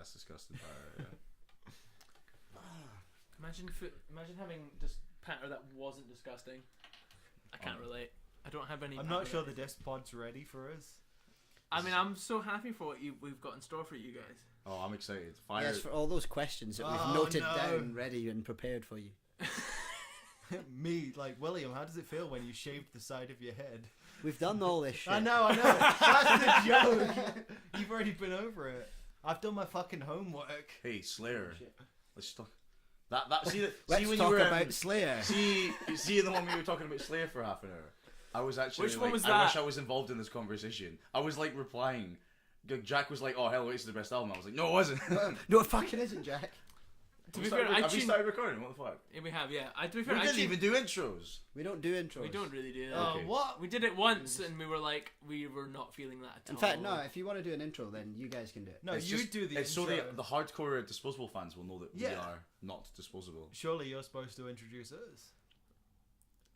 That's disgusting. Yeah. Imagine having just patter that wasn't disgusting. I can't relate. I don't have any. I'm not sure the Disp Pod's ready for us. I mean, I'm so happy for what we've got in store for you guys. Oh, I'm excited. Fire. Yes, for all those questions that we've noted down, ready and prepared for you. Me, like, William, how does it feel when you shaved the side of your head? We've done all this shit. I know. That's the joke. You've already been over it. I've done my fucking homework. Hey, Slayer. Oh, Let's talk. That. See Let's when talk you were about Slayer. See the one we were talking about Slayer for half an hour. I was actually. Which one was I that? wish I was involved in this conversation. I was like replying. Jack was like, "Oh, Hell Awaits is the best album." I was like, "No, it wasn't." No, it fucking isn't, Jack. To be fair, have we started recording? What the fuck? Yeah, we have. Yeah. To be fair, We didn't even do intros. We don't do intros. We don't really do that. Okay. What? We did it once, and we were like, we were not feeling that at all. In fact, no. If you want to do an intro, then you guys can do it. No, It's you just- do the It's intro. so the hardcore Disposable fans will know that we Yeah. are not disposable. Surely you're supposed to introduce us.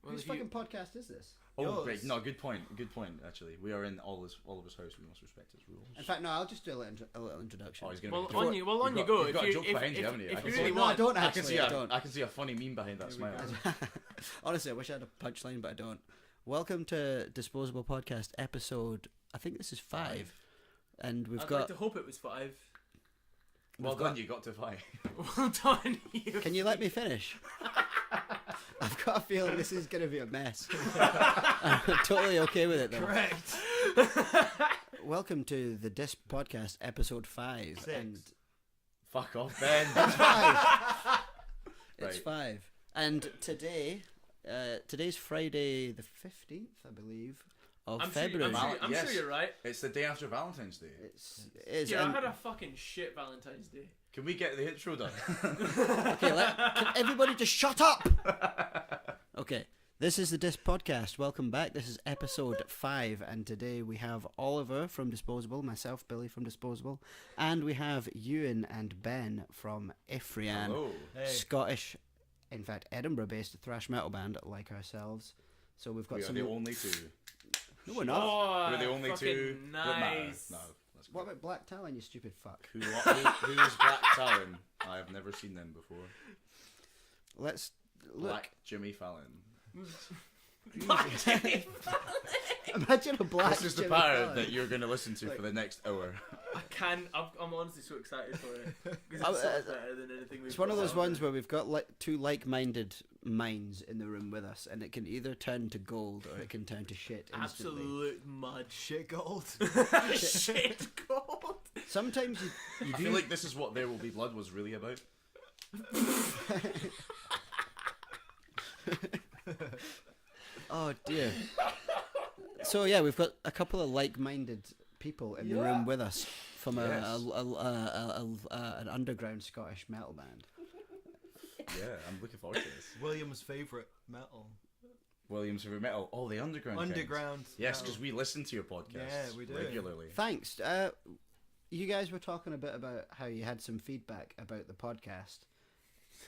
Well, Whose if you- fucking podcast is this? Oh, Yours. great. No, good point. Good point. Actually, we are in all of his house. We must respect his rules. In fact, no. I'll just do a little introduction. Oh, he's gonna Well, be on you go. You've got a joke If behind you, haven't you? I if can you see really it. No, I want, don't I actually. I don't. can see a funny meme behind that smile. Honestly, I wish I had a punchline, but I don't. Welcome to Disposable Podcast episode. I think this is 5, and we've I'd got. like to hope it was 5. Well done, you got to 5. Well done, you. Can you let me finish? I've got a feeling this is going to be a mess. I'm totally okay with it, though. Correct. Welcome to the Disp Podcast episode 5. 6. And Fuck off, Ben. it's 5. It's Right. 5. And today's Friday the 15th, I believe, of February. I'm Yes. sure you're right. It's the day after Valentine's Day. It is. Yeah, I and- had a fucking shit Valentine's Day. Can we get the intro done? Okay, can everybody just shut up? Okay, this is the Disp Podcast. Welcome back. This is episode 5, and today we have Oliver from Disposable, myself, Billy from Disposable, and we have Euan and Ben from IFREANN, Hello. Hey. Scottish, in fact, Edinburgh-based thrash metal band like ourselves. So we've got We are some. the only two. No, we're not. Oh, We're the only fucking two that matter. nice. No, that's What great. about Black Talon, you stupid fuck? Who is Black Talon? I have never seen them before. Let's look. Black Jimmy Fallon. Imagine a black. This is the Jimmy pattern Fallon. that you're going to listen to for the next hour. I'm honestly so excited for it. Because Oh, it's so much better than anything we've It's one of got those out ones there. where we've got two like-minded minds in the room with us, and it can either turn to gold or it can turn to shit instantly. Absolute mud. Shit gold. Shit gold. Sometimes you I do. feel like this is what There Will Be Blood was really about. Oh dear. So yeah, we've got a couple of like-minded people in the room with us from Yes. an underground Scottish metal band. Yeah, I'm looking forward to this. William's favourite metal. Williams River Metal. Oh, the underground. kinds. Underground. Yes, metal. because we listen to your podcast Yeah, we do. regularly. Thanks. You guys were talking a bit about how you had some feedback about the podcast.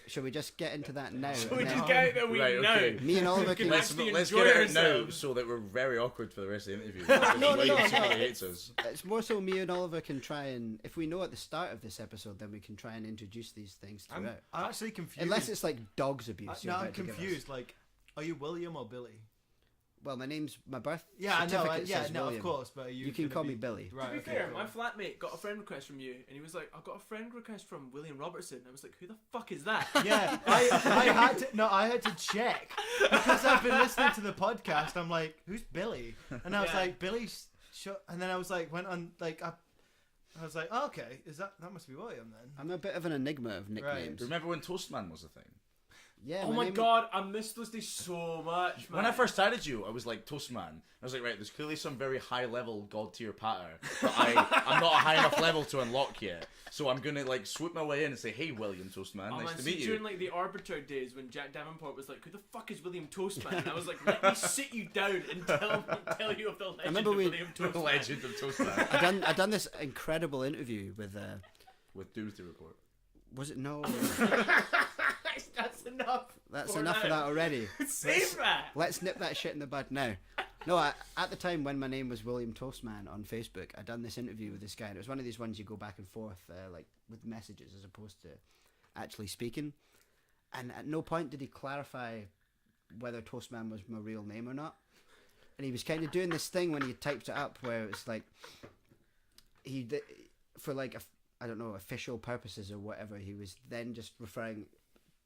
Shall we just get into that now? Shall we And just then get it that we Right, know? okay. Me and Oliver can. Let's actually get enjoy it out now ourselves. so that we're very awkward for the rest of the interview. No, William no, secretly no. hates us. It's more so me and Oliver can try and, if we know at the start of this episode, then we can try and introduce these things I'm throughout. actually confused. Unless it's like dog's abuse. No, you're I'm about to give us. confused. Like, are you William or Billy? Well, my birth Yeah, I know. certificate says No, William. of course. But are You can gonna call be... me Billy. Right. To be okay, fair, cool. my flatmate got a friend request from you, and he was like, "I got a friend request from William Robertson." I was like, "Who the fuck is that?" Yeah, I had to check because I've been listening to the podcast. I'm like, who's Billy? And I was Yeah. like, Billy's. And then I was like, went on like I was like, oh, okay, that must be William then? I'm a bit of an enigma of nicknames. Remember when Toastman was a thing? Yeah. Oh my name- god, I missed those days so much, man. When I first added you, I was like, Toastman. I was like, right, there's clearly some very high level god tier patter that I'm not a high enough level to unlock yet. So I'm gonna like swoop my way in and say, hey, William Toastman, Oh, nice man, to see, meet you. during like the Arbiter days when Jack Davenport was like, "Who the fuck is William Toastman?" And I was like, "Let me sit you down and tell you of the legend remember of we- William The Toastman." legend of Toastman. I done this incredible interview with. With Doomsday Report. Was it no? That's enough. That's For enough of now. that already. Save that. Let's nip that shit in the bud now. No, at the time when my name was William Toastman on Facebook, I'd done this interview with this guy, and it was one of these ones you go back and forth, like with messages as opposed to actually speaking. And at no point did he clarify whether Toastman was my real name or not. And he was kind of doing this thing when he typed it up, where it's like for like I don't know, official purposes or whatever, he was then just referring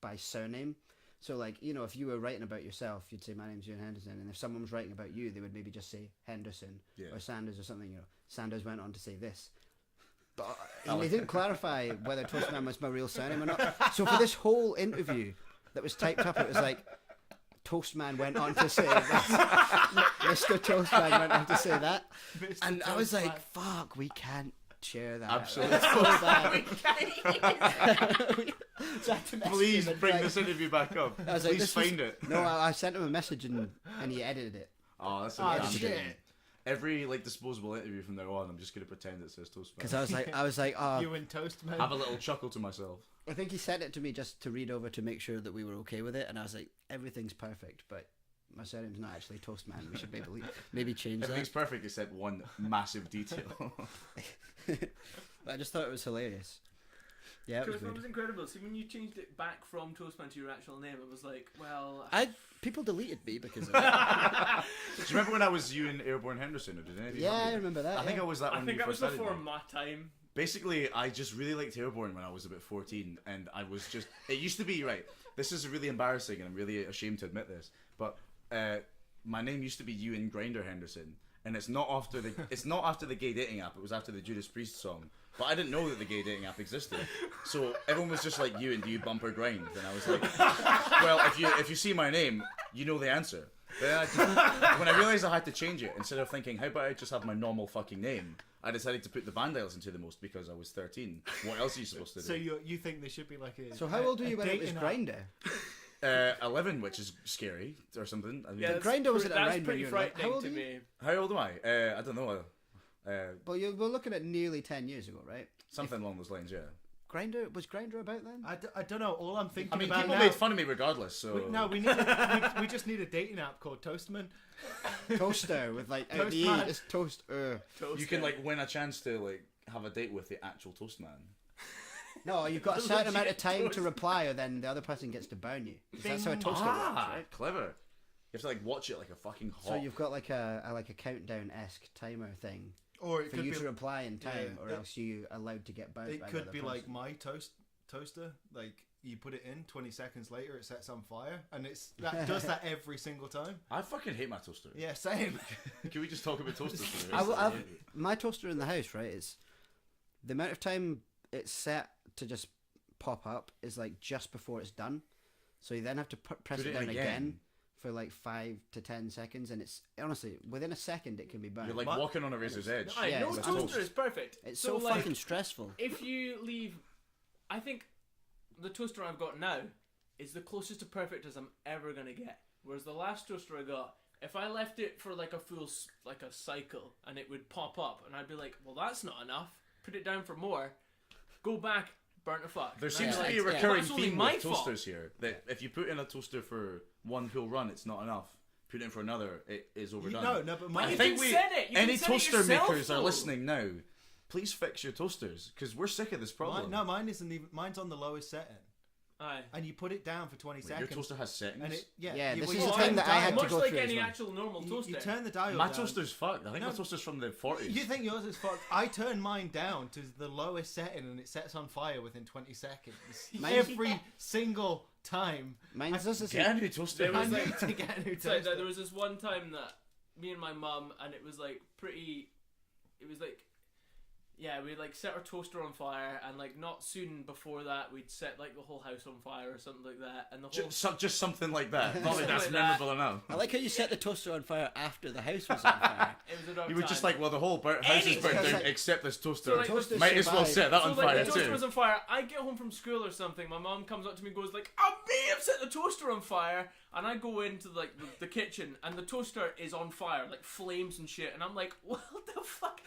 by surname. So, like, you know, if you were writing about yourself, you'd say, my name's Euan Henderson. And if someone was writing about you, they would maybe just say Henderson or Sanders or something. You know, Sanders went on to say this. But he didn't clarify whether Toastman was my real surname or not. So for this whole interview that was typed up, it was like, Toastman went on to say this. Mr. Toastman went on to say that. Mr. And I was Toastman. like, fuck, we can't share that. Absolutely. It's so bad. So I had to message Please him and bring like- this interview back up. I was like, Please this was- find it. No, I sent him a message and he edited it. Oh, that's a Oh, damn shit. shame. Every like disposable interview from now on, I'm just gonna pretend it says Toastman. Because I was like, oh, You and Toastman. Have a little chuckle to myself. I think he sent it to me just to read over to make sure that we were okay with it. And I was like, everything's perfect, but my surname's not actually Toastman. We should maybe change Everything's that. perfect except one massive detail. But I just thought it was hilarious. Yeah, it was Toastman weird. was incredible. See, when you changed it back from Toastman to your actual name, it was like, well... People deleted me because of it. Do you remember when I was you in Airbourne Henderson? Or did any of you Yeah, I remember? remember that. I think I was that I when think you that was first started before me. my time. Basically, I just really liked Airbourne when I was about 14, and I was just... It used to be, right, this is really embarrassing, and I'm really ashamed to admit this, but my name used to be Euan Grinder Henderson, and it's not after the gay dating app, it was after the Judas Priest song. But I didn't know that the gay dating app existed, so everyone was just like, Euan, do you bumper grind? And I was like, well, if you see my name, you know the answer. But then when I realised I had to change it, instead of thinking, how about I just have my normal fucking name, I decided to put the Vandals into the most because I was 13. What else are you supposed to do? So you think there should be like a... So how old were you when it was dating app? Grinder? 11, which is scary or something. I mean, Yeah, But Grindr wasn't that's around when pretty you were like- frightening how old to are you? me. how old am I? I don't know. Well, we're looking at nearly 10 years ago, right? Something along those lines, yeah. Was Grinder about then? I don't know. All I'm thinking I mean, about people now... made fun of me regardless, so... we just need a dating app called Toastman. Toaster with like Toast the man. it's toast. You can like win a chance to like have a date with the actual Toastman. No, you've got a certain amount of time to reply, or then the other person gets to burn you. 'Cause that's how a toaster works, right? Clever. You have to like watch it like a fucking hawk. So you've got like a countdown-esque timer thing Or it for could you be... to reply in time, Yeah, or else you allowed to get burnt. It by could the be other like person. my toaster. Like you put it in, 20 seconds later it sets on fire, and that does that every single time. I fucking hate my toaster. Yeah, same. Can we just talk about toasters for the rest of the day? My toaster in the house, right, is the amount of time it's set to just pop up is like just before it's done. So you then have to press Put it it down in again again. for like 5 to 10 seconds, and it's honestly within a second it can be burnt. You're like My- walking on a razor's edge. Aye, Yeah, no it's toaster toast. is perfect. It's so like, fucking stressful. if you leave, I think the toaster I've got now is the closest to perfect as I'm ever gonna get. Whereas the last toaster I got, if I left it for like a full like a cycle, and it would pop up, and I'd be like, well, that's not enough. Put it down for more. Go back, burnt the fuck. There And seems I'd to be be a like, recurring "That's only theme my with fault." toasters here. That if you put in a toaster for one full run, it's not enough. Put it in for another, it is overdone. No, but But my... you I think can set it. You any can set it toaster yourself, makers are though. listening now. Please fix your toasters because we're sick of this problem. mine isn't even... Mine's on the lowest setting. Aye. And you put it down for 20 Wait, your seconds. toaster has settings. And it, Yeah, you, this well, is you the turn thing that I dial- had to Much go like through as any well. actual normal you, toaster. you turn the dial My down. toaster's fucked. I think No. my toaster's from the 40s. You think yours is fucked? I turn mine down to the lowest setting and it sets on fire within 20 seconds. Every single time. Mine's does the Get a same. new toaster. There I was need like- to get a new So toaster. there was this one time that me and my mum, and it was like pretty. It was like, yeah, we like set our toaster on fire, and like not soon before that, we'd set like the whole house on fire or something like that, and the whole. Just something like that. Not like Something that's like that. memorable enough. I like how you set the toaster on fire after the house was on fire. It was a dark You were time. just like, well, the whole house is burnt Anything. down except this toaster. So, like, Toasters Might as well survive. set that So on like fire the toaster too. was on fire. I get home from school or something. My mom comes up to me and goes like, "I may have set the toaster on fire." And I go into like the kitchen and the toaster is on fire, like flames and shit. And I'm like, "What the fuck?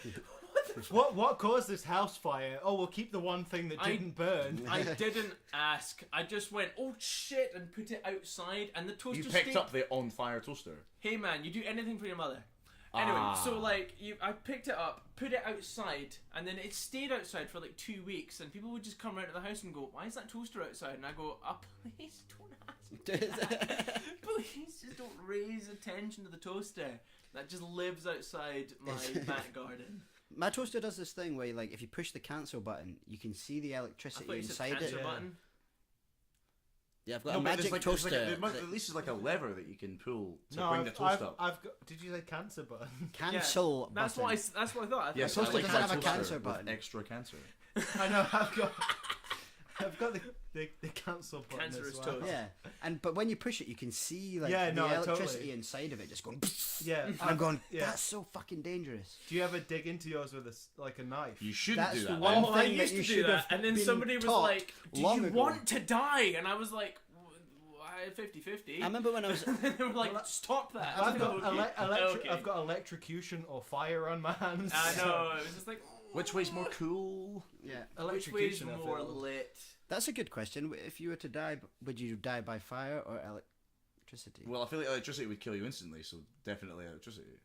What What caused this house fire? Oh, we'll keep the one thing that didn't burn. I didn't ask. I just went, oh shit, and put it outside, and the toaster You picked stayed... up the on-fire toaster. Hey man, you do anything for your mother. Anyway, so like, I picked it up, put it outside, and then it stayed outside for like 2 weeks, and people would just come around to the house and go, why is that toaster outside? And I go, please don't ask. Please just don't raise attention to the toaster that just lives outside my back garden. My toaster does this thing where, like, if you push the cancel button, you can see the electricity inside it. Button. Yeah, I've got a magic toaster. At least it's like a lever that you can pull to bring the toast up. I've got. Did you say cancer button? Cancel button. That's what I thought. Yes, toaster I like doesn't have a toaster cancer with button. Extra cancer. I know. I've got the cancel button. Cancerous as well. toast. Yeah, but when you push it, you can see the electricity totally. inside of it just going. Yeah, and I'm going. That's so fucking dangerous. Do you ever dig into yours with a knife? You shouldn't do That's that. the one I thing that used you to do should that, have and then been somebody was taught like, "Do long you ago." want to die?" And I was like, 50-50. I remember when I was. They were like, "Stop that!" I've got Okay. I've got electrocution or fire on my hands. I know. It was just like, Which way's more cool? Yeah, which way's electrocution. I more feel. lit? that's a good question. If you were to die, would you die by fire or electricity? Well, I feel like electricity would kill you instantly, so definitely electricity.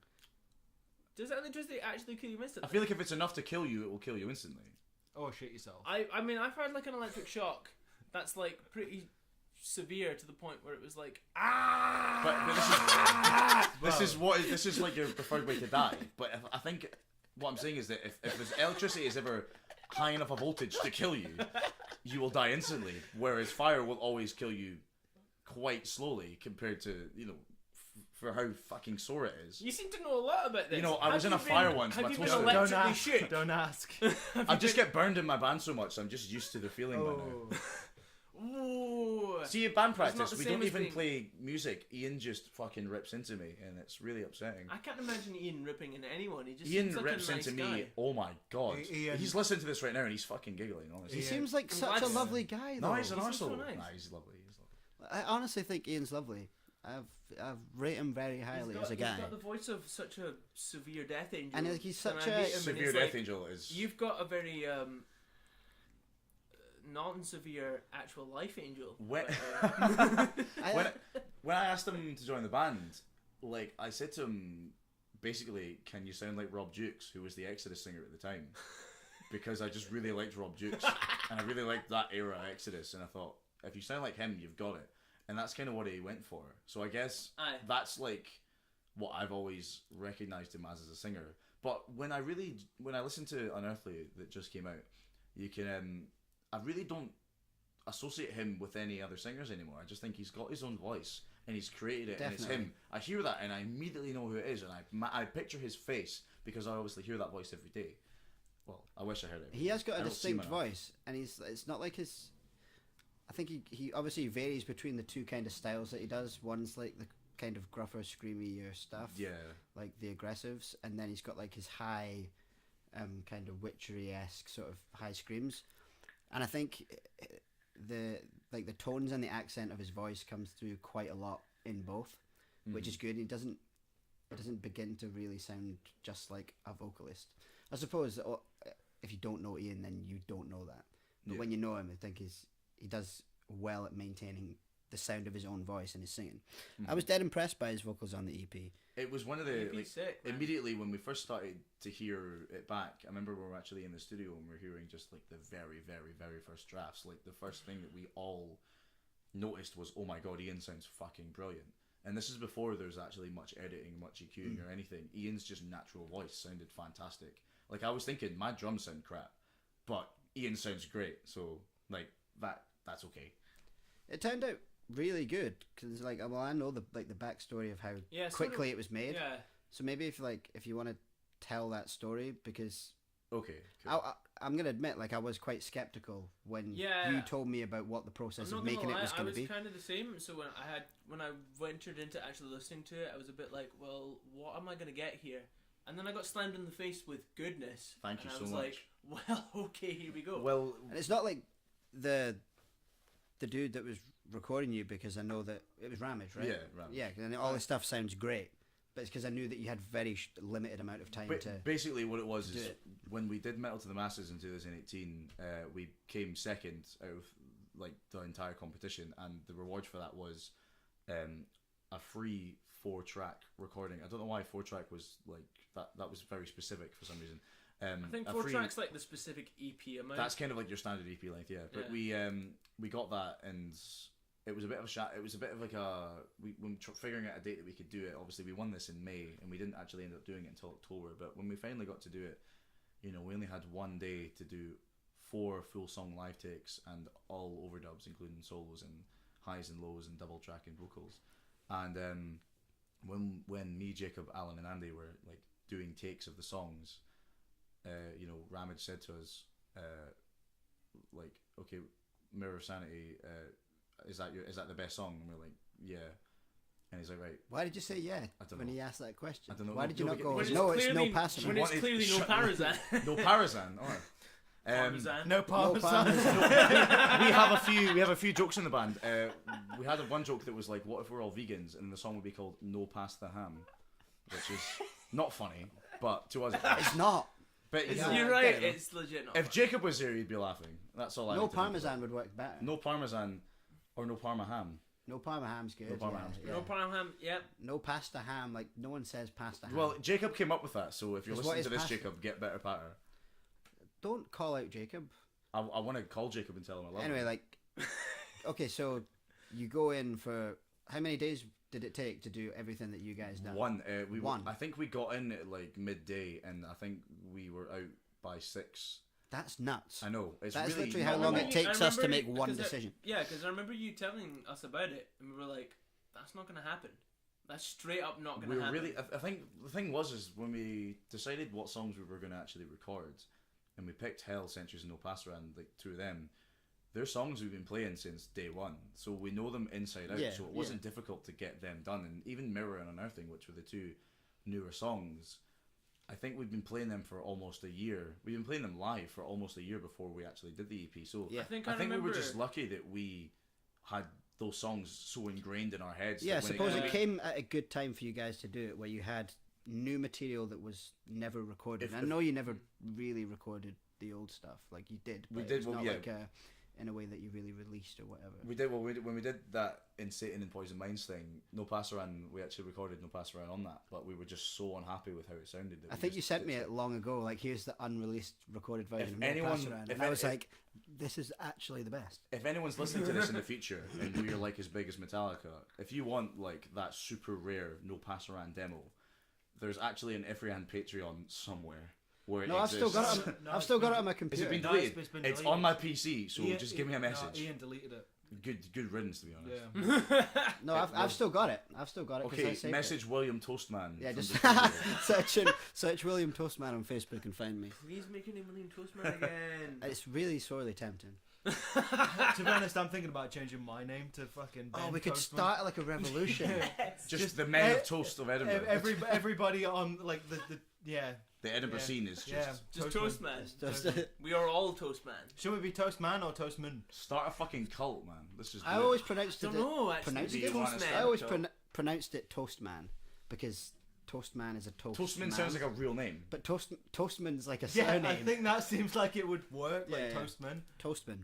Does electricity actually kill you instantly? I feel like if it's enough to kill you, it will kill you instantly. Oh, shit yourself. I mean, I've heard like an electric shock that's like pretty severe to the point where it was like, But this is like your preferred way to die. But I think what I'm saying is that if electricity is ever high enough a voltage to kill you, you will die instantly. Whereas fire will always kill you quite slowly compared to, for how fucking sore it is. You seem to know a lot about this. I was in a fire once. Have My you been toaster. electrically shook? Don't ask. I just get burned in my band so much, I'm just used to the feeling by now. Ooh. See, in band It's not practice, the we same don't as even being- play music. Ian just fucking rips into me, and it's really upsetting. I can't imagine Ian ripping into anyone. He just Ian seems like rips a nice into guy. me. Oh my god, Ian- he's listening to this right now, and he's fucking giggling. Honestly, He Yeah. seems like I'm such a glad- lovely guy, though. no, he's an He seems so arsehole. nice. Nah, he's lovely. He's lovely. I honestly think Ian's lovely. I've rate him very highly as a guy. He's got the voice of such a severe death angel. And he's such I a- meet him and Severe he's Death like, Angel is. You've got a very non-severe actual life angel. When, But, when I asked him to join the band, like I said to him, basically, can you sound like Rob Dukes, who was the Exodus singer at the time? Because I just really liked Rob Dukes, and I really liked that era Exodus, and I thought, if you sound like him, you've got it. And that's kind of what he went for. So I guess Aye. that's like what I've always recognised him as a singer. But when I listen to Unearthly that just came out, you can I really don't associate him with any other singers anymore. I just think he's got his own voice and he's created it and it's Definitely. him. I hear that and I immediately know who it is, and I picture his face because I obviously hear that voice every day. Well, I wish I heard it. He has got I a don't see him distinct enough. voice, and it's not like his. I think he obviously varies between the two kind of styles that he does. One's like the kind of gruffer, screamier stuff, Yeah. like the aggressives, and then he's got like his high, kind of witchery-esque sort of high screams. And I think the tones and the accent of his voice comes through quite a lot in both, which is good. It doesn't begin to really sound just like a vocalist. I suppose if you don't know Ian, then you don't know that. But Yeah. when you know him, I think he does well at maintaining the sound of his own voice and his singing. I was dead impressed by his vocals on the EP. It was one of the He'd be sick, man. immediately when we first started to hear it back. I remember we were actually in the studio and we were hearing just like the very, very, very first drafts. Like the first thing that we all noticed was, oh my god, Ian sounds fucking brilliant. And this is before there's actually much editing, much EQing or anything. Ian's just natural voice sounded fantastic. Like I was thinking, my drums sound crap, but Ian sounds great. So like that's okay. It turned out really good because I know the backstory of how Yeah, sort quickly of- it was made. Yeah. So maybe if you want to tell that story, because Okay. Cool. I'm gonna admit, I was quite skeptical when Yeah. you told me about what the process I'm of not making gonna it was lie, going I to was be. kind of the same. So when I ventured into actually listening to it, I was a bit like, well, what am I gonna get here? And then I got slammed in the face with goodness. Thank you and I so was much. like, well, okay, here we go. Well, And it's not like the dude that was recording you, because I know that it was Ramage, right? Yeah, Ramage. Yeah, and all this stuff sounds great, but it's because I knew that you had very limited amount of time to. Basically, what it was do is it. when we did Metal to the Masses in 2018, we came second out of like the entire competition, and the reward for that was a free 4-track recording. I don't know why 4-track was like that. That was very specific for some reason. I think 4 tracks like the specific EP amount. That's kind of like your standard EP length, yeah. But we got that, and it was a bit of a it was a bit of like when figuring out a date that we could do it. Obviously, we won this in May, and we didn't actually end up doing it until October. But when we finally got to do it, we only had one day to do 4 full song live takes and all overdubs, including solos and highs and lows and double tracking vocals. And when me, Jacob, Alan, and Andy were like doing takes of the songs, Ramage said to us, like, okay, Mirror of Sanity, is that the best song? And we're like, yeah. And he's like, right. Why did you say yeah I don't when know. he asked that question? I don't know. Why did you not go? When No, it's it's no clearly- Parmesan. When it's clearly no Parmesan. No Parmesan. All right. Parmesan. No parmesan. we have a few jokes in the band. We had one joke that was like, what if we're all vegans, and the song would be called No Pass the Ham, which is not funny, but to us It's not. But It's, you know, you're I right. get it. It's legit not. if Jacob was here, he'd be laughing. That's all I No need to think Parmesan would work better. about. No Parmesan or no Parma ham. No Parma ham's good. No Parma ham's good. No Parmesan. Yep. No pasta ham. Like no one says pasta ham. Well, Jacob came up with that, so if you're 'Cause listening what to is this, pasta? Jacob, get better patter. Don't call out Jacob. I want to call Jacob and tell him I love Anyway, him. like, okay, so you go in for how many days did it take to do everything that you guys done? One. One. I think we got in at like midday, and I think we were out by 6. That's nuts. I know. It's That's really literally not how a long lot. it takes us to remember make you- one 'cause I- decision. Yeah, because I remember you telling us about it, and we were like, "That's not going to happen. That's straight up not going We to were happen." really. I think the thing was when we decided what songs we were going to actually record, and we picked Hell, Centuries, and No Passaran, like 2 of them. They're songs we've been playing since day one, so we know them inside out. Yeah, So it wasn't difficult to get them done. And even Mirror and Unearthly, which were the 2 newer songs, I think we've been playing them for almost a year. We've been playing them live for almost a year before we actually did the EP. So Yeah. I think I think we were remember- just lucky that we had those songs so ingrained in our heads. Yeah, I that when suppose Yeah. it came at a good time for you guys to do it, where you had new material that was never recorded. If- I know you never really recorded the old stuff, like you did. We but did, it's well, not yeah. like in a way that you really released or whatever. We did when we did that in Satan and Poison Minds thing. No Passaran, we actually recorded No Passaran on that, but we were just so unhappy with how it sounded. That I we think you just sent did me it. it long ago. Like, here's the unreleased recorded version If of No anyone- Passaran. if And I was it- like, this is actually the best. If anyone's listening to this in the future and we're like as big as Metallica, if you want like that super rare No Passaran demo, there's actually an IFREANN Patreon somewhere where it No, I've still exists. got it. No, I've it's still got been- it on my Has computer. it been No, deleted? it's been It's deleted. on my PC, so Ian- just give me a message. No, Ian deleted it. Good riddance, to be honest. Yeah. No, I've still got it. I've still got it. 'cause I Okay, saved message William Toastman. Yeah, from just Disposable. search William Toastman on Facebook and find me. Please make your name William Toastman again. It's really sorely tempting. To be honest, I'm thinking about changing my name to fucking Ben Oh, we could Toastman. start like a revolution. just the men of toast of Edinburgh. Everybody on like the yeah. The Edinburgh Yeah. scene is Yeah. just Just Toastman. It's just- We are all Toastman. Should we be Toastman or Toastman? start a fucking cult, man. This is. I good. always pronounced it. Don't know actually. Pronounced Do it. you want to Toastman. start I always a cult? pronounced it Toastman because Toastman is a toast. Toastman man. sounds like a real name. But Toastman's like a Yeah, surname. I think that seems like it would work. Like Yeah, yeah. Toastman. Toastman.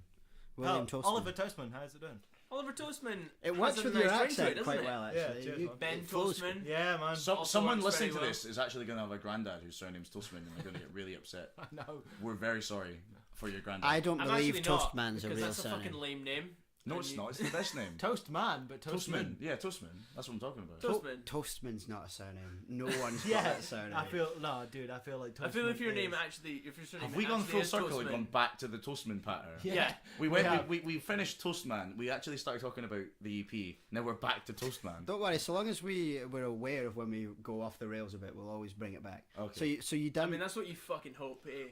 William Toastman. Oliver Toastman. How's it doing? Oliver Toastman. It works has a with your nice ring to accent it, doesn't quite it? well, Yeah, actually. cheers, You- man. Ben it flows- Toastman. Yeah, man. Someone works listening to very well. this is actually going to have a granddad whose surname's Toastman, and they're going to get really upset. I know. We're very sorry for your granddad. I don't I'm believe actually not, Toastman's a because real that's a surname. fucking lame name. No, And it's you- not. It's the best name. Toastman, but Toastman. Toastman. Yeah, Toastman. That's what I'm talking about. Toastman. Toastman's not a surname. No one's got Yeah, that surname. I feel dude. I feel like Toastman. I feel if your name is- actually, if your surname Have we gone actually full is circle Toastman, and gone back to the Toastman patter? Yeah. We went. have. We finished Toastman. We actually started talking about the EP. Now we're back to Toastman. Don't worry, so long as we're aware of when we go off the rails a bit, we'll always bring it back. Okay. So you I done? mean, that's what you fucking hope, eh?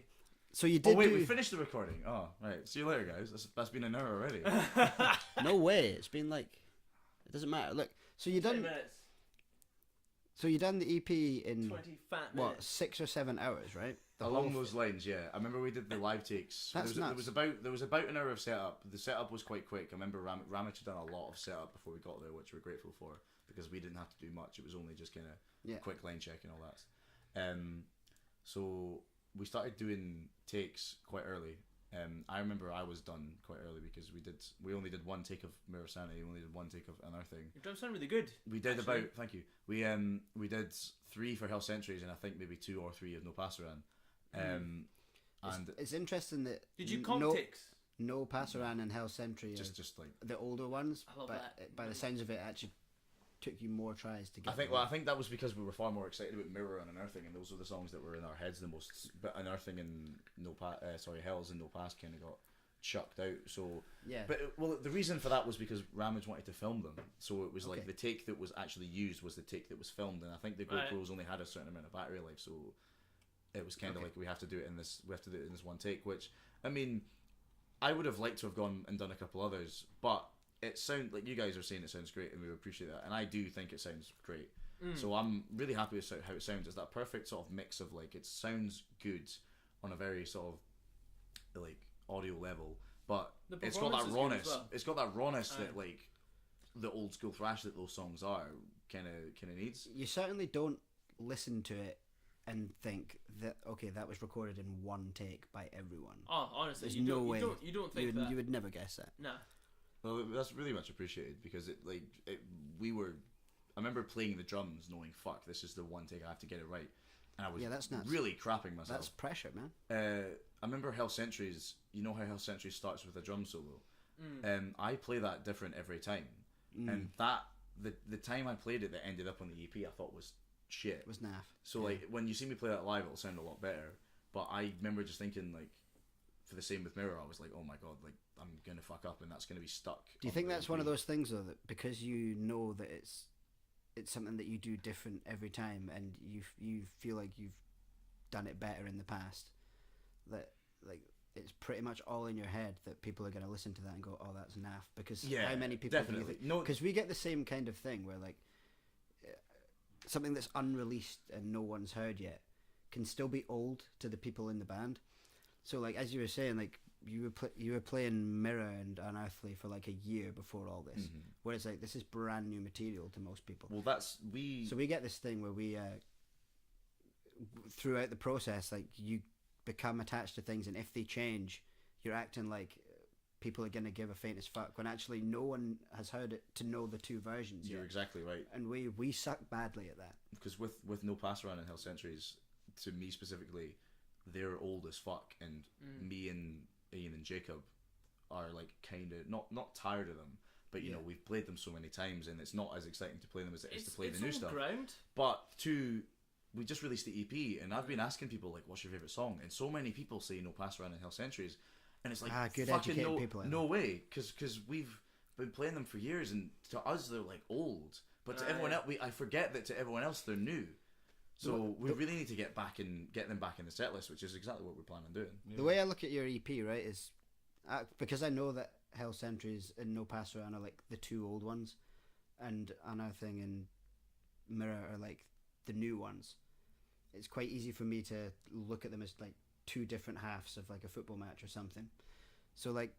So you Oh did wait, do? we finished the recording. Oh right. See you later, guys. That's been an hour already. No way. It's been like, it doesn't matter. Look, so you 20 done. minutes. So you done the EP in 20 fat what minutes. 6 or 7 hours, right? Along those lines, yeah. I remember we did the live takes. That's there was about an hour of setup. The setup was quite quick. I remember Ramage had done a lot of setup before we got there, which we're grateful for because we didn't have to do much. It was only just kind of quick line check and all that. So we started doing takes quite early. I remember I was done quite early because we only did one take of Mirror Sanity. We only did one take of Unearthly. Your drums sound really good. We did thank you. We did 3 for Hell Centuries and I think maybe 2 or 3 of No Passaran. And it's interesting that did you comp takes? No Passaran and Hell Century just like the older ones, I love that. By the sounds of it, actually took you more tries to get. I think that was because we were far more excited about Mirror and Unearthing, and those were the songs that were in our heads the most. But Unearthing and Hells and No Past kind of got chucked out. So yeah. But the reason for that was because Ramage wanted to film them, so it was like the take that was actually used was the take that was filmed, and I think the GoPros only had a certain amount of battery life, so it was kind of like we have to do it in this one take. Which I mean, I would have liked to have gone and done a couple others, but it sounds like you guys are saying it sounds great, and we appreciate that, and I do think it sounds great. So I'm really happy with how it sounds. It's that perfect sort of mix of like it sounds good on a very sort of like audio level, but it's got that rawness. Well. It's got that rawness that like the old school thrash that those songs are kind of needs. You certainly don't listen to it and think that that was recorded in one take by everyone. Oh, honestly, there's you no don't, way you don't think that. You would never guess that. Nah. Well, that's really much appreciated because we were. I remember playing the drums, knowing fuck, this is the one take I have to get it right, and I was that's nuts. really crapping myself. That's pressure, man. I remember Hell Centuries. You know how Hell Centuries starts with a drum solo. I play that different every time, and that the time I played it that ended up on the EP, I thought was shit. It was naff. So like when you see me play that live, it'll sound a lot better. But I remember just thinking like, for the same with Mirror, I was like, oh my god, like I'm gonna fuck up and that's gonna be stuck. Do you think that's one of those things though, that because you know that it's something that you do different every time, and you feel like you've done it better in the past, that like it's pretty much all in your head that people are going to listen to that and go, oh, that's naff, because how many people definitely do you think? No, because we get the same kind of thing where like something that's unreleased and no one's heard yet can still be old to the people in the band. So like as you were saying, like you were playing Mirror and Unearthly for like a year before all this, where it's like this is brand new material to most people. Well, so we get this thing where we throughout the process, like you become attached to things, and if they change, you're acting like people are gonna give a faintest fuck when actually no one has heard it to know the two versions. You're exactly right, and we suck badly at that. Because with No Passaran and Hell Centuries, to me specifically, they're old as fuck, and me and Ian and Jacob are like kind of not tired of them, but you know we've played them so many times, and it's not as exciting to play them as it is to play the new stuff. Ground. But we just released the EP, and I've been asking people like, "What's your favorite song?" And so many people say No Passaran and Hell Centuries, and it's like good fucking educated people. No way, because we've been playing them for years, and to us they're like old, but to everyone else, I forget that to everyone else they're new. So we really need to get them back in the set list, which is exactly what we're planning on doing. The way I look at your EP, right, is because I know that Hell Centuries and No Passaran are like the two old ones, and Unearthly and Mirror are like the new ones. It's quite easy for me to look at them as like two different halves of like a football match or something. So like,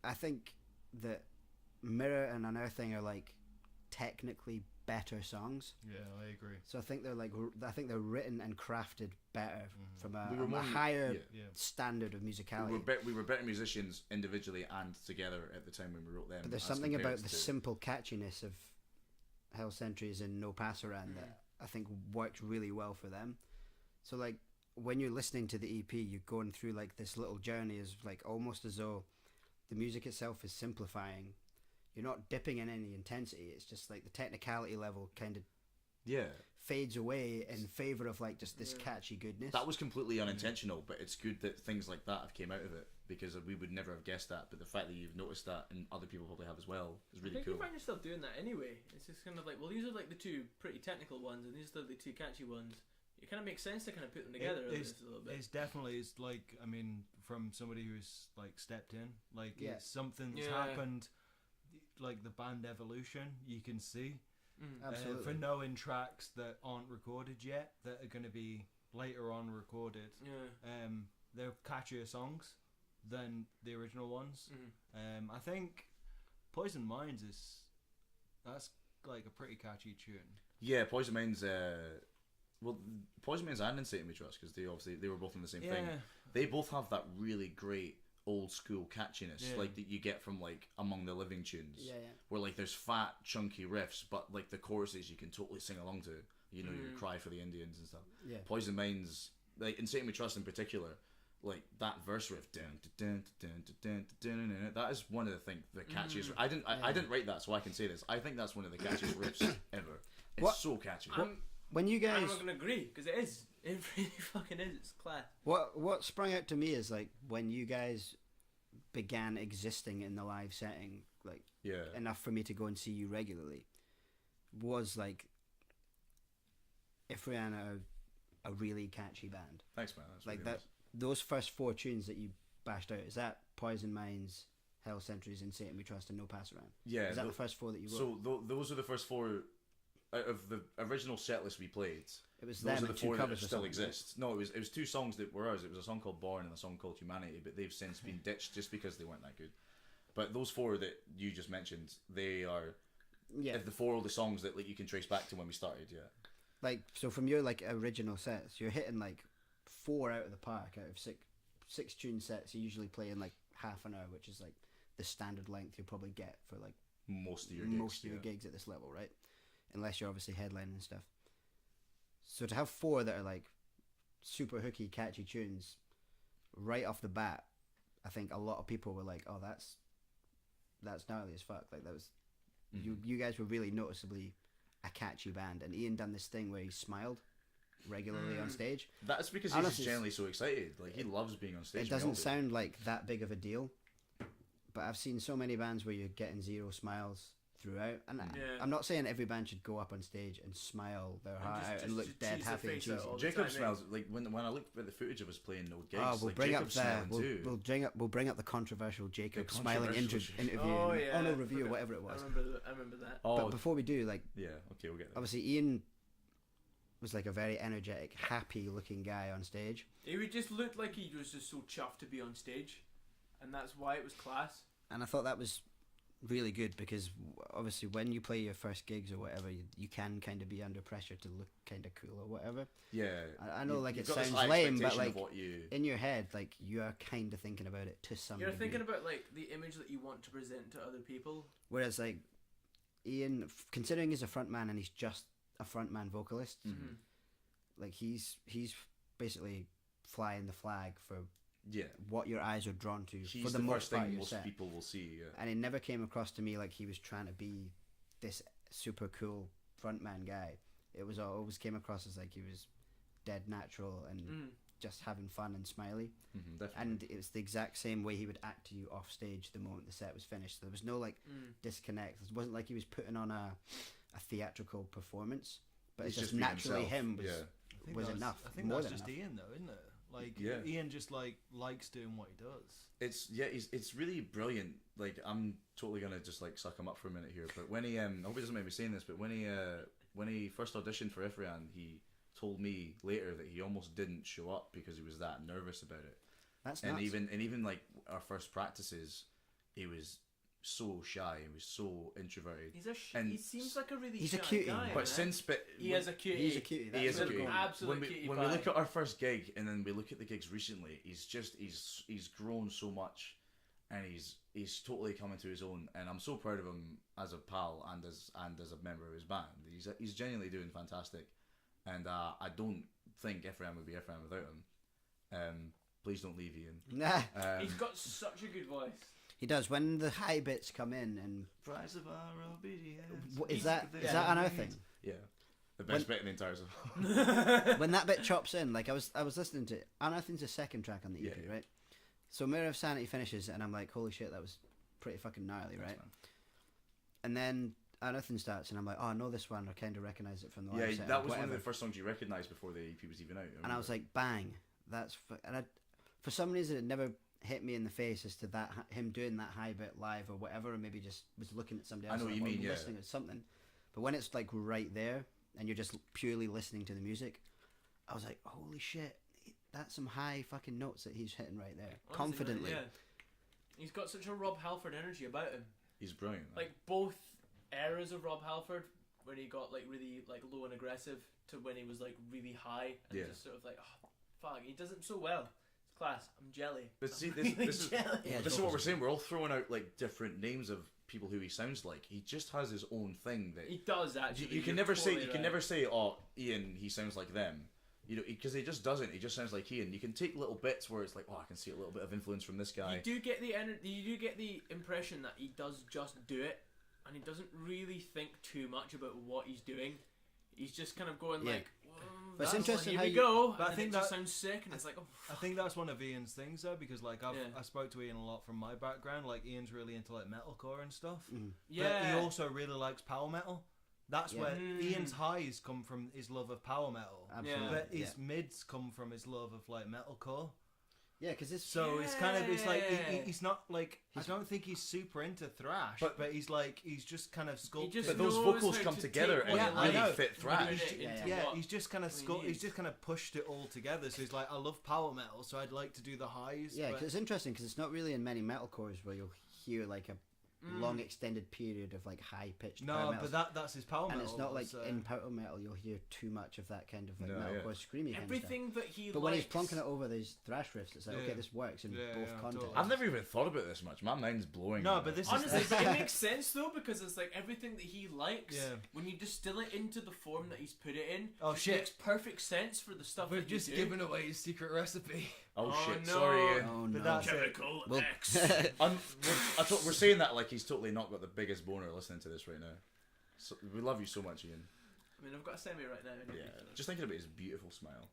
I think that Mirror and Unearthly are like technically better songs. Yeah, I agree. So I think they're written and crafted better from a higher standard of musicality. We were better musicians individually and together at the time when we wrote them. But there's something about the simple catchiness of Hell Centuries and No Passaran that I think works really well for them. So like when you're listening to the EP, you're going through like this little journey, is like almost as though the music itself is simplifying. You're not dipping in any intensity. It's just like the technicality level kind of fades away in favour of like just this catchy goodness. That was completely unintentional, but it's good that things like that have came out of it, because we would never have guessed that. But the fact that you've noticed that and other people probably have as well is really cool. You find yourself doing that anyway. It's just kind of like, well, these are like the two pretty technical ones, and these are the two catchy ones. It kind of makes sense to kind of put them together a little bit. It's definitely, it's like, I mean, from somebody who's like stepped in, like it's something's happened. Like the band evolution, you can see absolutely for knowing tracks that aren't recorded yet that are going to be later on recorded. Yeah. They're catchier songs than the original ones. I think Poison Minds that's like a pretty catchy tune. Yeah, Poison Minds. Poison Minds and In Satan We Trust, because they were both in the same thing. They both have that really great old school catchiness, like that you get from like Among the Living tunes. Where like there's fat, chunky riffs, but like the choruses you can totally sing along to. You know, your Cry for the Indians and stuff. Yeah. Poison Minds, like In Satan We Trust in particular, like that verse riff, that is one of the catchiest. I didn't write that, so I can say this. I think that's one of the catchiest riffs ever. It's so catchy. When you guys, I'm not gonna agree, because it is. It really fucking is. It's class. What sprung out to me is like when you guys began existing in the live setting, like enough for me to go and see you regularly, was like IFREANN a really catchy band. Thanks, man. That's like really that. nice. Those first 4 tunes that you bashed out, is that Poison Minds, Hell Centuries, In Satan We Trust, and No Pass Around? Yeah. Is that the first 4 that you wrote? So those are the first 4 out of the original set list we played. It was those them are the and 2 4 that covers still exist. No, it was 2 songs that were ours. It was a song called Born and a song called Humanity, but they've since been ditched just because they weren't that good. But those 4 that you just mentioned, they are the 4 older songs that like you can trace back to when we started. Yeah. Like, so from your like original sets, you're hitting like 4 out of the park out of 6 tune sets. You usually play in like half an hour, which is like the standard length you'll probably get for like most of your gigs at this level, right? Unless you're obviously headlining and stuff. So to have 4 that are like super hooky, catchy tunes right off the bat, I think a lot of people were like, "Oh, that's gnarly as fuck." Like that was you guys were really noticeably a catchy band, and Ian done this thing where he smiled regularly on stage. That's because he's just generally so excited. Like he loves being on stage. It doesn't sound like that big of a deal, but I've seen so many bands where you're getting 0 smiles throughout, and I'm not saying every band should go up on stage and smile their heart out and look dead happy and cheesy. Jacob smiles like when I looked at the footage of us playing no gigs. Oh, we'll like, bring Jacob's up the too. we'll bring up the controversial Jacob The smiling controversial interview. Oh, No review, or whatever it was. I remember that. But before we do, like, yeah, okay, we'll get there. obviously Ian was like a very energetic, happy looking guy on stage. He would just look like he was just so chuffed to be on stage, and that's why it was class. And I thought that was really good because obviously when you play your first gigs or whatever, you can kind of be under pressure to look kind of cool or whatever. Yeah, I know, like, it got this sounds high lame, but expectation like of what you... in your head, like you are kind of thinking about it to some You're degree. thinking about like the image that you want to present to other people. Whereas like Ian, considering he's a frontman and he's just a frontman vocalist, like he's basically flying the flag for what your eyes are drawn to. He's for the first most part thing of your most set. people will see. Yeah. And it never came across to me like he was trying to be this super cool frontman guy. It was always came across as like he was dead natural and just having fun and smiley. Definitely. And it was the exact same way he would act to you off stage the moment the set was finished. There was no like disconnect. It wasn't like he was putting on a theatrical performance, but it's just naturally himself. Was enough. I think more that's than just enough. Ian though, isn't it? Like Ian just like likes doing what he does. It's really brilliant. Like I'm totally gonna just like suck him up for a minute here. But when he I hope he doesn't mind me saying this, but when he first auditioned for IFREANN, he told me later that he almost didn't show up because he was that nervous about it. That's and nuts. even like our first practices, he was so shy. He was so introverted. He seems like a really he's shy a cutie. guy. But since he is a cutie. He's a cutie. He is a cutie. Absolute cutie When pie. we look at our first gig and then we look at the gigs recently, he's grown so much, and he's totally come into his own. And I'm so proud of him as a pal and as a member of his band. He's genuinely doing fantastic, and I don't think IFREANN would be IFREANN without him. Please don't leave Ian. Nah. He's got such a good voice. He does. When the high bits come in and Price of our obedience. is that another thing? Yeah, the best bit in the entire song. When that bit chops in, like I was listening to Unearthly's the second track on the EP, right? So Mirror of Sanity finishes, and I'm like, holy shit, that was pretty fucking gnarly, right? Man. And then Unearthly starts, and I'm like, oh, I know this one. I kind of recognize it from the live set. That was whatever. one of the first songs you recognised before the EP was even out. And I was like, bang, for some reason it never hit me in the face as to that him doing that high bit live or whatever, or maybe just was looking at somebody else. I know what you mean, listening at something. But when it's like right there and you're just purely listening to the music, I was like, holy shit, that's some high fucking notes that he's hitting right there, Honestly, confidently. Yeah. He's got such a Rob Halford energy about him. He's brilliant. Like both eras of Rob Halford, when he got like really like low and aggressive, to when he was like really high and Yeah. just sort of like, oh fuck, he does it so well. It's class. I'm jelly. But see, I'm this really is jelly. Yeah, this is what we're saying. We're all throwing out like different names of people who he sounds like. He just has his own thing that He does actually. you can You're never totally say. You can right. never say, "Oh, Ian, he sounds like them." You know, because he just doesn't. He just sounds like Ian. You can take little bits where it's like, "Oh, I can see a little bit of influence from this guy." You do get the impression that he does just do it, and he doesn't really think too much about what he's doing. He's just kind of going Yeah. like, But it's that's interesting here how we you- go. But I And think it just that- sounds sick, and it's like, oh, I think that's one of Ian's things though, because like Yeah. I spoke to Ian a lot from my background. Like Ian's really into like metalcore and stuff. But yeah. he also really likes power metal. That's Yeah. where Mm. Ian's highs come from, his love of power metal. Absolutely. But yeah. his mids come from his love of like metalcore. Yeah, because it's So it's kind of, it's like Yeah. he's not like, I don't think he's super into thrash, But- but he's like, he's just kind of sculpted. just But those knows vocals how come to together take and what he really likes fit and thrash. put it into Yeah, what he's just kind of he he's just kind of pushed it all together. So he's like, I love power metal, so I'd like to do the highs. yeah, but- because it's interesting because it's not really in many metalcores where you'll hear like a long extended period of like high pitched no, power but metal. that's his power And metal. it's not like so- in power metal you'll hear too much of that kind of like No, metalcore yeah. screamy kind of stuff. everything that he But likes. when he's plonking it over these thrash riffs, it's like, okay, Yeah. this works in Yeah, both yeah, contexts. totally. I've never even thought about this much. My mind's blowing. No, right but now. this is- Honestly, but it makes sense though, because it's like everything that he likes, Yeah. when you distill it into the form that he's put it in, Oh, it shit. makes perfect sense for the stuff that you do. away his secret recipe. Oh, Oh, shit! no. Sorry, Ian. Oh But no. that's it. Chemical Well- X. We're saying that like he's totally not got the biggest boner listening to this right now. So, we love you so much, Ian. I mean, I've got a semi right now. and Yeah, everything. just thinking about his beautiful smile.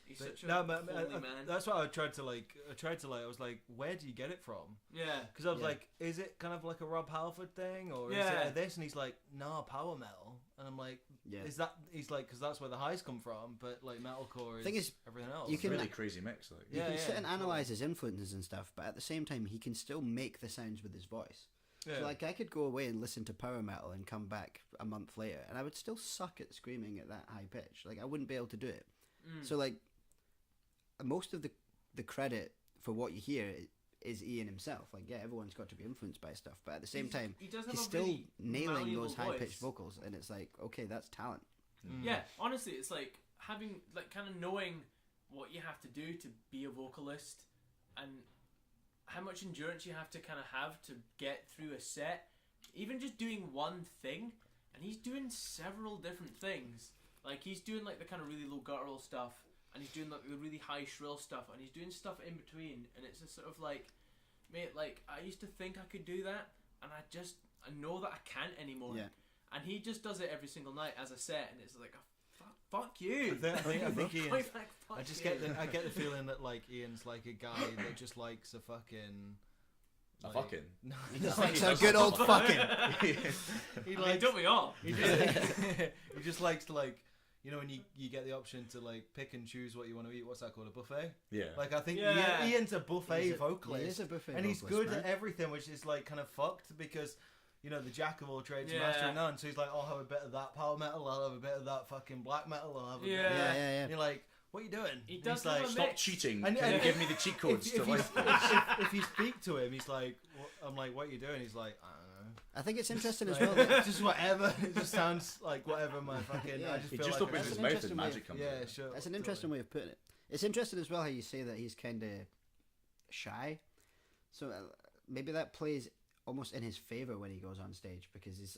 He's But- such a no, but holy man. that's what I tried to like. I was like, where do you get it from? Yeah. Because I was Yeah. like, is it kind of like a Rob Halford thing, or is Yeah. it this? And he's like, no, power metal. And I'm like, Yeah. is that? He's like, because that's where the highs come from. But like metalcore is Thing is, everything else. you It's can- a really crazy mix. Like, You Yeah, can yeah, sit and totally. analyze his influences and stuff, but at the same time, he can still make the sounds with his voice. Yeah. So, like, I could go away and listen to power metal and come back a month later, and I would still suck at screaming at that high pitch. Like, I wouldn't be able to do it. So, like, most of the credit for what you hear is Ian himself. Like, yeah, everyone's got to be influenced by stuff, but at the same time, he does have he's a still really nailing malleable those high pitched voice. vocals, and it's like, okay, that's talent. Yeah, honestly, it's like having, like, kind of knowing what you have to do to be a vocalist and how much endurance you have to have to get through a set. Even just doing one thing, and he's doing several different things. Like, he's doing, like, the kind of really low guttural stuff, and he's doing, like, the really high shrill stuff, and he's doing stuff in between, and it's just sort of like, mate, like, I used to think I could do that, and I know that I can't anymore. Yeah. And he just does it every single night as a set, and it's like, fuck you. I think Ian. Quite like, fuck I just you. get the feeling that like Ian's like a guy that just likes a fucking. a like- fucking. No, He no, just likes he a doesn't. good old fucking. He I mean, likes. don't we all? He just, he just likes to like. You know when you get the option to like pick and choose what you want to eat. What's that called? A buffet. Yeah. Like I think Yeah. Ian's a buffet He is vocalist. a buffet and he's vocalist, good right? at everything, which is like kind of fucked because you know the jack of all trades, Yeah. master of none. So he's like, I'll have a bit of that power metal, I'll have a bit of that fucking black metal, I'll have a bit. Yeah. Of that. Yeah. And you're like, what are you doing? He And does he's have like, a Stop mix. cheating. And- Can you and- give me the cheat codes if, to if, you, life? if you speak to him, he's like, I'm like, what are you doing? He's like, I don't know. I think it's interesting as Like, well. That, just whatever. It just sounds like whatever my fucking. Yeah. I just He feel just like opens that's his an mouth interesting and way magic of- comes Yeah, out. sure. that's an interesting way of putting it. It's interesting as well how you say that he's kind of shy. So maybe that plays almost in his favor when he goes on stage because he's.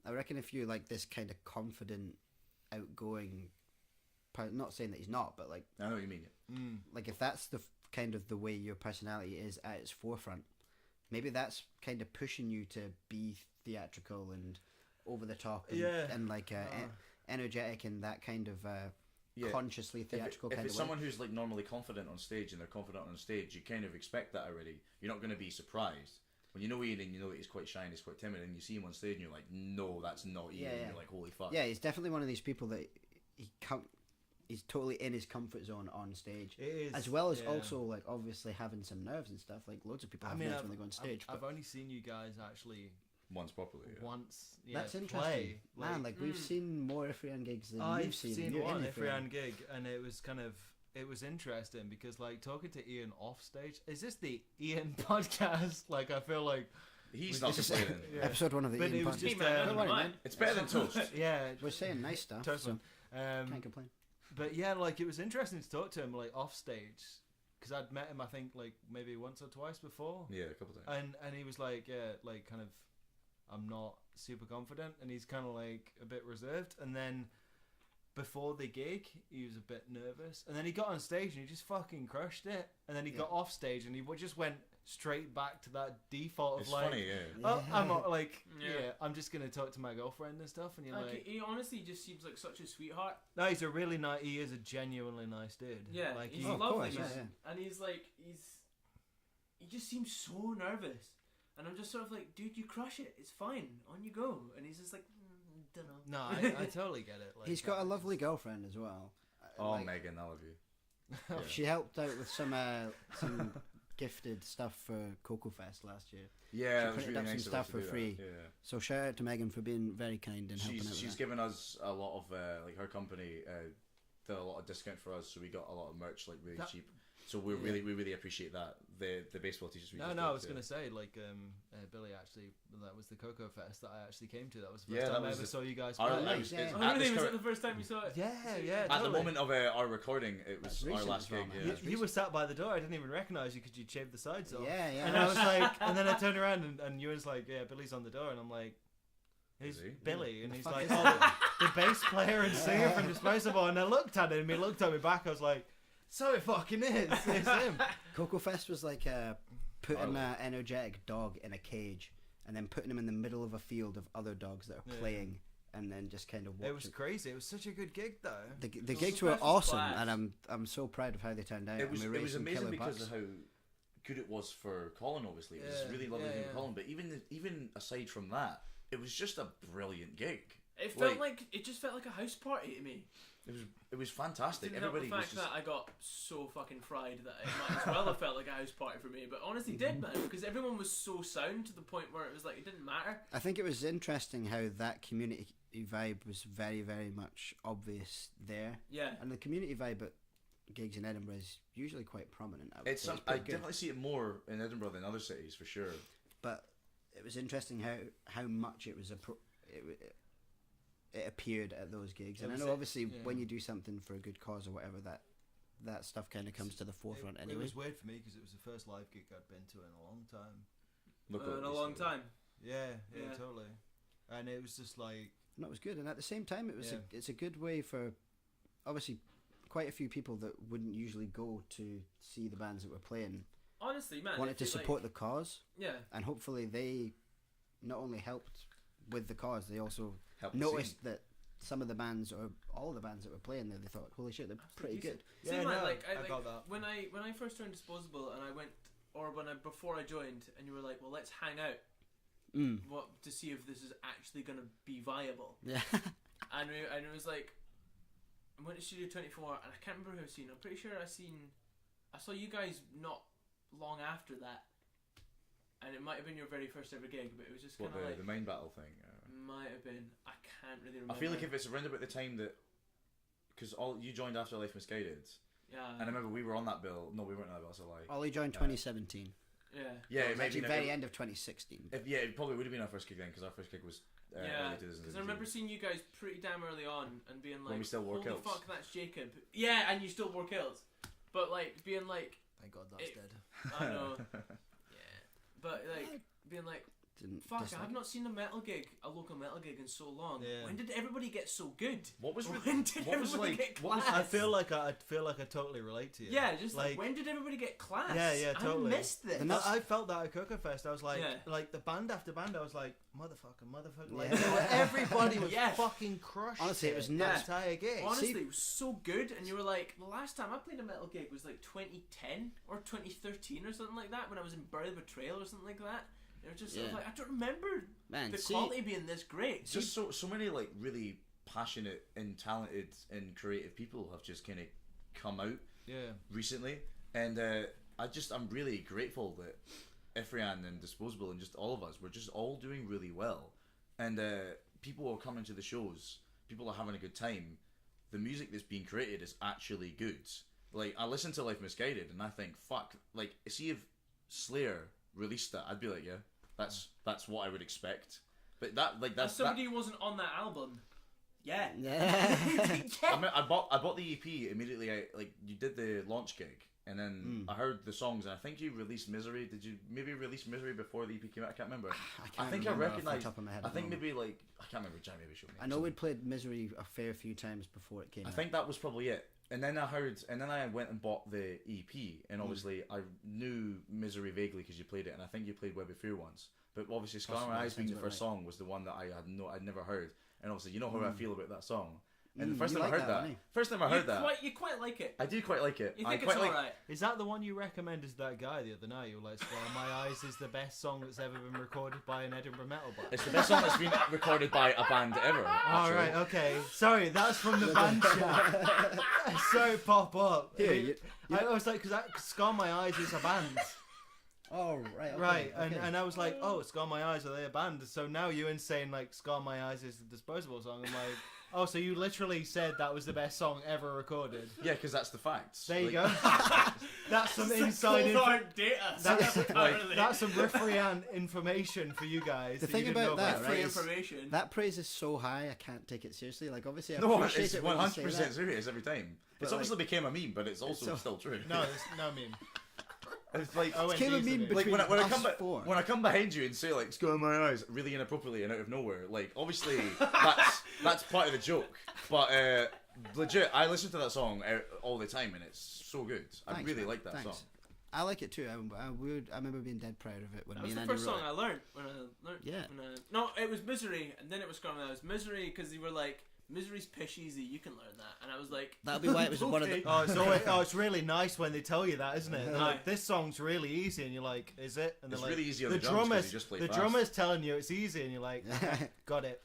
I reckon if you like this kind of confident, outgoing, not saying that he's not, but like I know what you mean. like if that's the kind of the way your personality is at its forefront, maybe that's kind of pushing you to be theatrical and over the top and, Yeah. and like energetic and that kind of Yeah. consciously theatrical If kind it's of way. someone who's like normally confident on stage and they're confident on stage, you kind of expect that already. You're not going to be surprised. When you know Ian and you know that he's quite shy and he's quite timid and you see him on stage and you're like, no, that's not Ian. Yeah, yeah. And you're like, holy fuck. Yeah, he's definitely one of these people that he's totally in his comfort zone on stage. It is. As well as yeah. also like obviously having some nerves and stuff. Like loads of people have nerves when they go on stage. I've but only seen you guys actually once properly. Yeah. once. That's interesting. Play. Man, like we've seen more IFREANN gigs than I've you've seen. seen You're one in IFREANN gig, and it was interesting because like talking to Ian off stage. Is this the Ian podcast? Like I feel like He's not This is complaining. Yeah. episode 1 of the But Ian it was podcast. just, Don't worry, mind. man. It's better than Toast. yeah, We're saying nice stuff, Toastman. so can't complain. But yeah, like it was interesting to talk to him like off stage because I'd met him I think like maybe once or twice before. Yeah, a couple times. And he was like, yeah, like kind of, I'm not super confident, and he's kind of like a bit reserved. And then before the gig, he was a bit nervous, and then he got on stage and he just fucking crushed it. And then he got off stage and he just went straight back to that default of It's like, funny, yeah. oh, I'm not like, Yeah. I'm just gonna talk to my girlfriend and stuff. And you're like, He honestly just seems like such a sweetheart. no, he's a really nice. He is a genuinely nice dude. Yeah, like he's Oh, of lovely, course, man. yeah. And he's like, he just seems so nervous. And I'm just sort of like, dude, you crush it. It's fine. On you go. And he's just like, don't know. No, I totally get it. Like, He's got a lovely girlfriend as well. Oh, Like, Megan, I love you. Yeah. She helped out with some gifted stuff for Cocofest last year. Yeah, She it was printed really up some nice of her stuff to for do that. free. Yeah. So shout out to Megan for being very kind and helping out with She's that. given us a lot of like her company did a lot of discount for us, so we got a lot of merch like really That- cheap. So we really appreciate that. The baseball t-shirts we just No, did, I was yeah. gonna say like Billy actually that was the Cocofest that I actually came to. That was the Yeah, first that time I was ever the- saw you guys Our- play. it nice, was- yeah. it's Oh, at really? this Was current- it the first time you saw it? Yeah, yeah. At the totally. moment of our recording, it was That's our recent last as well, gig. man. Yeah. You were sat by the door. I didn't even recognise you because you shaved the sides off. Yeah, yeah. And I was like, and then I turned around and Euan's like, yeah, Billy's on the door, and I'm like, who's Is he? Billy? And The he's fuck like, is oh, that? the bass player and singer from Disposable. And I looked at him, and he looked at me back. I was like, so it fucking is. It's him. Cocofest was like putting an energetic dog in a cage and then putting him in the middle of a field of other dogs that are Yeah. playing and then just kind of watching. It was crazy. It was such a good gig, though. The Cocofest gigs was were awesome, class. and I'm so proud of how they turned out. It was and we it raised was some amazing killer because bucks. of how good it was for Colin. Obviously, it was Yeah, really lovely yeah, to do yeah. Colin. But even aside from that, it was just a brilliant gig. It felt Like- like it just felt like a house party to me. It was fantastic. Didn't help the Everybody was fact just. that I got so fucking fried that it might as well have felt like a house party for me. But honestly, did, man, because everyone was so sound to the point where it was like it didn't matter. I think it was interesting how that community vibe was very, very much obvious there. Yeah. And the community vibe at gigs in Edinburgh is usually quite prominent. I would It's say. I pretty good. definitely see it more in Edinburgh than other cities for sure. But it was interesting how much it was it appeared at those gigs. It And I was know obviously yeah. when you do something for a good cause or whatever, that stuff kind of comes to the forefront It anyway. was weird for me because it was the first live gig I'd been to in a long time. Look In a long time. Yeah, Yeah. totally. And it was just like, And that was good. And at the same time, Yeah. it's a good way for obviously quite a few people that wouldn't usually go to see the bands that were playing Honestly, man. wanted if to you, support the cause, Yeah. and hopefully they not only helped with the cause, they also Help the noticed that some of the bands or all the bands that were playing there, they thought, holy shit, they're pretty decent. good. See, Yeah, man, no, like I got that. when I first joined Disposable and I went, or before I joined, and you were like, well, let's hang out, to see if this is actually gonna be viable. Yeah. And it was like, I went to Studio 24, and I can't remember who I've seen. I'm pretty sure I saw you guys not long after that, and it might have been your very first ever gig, but it was just kind What of like the mind battle thing? might have been. I can't really remember. I feel like if it's around about the time that, because you joined after Life Misguided, yeah, and I remember we were on that bill. No, we weren't on that bill. That's a lie. Ollie joined 2017. yeah, Yeah, It it was might actually be very end of 2016. it probably would have been our first gig then, because our first gig was yeah. early 2017. Because I remember seeing you guys pretty damn early on and being like, When we still wore "Holy kilts." fuck, that's Jacob." Yeah, and you still wore kilts, but like being like, thank God that's It- dead. I know, yeah, but like being like, Didn't fuck, dislike I've not seen a local metal gig in so long. Yeah. When did everybody get so good? What was When did what was everybody like? get What was class? I feel like I totally relate to you. Yeah, just like when did everybody get class? Yeah, totally. I missed this. The nuts- I felt that at Cocofest. I was like, Yeah. like the band after band. I was like, motherfucker. Like Yeah. everybody was Yeah. fucking crushed. Honestly, it was the nuts. entire gig. Honestly, See- it was so good, and you were like, the last time I played a metal gig was like 2010 or 2013 or something like that, when I was in Bury the Betrayal or something like that. It was just sort of Yeah. like, I don't remember Man, the see, quality being this great. It's just so many like really passionate and talented and creative people have just kind of come out Yeah. recently, and I'm really grateful that IFREANN and Disposable and just all of us, we're just all doing really well, and people are coming to the shows. People are having a good time. The music that's being created is actually good. Like, I listen to Misguided and I think, fuck, like, see if Slayer released that, I'd be like, yeah, that's what I would expect. But that's As somebody who wasn't on that album. Yeah. I bought the EP immediately. You did the launch gig, and then I heard the songs, and I think you released Misery. Did you maybe release Misery before the EP came out? I can't remember. I think I recognized. I think maybe I can't remember. Jack maybe showed me. I know we'd played Misery a fair few times before it came out. I think that was probably it. And then I went and bought the EP, and obviously I knew Misery vaguely because you played it, and I think you played Web of Fear once. But obviously Scar My Eyes being the first song was the one that I'd never heard. And obviously, you know how I feel about that song. And the first time I heard that, you quite like it. I do quite like it. You think it's alright? Is that the one you recommended to that guy the other night? You were like, "Well, My Eyes is the best song that's ever been recorded by an Edinburgh metal band." It's the best song that's been recorded by a band ever. All right, okay. Sorry, that's from the band chat. Sorry, pop up. Here, I was like, because Scar My Eyes is a band. Oh, right. Okay, right, okay. and I was like, oh, Scar My Eyes, are they a band? So now Euan's saying, like, Scar My Eyes is the Disposable song. I'm like, oh, so you literally said that was the best song ever recorded. Yeah, because that's the facts. There you go. That's some inside data. That's some IFREANN information for you guys. The thing about that, right, information. That praise is so high, I can't take it seriously. Like, obviously, I No, appreciate it's it when you say 100% that. serious every time. But It's obviously became a meme, but it's also still true. No, it's no meme. It's like, Oh, It became a meme like between when I four. when I come behind you and say like "Scar My Eyes" really inappropriately and out of nowhere, like obviously that's part of the joke. But legit, I listen to that song all the time and it's so good. I Thanks, really man. like that Thanks. song. I like it too. I remember being dead proud of it when That me was and the Andy first wrote song it. I learned when I learned. Yeah. No, it was Misery, and then it was Scar My Eyes. Misery, because you were like, Misery's pish easy, you can learn that. And I was like, That'll be why it was one of the. okay. It's really nice when they tell you that, isn't it? They're like, this song's really easy, and you're like, is it? And they're It's like, really easy on the drums 'cause you just play fast. drummer's telling you it's easy, and you're like, got it.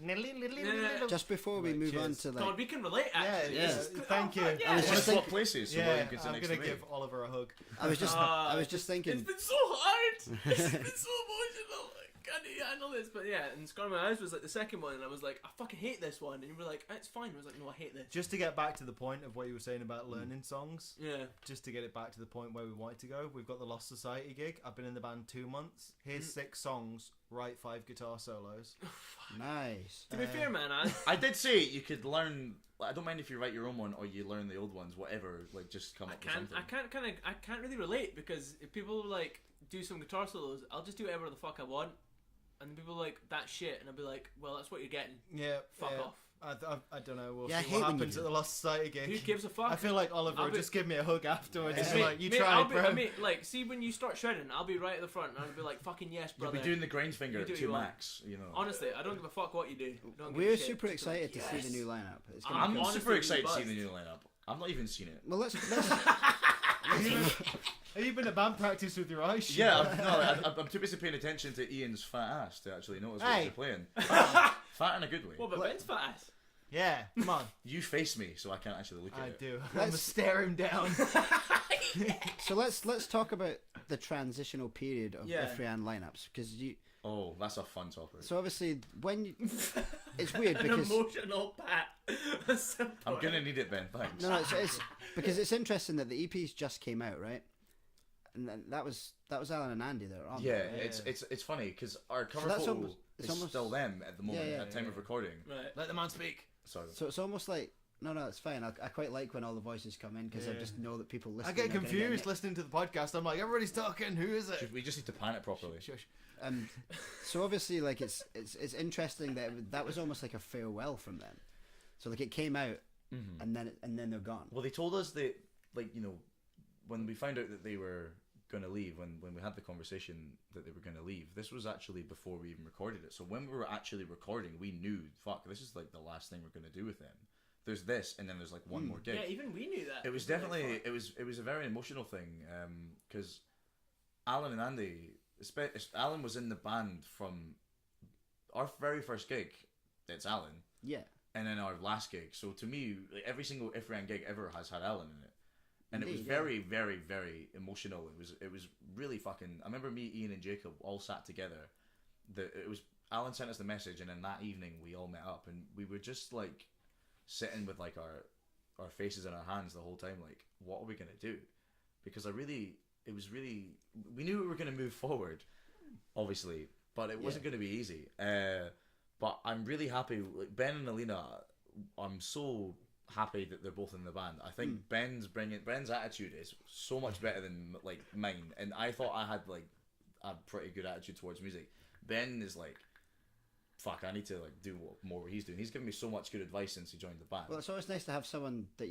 Just before we Right, move cheers. on to Come on, like, we can relate, actually. yeah. This is- Thank you. Yeah. I was Let's just swap think- places so Yeah, William can sit I'm next gonna to me. give Oliver a hug. I was just thinking. It's been so hard. It's been so emotional. I can't handle this. But yeah, and Scar My Eyes was like the second one, and I was like, I fucking hate this one. And you were like, it's fine. I was like, no, I hate this. Just to get back to the point of what you were saying about learning songs, Yeah. just to get it back to the point where we wanted to go, we've got the Lost Society gig. I've been in the band 2 months. Here's 6 songs, write 5 guitar solos. Nice. To be fair, man, I did say you could learn. I don't mind if you write your own one or you learn the old ones, whatever. Like just come up with something. I can't really relate, because if people like do some guitar solos, I'll just do whatever the fuck I want, and people are like, that's shit, and I'll be like, well, that's what you're getting. Yeah, Fuck yeah. off. I don't know. We'll Yeah, I see hate what when you happens do at the Lost Society gig. Who gives a fuck? I feel like Oliver would just give me a hug afterwards. Yeah. And be like, you Mate, tried, bro. like, see when you start shredding, I'll be right at the front, and I'll be like, fucking yes, You'll brother. be doing the grind finger You at do what 2 you want. max. You know. Honestly, I don't give a fuck what you do. Don't give We're a shit. super Just like, excited to see yes. the new lineup. It's gonna I'm be cool. honestly super excited to see buzzed. the new lineup. I've not even seen it. Well, let's Have you been at band practice with your eyes shut? Yeah, I'm too busy paying attention to Ian's fat ass to actually notice what Hey. you're playing. Fat in a good way. What about Ben's fat ass? Yeah, come on. You face me, so I can't actually look at I it. do. I'm gonna Let's- stare him down. so let's talk about the transitional period of Yeah. IFREANN lineups, because you. Oh, that's a fun topic. So obviously when you, it's weird An because emotional pat. I'm gonna need it, Ben. Thanks. no, it's because it's interesting that the EPs just came out, right? And then that was Alan and Andy that were on. Yeah, there, right? it's funny because our cover that's photo almost- it's is almost- still them at the moment Yeah, yeah, at time of recording. Right. Let the man speak. Sorry. So it's almost like no, it's fine. I quite like when all the voices come in because I Yeah. just know that people listen. I get confused listening to the podcast. I'm like, everybody's talking. Who is it? We just need to pan it properly. Shush. So obviously, like it's interesting that that was almost like a farewell from them. So like it came out and then they're gone. Well, they told us that, like, you know, when we found out that they were going to leave, when we had the conversation that they were going to leave, this was actually before we even recorded it. So when we were actually recording, we knew, fuck, this is like the last thing we're going to do with them. There's this, and then there's like one more gig. Yeah, even we knew that. It was definitely it was a very emotional thing because Alan and Andy, Alan was in the band from our very first gig. It's Alan, Yeah. and then our last gig. So to me, like, every single IFREANN gig ever has had Alan in it, And it was Indeed, yeah. very, very, very emotional. It was really fucking. I remember me, Ian, and Jacob all sat together. Alan sent us the message, and then that evening we all met up, and we were just like sitting with like our faces in our hands the whole time, like, what are we gonna do? Because we knew we were gonna move forward, obviously, but it wasn't gonna be easy. But I'm really happy. Like, Ben and Alina, I'm so happy that they're both in the band. I think Ben's attitude is so much better than like mine, and I thought I had like a pretty good attitude towards music. Ben is like, fuck, I need to like do more what he's doing. He's given me so much good advice since he joined the band. Well, it's always nice to have someone that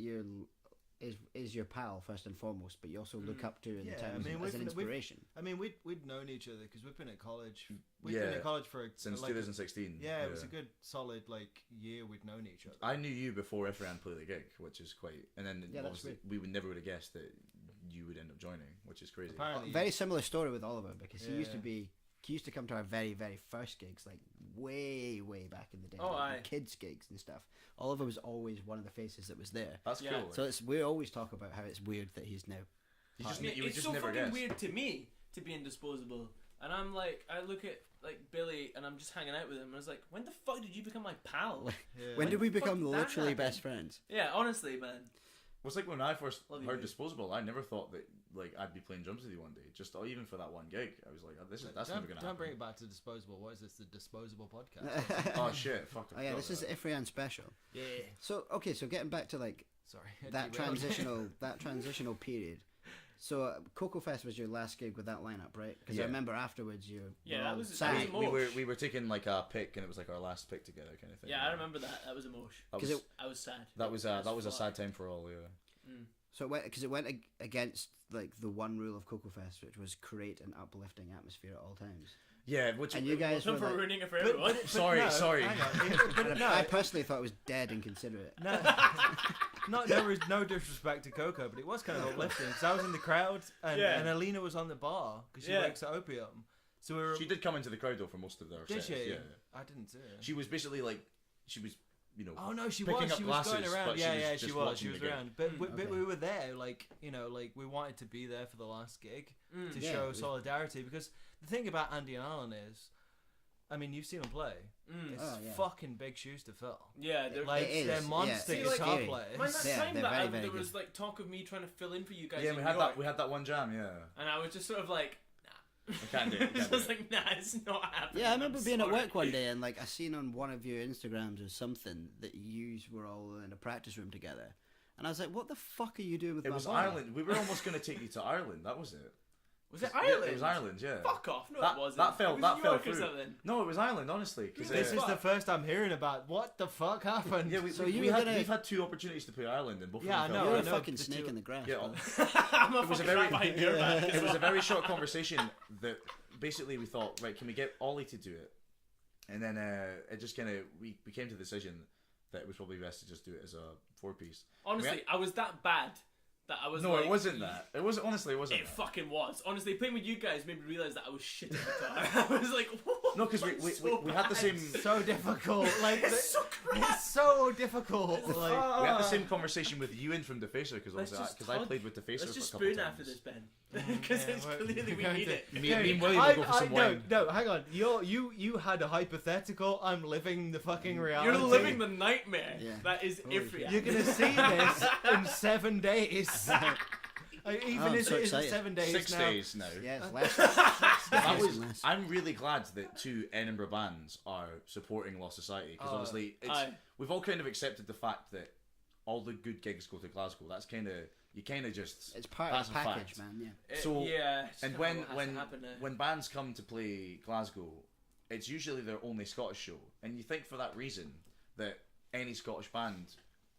is your pal first and foremost, but you also look up to in terms as an inspiration. We'd known each other because we've been at college. We've been at college since like, 2016. Yeah, it was a good solid like year we'd known each other. I knew you before IFREANN played the gig, which is quite. And then obviously we would never have guessed that you would end up joining, which is crazy. Apparently, very similar story with Oliver, because he used to come to our very, very first gigs, like way back in the day, like kids gigs and stuff. Oliver was always one of the faces that was there. That's cool. So we always talk about how it's weird that he's now. It's so fucking weird to me to be in Disposable, and I'm like, I look at like Billy, and I'm just hanging out with him, and I was like, when the fuck did you become my pal? When did we become literally best friends? Yeah, honestly, man. It was like when I first heard you. Disposable, I never thought that like I'd be playing drums with you one day. Just even for that one gig, I was like, that's never gonna happen. Don't bring it back to Disposable. What is this? The Disposable Podcast? Oh shit! Fuck. Oh yeah, this is IFREANN special. Yeah. So getting back to like sorry that transitional period. So Cocofest was your last gig with that lineup, right? Because I remember afterwards that was sad. We were taking like a pick, and it was like our last pick together, kind of thing. Yeah, I remember that. That was emotional. I was sad. That was a sad time for all. Yeah. So it went against like the one rule of Cocofest, which was create an uplifting atmosphere at all times. Yeah, and you guys were for like, ruining it for everyone. Sorry. I personally thought it was dead inconsiderate. No disrespect to Coco, but it was kind of uplifting because I was in the crowd and Alina was on the bar because she works at Opium. So she did come into the crowd though for most of their sets. Did she? Yeah. I didn't see her. She was basically like Oh no, she picking was. up She glasses, was going around. but She was around. But Okay. we were there, like we wanted to be there for the last gig to show solidarity. Because the thing about Andy and Alan is, I mean, you've seen them play. It's fucking big shoes to fill. Yeah, they're monster guitar players. Man, that time very, there very was like talk of me trying to fill in for you guys. Yeah, in we New had York, we had that one jam. Yeah. and I was just sort of like, I can't do it. I was like, nah, it's not happening. Yeah, I remember I'm being sorry. at work one day and like I seen on one of your Instagrams or something that you were all in a practice room together, and I was like, "What the fuck are you doing with It my was boy?" Ireland. We were almost going to take you to Ireland. That was it. Was it Ireland? Yeah, it was Ireland. Yeah. Fuck off! No, That- it wasn't. that fell- It was that New fell York or through. something. No, it was Ireland, honestly. 'Cause, This is the first I'm hearing about. What the fuck happened? Yeah, So you were gonna- we've had 2 opportunities to play Ireland, and both Yeah, of I them know, You were fell a through. fucking the snake two- in the grass. Yeah. man. I'm a It was a fucking very- rat behind your back. It was a very short conversation that basically we thought, right, can we get Ollie to do it? And then it just kind of we came to the decision that it was probably best to just do it as a 4-piece. Honestly, I was that bad that I was. No, like, it wasn't that. It wasn't. Honestly, it wasn't. It that. fucking was. Honestly, playing with you guys made me realize that I was shit at guitar. I was like, No, because we had the same. So difficult. Like It's so crap. it's so difficult. Like We had the same conversation with Euan from Defacer because Let's just I talk. played with Defacer Let's for just a couple spoon times. after this, Ben, because yeah, it's we're clearly we going need to- it. Me and William will go for some wine. No, hang on. You had a hypothetical. I'm living the fucking reality. You're living the nightmare. Yeah. That is Holy IFREANN. You're gonna see this in 7 days. Even I'm if so it isn't excited. 7 days 6 now. days now. Yeah, it's less. That was, less. I'm really glad that 2 Edinburgh bands are supporting Lost Society because obviously we've all kind of accepted the fact that all the good gigs go to Glasgow. That's kind of just It's part that's of the a package, fact. man. Yeah. So yeah, it's and kinda what has to happen now. when bands come to play Glasgow, it's usually their only Scottish show, and you think for that reason that any Scottish band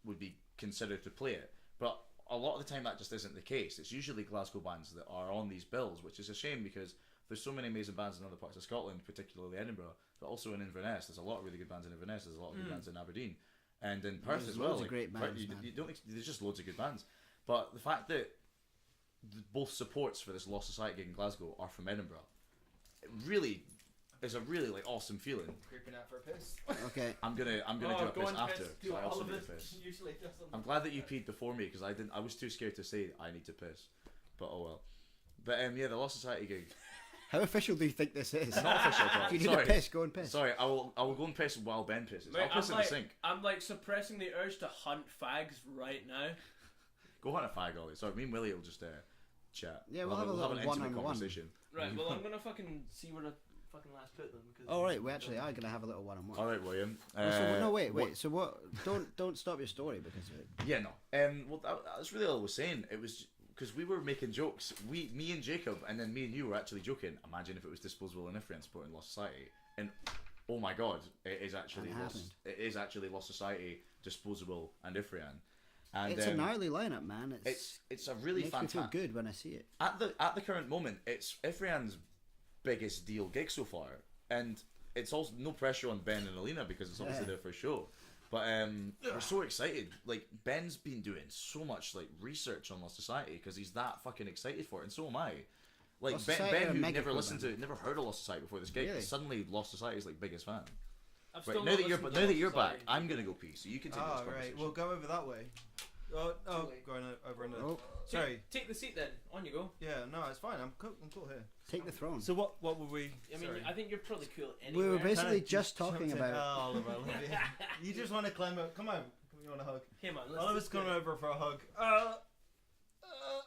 would be considered to play it, but a lot of the time that just isn't the case. It's usually Glasgow bands that are on these bills, which is a shame because there's so many amazing bands in other parts of Scotland, particularly Edinburgh, but also in Inverness. There's a lot of really good bands in Inverness. There's a lot of good bands in Aberdeen, and in Perth There's as well. loads of great bands, you, man. you don't. There's just loads of good bands, but the fact that both supports for this Lost Society gig in Glasgow are from Edinburgh, it really is a really like awesome feeling. Creeping out for a piss. Okay. I'm gonna do a go piss on after. piss. 'Cause Do I all also of need it. to piss. Usually does something. I'm glad that you peed before me because I was too scared to say I need to piss. But oh well. But yeah, the Lost Society gig. How official do you think this is? Not official at all. If you need Sorry. to piss, go and piss. Sorry, I will go and piss while Ben pisses. Mate, I'll piss in the sink. I'm like suppressing the urge to hunt fags right now. Go hunt a fag, Ollie. Sorry, me and Willie will just chat. Yeah, we'll have a little an intimate one-on-one. conversation. Right, well, I'm gonna fucking see where I fucking last put them. Because All right, we actually are gonna have a little one-on-one. All right, William. So, wait. what- So what? Don't stop your story because of it. Yeah, no. Well, that's really all I was saying. It was because we were making jokes. Me and Jacob, and then me and you were actually joking. Imagine if it was Disposable and IFREANN supporting Lost Society, and oh my god, it is actually Lost Society, Disposable, and IFREANN. And It's a gnarly lineup, man. it's a really makes me fantastic. feel good when I see it. At the current moment, it's IFREANN's biggest deal gig so far, and it's also no pressure on Ben and Alina because it's obviously their first show. But we're so excited. Like Ben's been doing so much like research on Lost Society because he's that fucking excited for it, and so am I. Like Lost Society Ben are a who mega never cool listened band. to, never heard of Lost Society before this gig, Really? suddenly Lost Society's like biggest fan. I've Right still now not that you're listened now to that Lost you're back, Society. I'm gonna go pee, so you can take this Oh, conversation. right. We'll go over that way. Oh, going over in the. Oh. Sorry. Take the seat then. On you go. Yeah, no, it's fine. I'm cool here. Take the throne. So what were we? I mean, sorry. I think you're probably cool We anywhere. were basically Kinda just talking jumped in. about. Oh, Oliver, I love you. You just want to climb up. Come on. You want a hug? Hey man, let's Oliver's just coming go. over for a hug.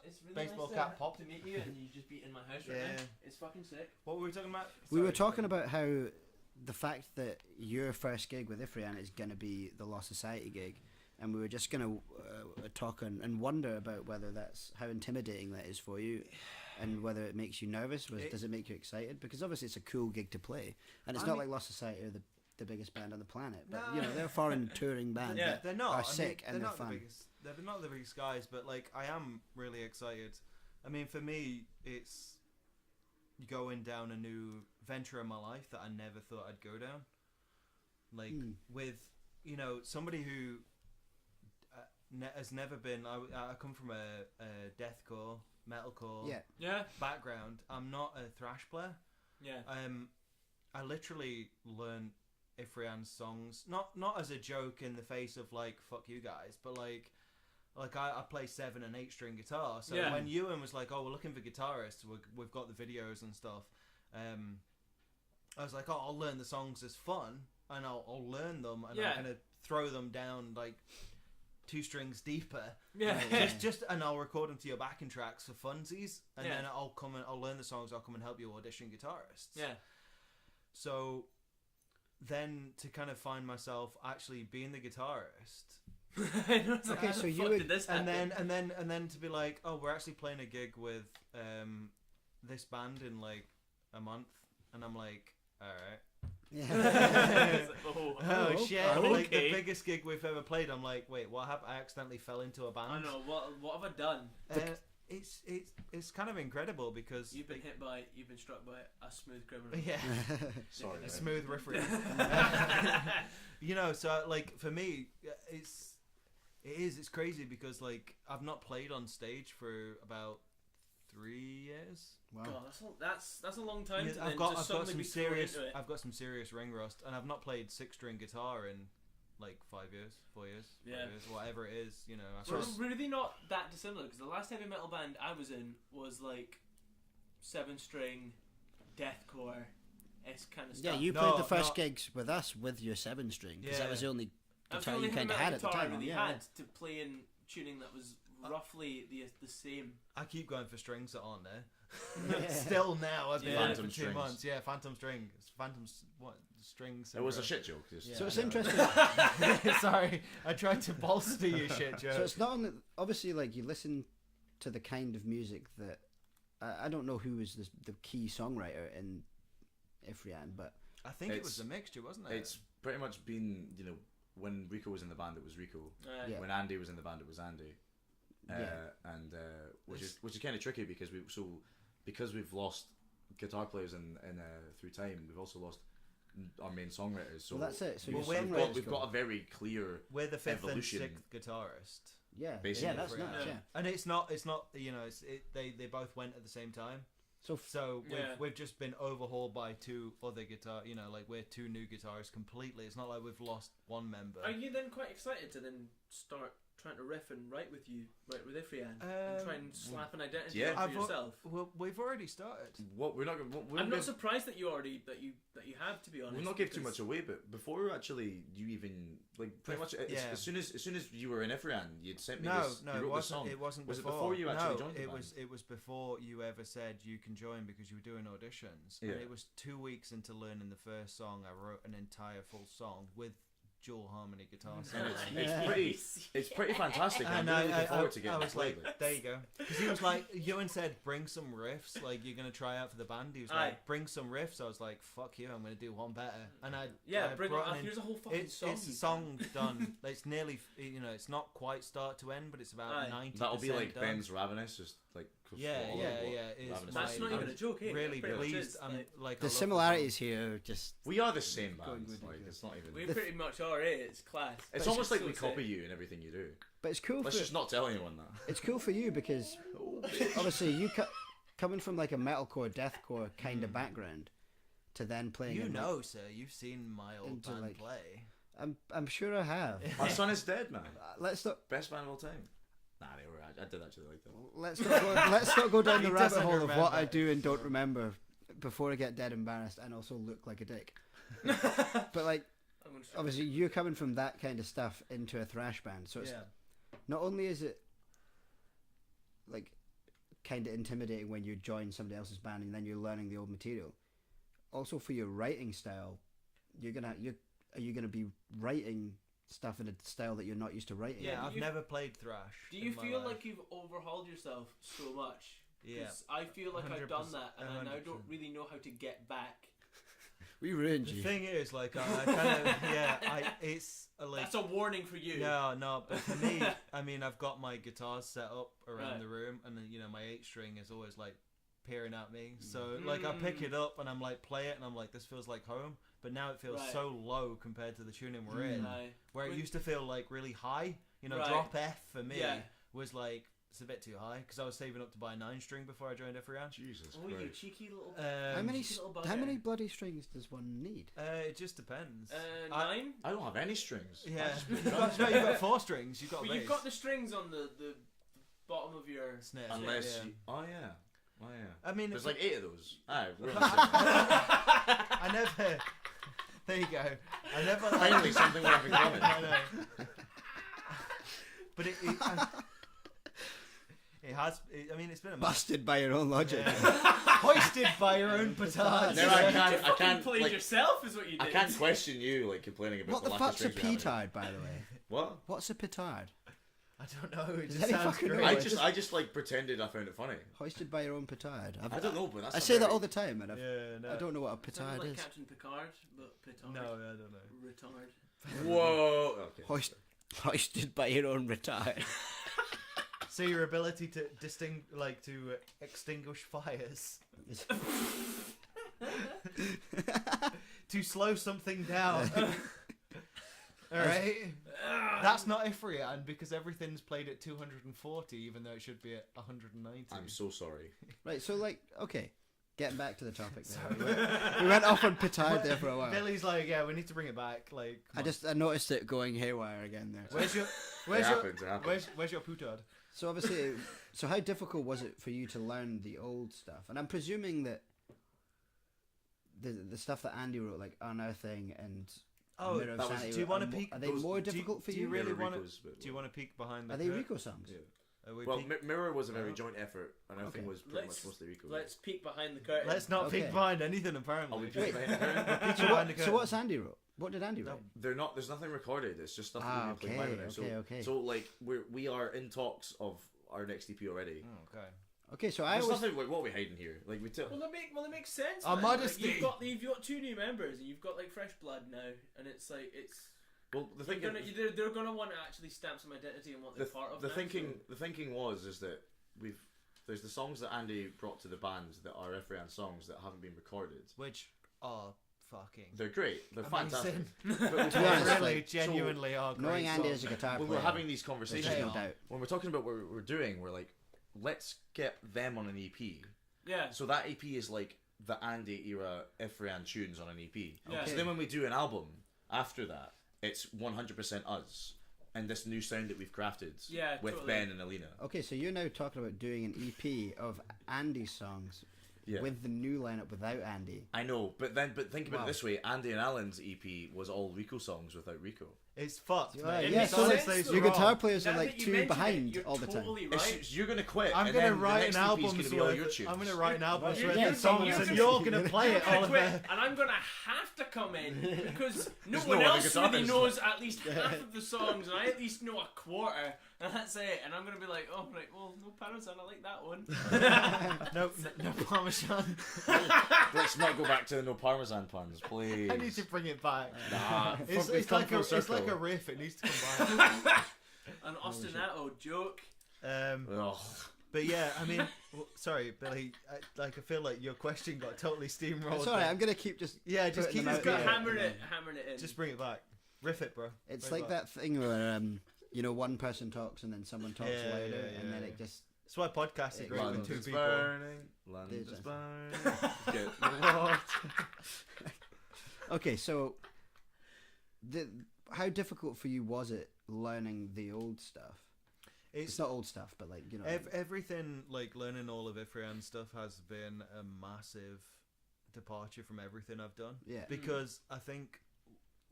It's really Baseball nice cap pop. to meet you, and you just be in my house right Yeah. now. It's fucking sick. What were we talking about? We were Sorry. talking about how the fact that your first gig with IFREANN is going to be the Lost Society gig, and we were just going to talk and wonder about whether that's how intimidating that is for you, and whether it makes you nervous. Does it make you excited? Because obviously it's a cool gig to play, and it's not like Lost Society are the biggest band on the planet, but No. they're a foreign touring band. Yeah, that They're not. are sick and they're they're not fun. the biggest. They're not the biggest guys, but like I am really excited. I mean, for me, it's going down a new venture in my life that I never thought I'd go down. Like with somebody who has never been. I come from a deathcore, metalcore Yeah. background. I'm not a thrash player. Yeah. I literally learned IFREANN's songs, not as a joke in the face of like fuck you guys, but like I play 7 and 8 string guitar. So Yeah. when Euan was like, "Oh, we're looking for guitarists. We've got the videos and stuff," I was like, "Oh, I'll learn the songs as fun, and I'll learn them, and Yeah. I'm gonna throw them down like 2 strings deeper." Yeah. just and I'll record them to your backing tracks for funsies, and Yeah. then I'll learn the songs. I'll come and help you audition guitarists. Yeah. So then to kind of find myself actually being the guitarist, I know, it's like, Okay, how so the you fuck would- did this and happen? then to be like, oh, we're actually playing a gig with this band in like a month, and I'm like, all right. Yeah. It's like, oh, Oh shit! okay. Like the biggest gig we've ever played. I'm like, wait, what happened? I accidentally fell into a I band. know. What have I done? It's kind of incredible because You've been struck by a smooth criminal. yeah, Sorry, a man. smooth referee. So like for me, it's crazy because like I've not played on stage for about 3 years. Wow. God, that's a long time. Yeah, to I've then got just suddenly be thrown into it. I've got some serious ring rust, and I've not played 6-string guitar in like 5 years, 4 years, 5 Yeah. years, whatever it is. We're really not that dissimilar because the last heavy metal band I was in was like 7-string, deathcore, kind of Yeah, stuff. you No, played the first not- gigs with us with your 7-string because that Yeah. was the only That was guitar the you only kind of heavy had metal at the guitar I time. really Yeah. had to play in tuning that was roughly the same. I keep going for strings that aren't there. Yeah. Still now, I've been Yeah. doing it Phantom for 2 strings. months. Yeah, phantom strings. What strings? It was a shit joke. Just, Yeah. So it's I know. interesting. Sorry, I tried to bolster your shit joke. So it's not only obviously like you listen to the kind of music that I don't know who was the key songwriter in IFREANN, but I think it It's- was a mixture, wasn't it? It's pretty much been, when Rico was in the band, it was Rico. Yeah. When Andy was in the band, it was Andy. Yeah. And which is kind of tricky because we've lost guitar players in through time. We've also lost our main songwriters. So well, that's it. So Well, your we've songwriters got a very clear. We're the 5th evolution. and 6th yeah, basically yeah, that's for nuts. it. Yeah. and it's not they both went at the same time. So Yeah. we've just been overhauled by 2 other guitar. You know, like we're 2 new guitarists completely. It's not like we've lost one member. Are you then quite excited to then start trying to riff and write with IFREANN and try and slap an identity yeah. on for yourself? Well, we've already started. What we're not gonna. I'm not surprised that you have, to be honest. We'll not give too because- much away, but before actually you even like pretty much as soon as you were in IFREANN, you'd sent me this. No, you it wrote this wasn't. song. It wasn't. Was before. it before you actually no, joined the it band? was. It was before you ever said you can join because you were doing auditions. Yeah. And it was 2 weeks into learning the first song. I wrote an entire full song with dual harmony guitar And solos. it's pretty fantastic. I'm And really looking forward to I getting was to play like, it. there you go. Because he was like, Euan said, bring some riffs. Like, you're going to try out for the band. He was Aye. like, bring some riffs. I was like, fuck you, I'm going to do one better. And I Bring brought it up. in- Here's a whole fucking song. It's a song done. It's nearly, it's not quite start to end, but it's about Aye. 90%. That'll be like done. Ben's Ravenous, just like Yeah. It's Ravenous That's is. not even a joke, eh? Really Pretty much pleased. is, I'm like- like I The love similarities here are just. We are the same band. Good. Like it's not even. We The- pretty much are, eh? It's class. It's But almost like so we sick. copy you in everything you do. But it's cool Let's for just not tell anyone that. it's cool for you because obviously you coming from like a metalcore, deathcore kind of background to then playing. You in, like- know, sir. You've seen my old into, band like- play. I'm sure I have. My son is dead, man. Let's not. Best band of all time. Nah, they were. I did actually like them. Let's not go down the He rabbit doesn't hole of what I remember. do and don't remember before I get dead embarrassed and also look like a dick. But like, I'm gonna try. obviously, you're coming from that kind of stuff into a thrash band, so it's not only is it like kind of intimidating when you join somebody else's band and then you're learning the old material. Also, for your writing style, are you gonna be writing stuff in a style that you're not used to writing? Yeah, do I've you- never played thrash. Do you in my feel life. like you've overhauled yourself so much? Yeah. 'Cause I feel like I've done 100%, that, and I now don't 100%. really know how to get back. We ruined The you. thing is, like, I kind of, it's like. That's a warning for you. No, but for me, I mean, I've got my guitars set up around Right. the room, and then, my 8-string is always like peering at me. So, like, I pick it up and I'm like, play it, and I'm like, this feels like home. But now it feels Right. so low compared to the tuning we're in, Aye. where it With- used to feel like really high. Right. Drop F for me Yeah. was like, it's a bit too high because I was saving up to buy a 9-string before I joined IFREANN. Jesus Oh, you Christ. cheeky little. How many cheeky little how bugger. many bloody strings does one need? It just depends. 9. I don't have any strings. Yeah, I just you've play got, drums. no, you've got 4 strings. You've got a But bass. you've got the strings on the bottom of your. snare. Unless yeah. you, oh yeah. I mean, There's it's- like 8 of those. Aye, we're on the same. I never. There you go. I never. Finally, something we have in common. I know. But it has. I mean, it's been a Busted by your own logic. hoisted by your own petard. No, I You can't. I fucking can't. played Like, yourself, is what you did. I can't question you like complaining about What the lack of fuck's a strings we have in it. petard, by the way? What? What's a petard? I don't know. It Does just any sounds fucking great. know? I just like pretended I found it funny. Hoisted by your own petard. I don't know, but that's I a say that very- all the time, and Yeah, no. I don't know what a Sounded petard like is. Captain Picard, but petard. No, I don't know. Retard. Whoa. Okay. Hoisted by your own retard. So your ability to to extinguish fires, to slow something down. All right, that's not IFREANN because everything's played at 240, even though it should be at 190. I'm so sorry. Right, so okay, getting back to the topic there. We went off on petard there for a while. Billy's like, yeah, we need to bring it back. Like, come on. I noticed it going haywire again there. Where's your It happens. where's your putard? So obviously, so how difficult was it for you to learn the old stuff? And I'm presuming that the stuff that Andy wrote, like Unearthly and Oh, Mirror of that was- Sanity, do you wanna are peek- Are they those- more do you- difficult for do you? you really Mirror wanna- Rico's, but- Do you want to peek behind the Are they curtain? Rico songs? Yeah. Are we Well, peek- Mirror was a very Oh. joint effort, and everything Okay. was pretty Let's- much mostly Rico. Let's peek behind the curtain. Let's not Okay. peek behind anything. Apparently, Are we Wait. peeking behind the curtain? Peek So, behind the so curtain. what's Andy wrote? What did Andy No. write? They're not. There's nothing recorded. It's just stuff that Ah, we've been playing live now. So, okay. so like we are in talks of our next EP already. Oh, okay. Okay, so I There's always nothing like what are we hiding here. Like we took. Well, it makes sense. Our man. Like, modesty. you've got 2 new members, and you've got like fresh blood now, and it's like Well, the thing. they're gonna want to actually stamp some identity on what they're part of. The now, thinking. so- The thinking is that there's the songs that Andy brought to the band that are IFREANN songs that haven't been recorded. Which are fucking They're great. They're amazing. fantastic. But we To be honest, really, like, genuinely are great. knowing Andy songs. as a guitar when player, we're having these there's conversations, They no are. doubt. when we're talking about what we're doing, we're like, let's get them on an EP, Yeah. So that EP is like the Andy era IFREANN tunes on an EP. Yeah. So then when we do an album after that, it's 100% us and this new sound that we've crafted with totally. Ben and Alina. Okay, so you're now talking about doing an EP of Andy's songs with the new lineup without Andy. I know, but think about Wow. it this way: Andy and Alan's EP was all Rico songs without Rico. It's fucked, Yeah, mate. yeah, It's so honestly it's- your wrong. guitar players are Now like that you 2 mention behind it, you're all the time. totally right. You're gonna quit. I'm and gonna then the write next an EP is album gonna be all your worth. tunes. I'm gonna write an album You're worth gonna of songs, you're and gonna- you're gonna play You're it gonna all of quit, it. and I'm gonna have to come in because no There's one no other else really guitarists. knows at least half of the songs, and I at least know a quarter, and that's it. And I'm gonna be like, oh right, well, no Parmesan, I like that one. No Parmesan. Let's not go back to the no parmesan puns, please. I need to bring it back. Nah, It's come like full it's circle. like a riff. It needs to come back. An ostinato joke. Ugh. But yeah, I mean, sorry, Billy. I feel like your question got totally steamrolled. It's alright, I'm gonna keep just just putting keep them it out going. there. Hammering it in. Just bring it back. Riff it, bro. It's Bring like it back. that thing where one person talks and then someone talks Yeah, louder, yeah, and then yeah. it just That's why podcasts are great with London's two people. burning. London's There's burning. Get the water. Okay, so how difficult for you was it learning the old stuff? It's not old stuff, but like Everything, like learning all of IFREANN stuff has been a massive departure from everything I've done. Yeah. Because I think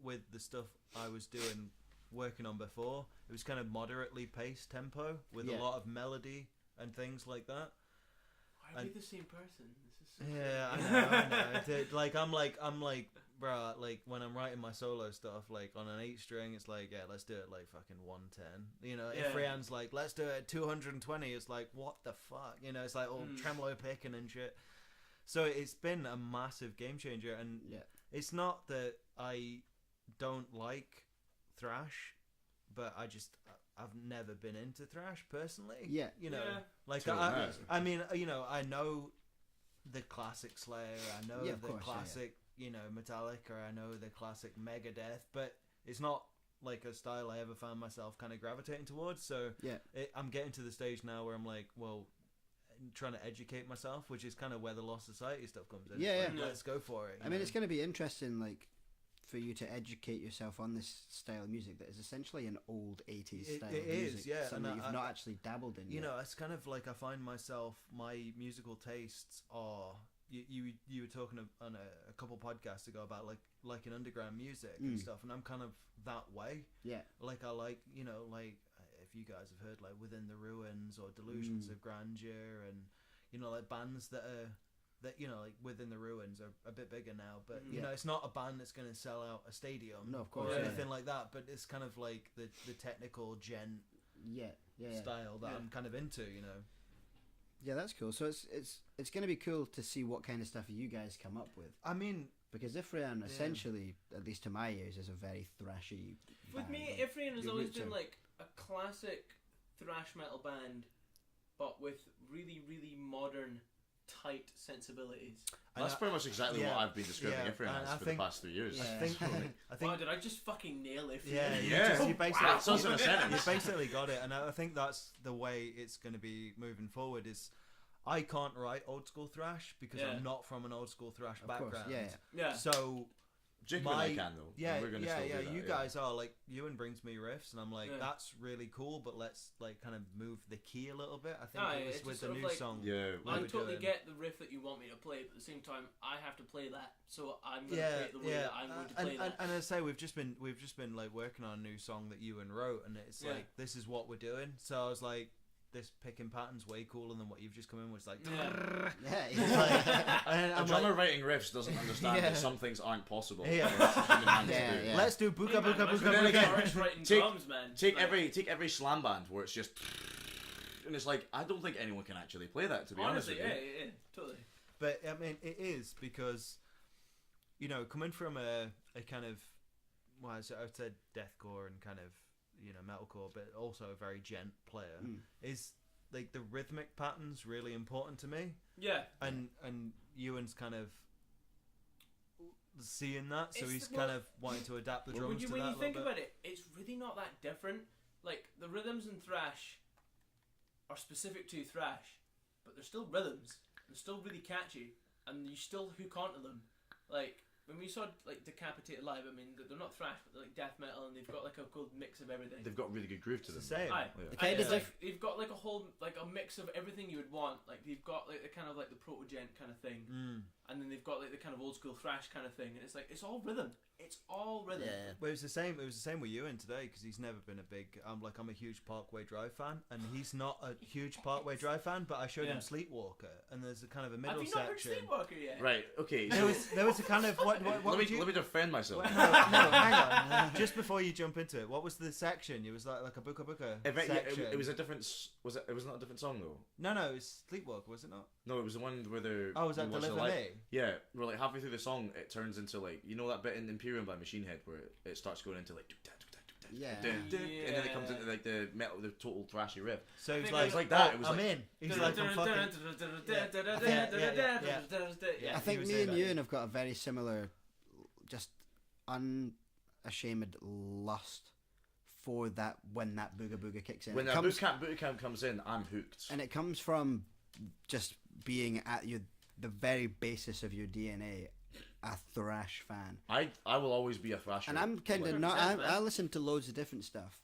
with the stuff I was working on before, it was kind of moderately paced tempo with a lot of melody and things like that. Are we the same person? This is so Yeah, I know. I'm like, bruh, like when I'm writing my solo stuff, like on an 8-string, it's like, yeah, let's do it like fucking 110. You know, Yeah. if Rianne's like, let's do it at 220, it's like, what the fuck? You know, it's like all tremolo picking and shit. So it's been a massive game changer, and it's not that I don't like thrash, but I've never been into thrash personally. Yeah. You know, Yeah. like Totally. I mean, you know, I know the classic Slayer, I know Yeah, of the course, yeah, classic, you know, Metallica, I know the classic Megadeth, but it's not like a style I ever found myself kind of gravitating towards. So I'm getting to the stage now where I'm like, well, trying to educate myself, which is kind of where the Lost Society stuff comes in. Yeah, It's like, yeah. let's go for it. I mean, it's going to be interesting, like, for you to educate yourself on this style of music that is essentially an old 80s style It of is, music. yeah, Something and you've not actually dabbled in You yet. know, it's kind of like I find myself, my musical tastes are. You were talking on a couple podcasts ago about like an underground music and stuff, and I'm kind of that way. Yeah. Like I like, you know, like if you guys have heard like Within the Ruins or Delusions of Grandeur, and you know, like bands that you know, like Within the Ruins are a bit bigger now, but you know, it's not a band that's going to sell out a stadium, No, of course, or yeah. anything like that. But it's kind of like the technical gent Yeah. style that I'm kind of into, you know. Yeah, that's cool. So it's going to be cool to see what kind of stuff you guys come up with. I mean, Because IFREANN, essentially, at least to my ears, is a very thrashy With band. me, Like, IFREANN has your always roots been are- like a classic thrash metal band, but with really, really modern, tight sensibilities. That's pretty much exactly what I've been describing yeah, IFREANN and as I for think- the past 3 years. I think Wow, did I just fucking nail it? Yeah, Yeah. you basically, Wow, so it's in a you sentence. basically got it, and I think that's the way it's going to be moving forward. Is I can't write old school thrash because I'm not from an old school thrash Of course, background. Yeah. So Jacob and I can though. yeah, and we're gonna yeah, still yeah. do that, You guys are like Euan brings me riffs, and I'm like, Yeah. that's really cool, but let's like kind of move the key a little bit. I think Aye, it was it's with just the sort of new like- song. Yeah, we I were totally doing. get the riff that you want me to play, but at the same time, I have to play that, so I'm going to Yeah, play it the way yeah, that I'm going to play that. and as I say, we've just been like working on a new song that Euan wrote, and it's Yeah. like this is what we're doing. So I was like, this picking pattern's way cooler than what you've just come in with. It's like, Yeah. Yeah, it's it's like, and A I'm drummer like, writing riffs doesn't understand Yeah. that some things aren't possible. Yeah. for human hands to Yeah, do. yeah. let's do buka Hey, man, buka imagine buka then a again, buka. guitarist writing take- drums, man. Take Like, every slam band where it's just, and it's like I don't think anyone can actually play that. To be honestly, honest with you. yeah, totally. But I mean, it is because, you know, coming from a kind of, well, I've said deathcore and kind of, you know, metalcore, but also a very gent player, is like the rhythmic patterns really important to me. Yeah. And Ewan's kind of seeing that, so It's he's the- kind of wanting to adapt the When drums you, to when that you a think little about bit. it, it's really not that different. Like, the rhythms in thrash are specific to thrash, but they're still rhythms. They're still really catchy, and you still hook onto them. Like when we saw like Decapitated live, I mean they're not thrash, but they're like death metal, and they've got like a good mix of everything. They've got a really good groove to them. It's the same. Aye. The And kind it's of like they've got like a whole like a mix of everything you would want. Like they've got like the kind of like the proto-gent kind of thing, and then they've got like the kind of old school thrash kind of thing, and it's like it's all rhythm. It's all rhythm. Yeah. Well, it was the same. It was the same with Euan today because he's never been a big. I'm a huge Parkway Drive fan, and he's not a huge Parkway Drive fan. But I showed him Sleepwalker, and there's a kind of a middle Have you not heard section. Sleepwalker yet? Right. Okay. There was a kind of what let would you? me defend myself. No, hang on. Just before you jump into it, what was the section? It was like a Buka section. It was a different. Was it? It was not a different song though. No, it was Sleepwalker, was it not? No, it was the one where the. Oh, was that we watched the Deliver live- Me? Yeah, we're like halfway through the song, it turns into like that bit in Imperium by Machine Head where it starts going into like. Yeah. And then it comes into like the metal, the total thrashy riff. So it was I think like, it was like that. It was I'm like, in. He's like, I'm fucking. I think he was me saying and that. Ewan have got a very similar, just unashamed lust for that when that booga booga kicks in. when It that comes, boot camp comes in, I'm hooked. and it comes from just being at the very basis of your DNA, a thrash fan. I will always be a thrasher. And I'm kind of Like- not. 100%, I listen to loads of different stuff,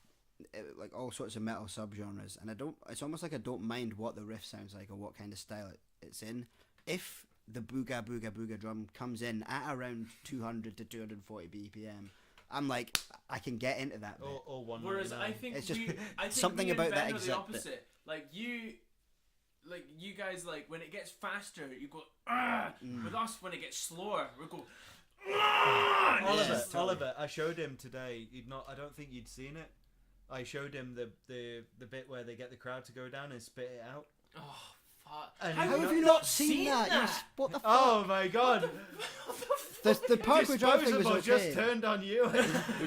like all sorts of metal subgenres, and I don't. It's almost like I don't mind what the riff sounds like or what kind of style it's in. If the booga booga booga drum comes in at around 200 to 240 BPM, I'm like, I can get into that bit. Or one. Whereas I think It's just I think something me and about that Ben are the exact bit. opposite. Like you guys, like when it gets faster, you go. "Argh!" With us, when it gets slower, we go. "Argh!" Oliver, I showed him today. I don't think you'd seen it. I showed him the bit where they get the crowd to go down and spit it out. Oh fuck! And How he- How have you not seen that? Yes. What the fuck? Oh my god! The Parkway Drive thing was Disposable okay. just turned on you. Would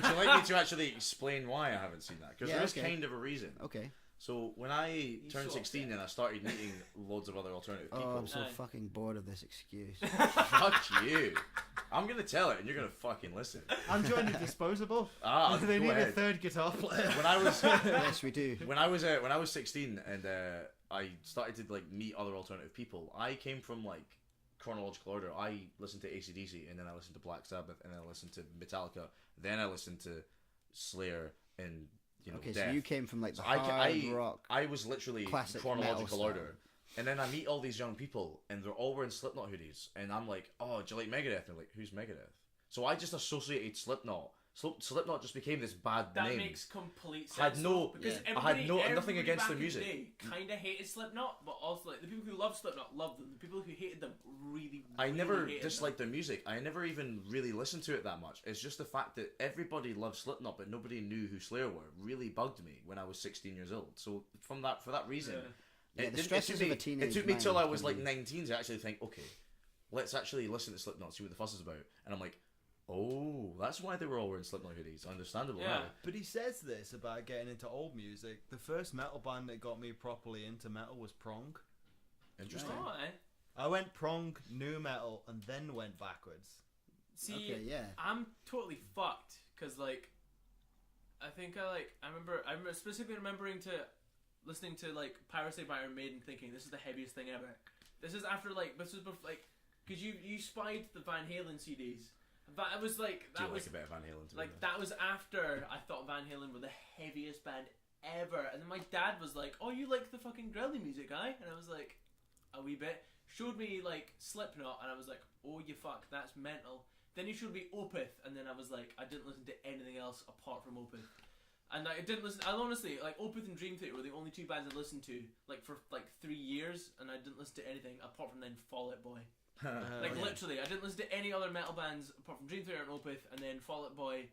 you like me to actually explain why I haven't seen that? Because Yeah, there is okay. kind of a reason. Okay. So when I turned so 16 and I started meeting loads of other alternative Oh, people, I'm so Aye. fucking bored of this excuse. fuck you. I'm gonna tell it and you're gonna fucking listen. I'm joining Disposable. Go They need a ahead. third guitar player. When I was Yes, we do. when I was 16 and I started to like meet other alternative people, I came from like chronological order. I listened to AC/DC and then I listened to Black Sabbath and then I listened to Metallica, then I listened to Slayer and Okay, Death. so you came from like the So hard rock. I was literally classic chronological metal order. And then I meet all these young people and they're all wearing Slipknot hoodies and I'm like, oh, do you like Megadeth? And they're like, who's Megadeth? So I just associated Slipknot. Slipknot just became this bad That name. makes complete I had sense. no- because Yeah. I had nothing against their music. Kind of hated Slipknot, but also like the people who loved Slipknot loved them. The people who hated them really. I really never hated disliked their music. I never even really listened to it that much. It's just the fact that everybody loved Slipknot, but nobody knew who Slayer were. Really bugged me when I was 16 years old. So for that reason, Yeah. Yeah, the didn't- stresses took of me, a teenage It took me mind till I can was like be- 19 to actually think, okay, let's actually listen to Slipknot, see what the fuss is about. And I'm like, oh, that's why they were all wearing Slipknot hoodies. Understandable. Yeah. now. But he says this about getting into old music. The first metal band that got me properly into metal was Prong. Interesting. Oh, eh? I went Prong, new metal, and then went backwards. See, Okay, yeah. I'm totally fucked because like, I think I remember specifically remembering to listening to like Piracy by Iron Maiden, thinking this is the heaviest thing ever. This is after like this was before, like because you spied the Van Halen CDs. That was like Do that you was like a bit of Van Halen? To be like honest? that was after I thought Van Halen were the heaviest band ever, and then my dad was like, "Oh, you like the fucking growly music, guy?" And I was like, "A wee bit." Showed me like Slipknot, and I was like, "Oh, you fuck, that's mental." Then he showed me Opeth, and then I was like, I didn't listen to anything else apart from Opeth. And I didn't listen. I honestly like Opeth and Dream Theater were the only two bands I listened to like for like 3 years, and I didn't listen to anything apart from then Fall Out Boy. Like yeah. literally, I didn't listen to any other metal bands apart from Dream Theater and Opeth, and then Fall Out Boy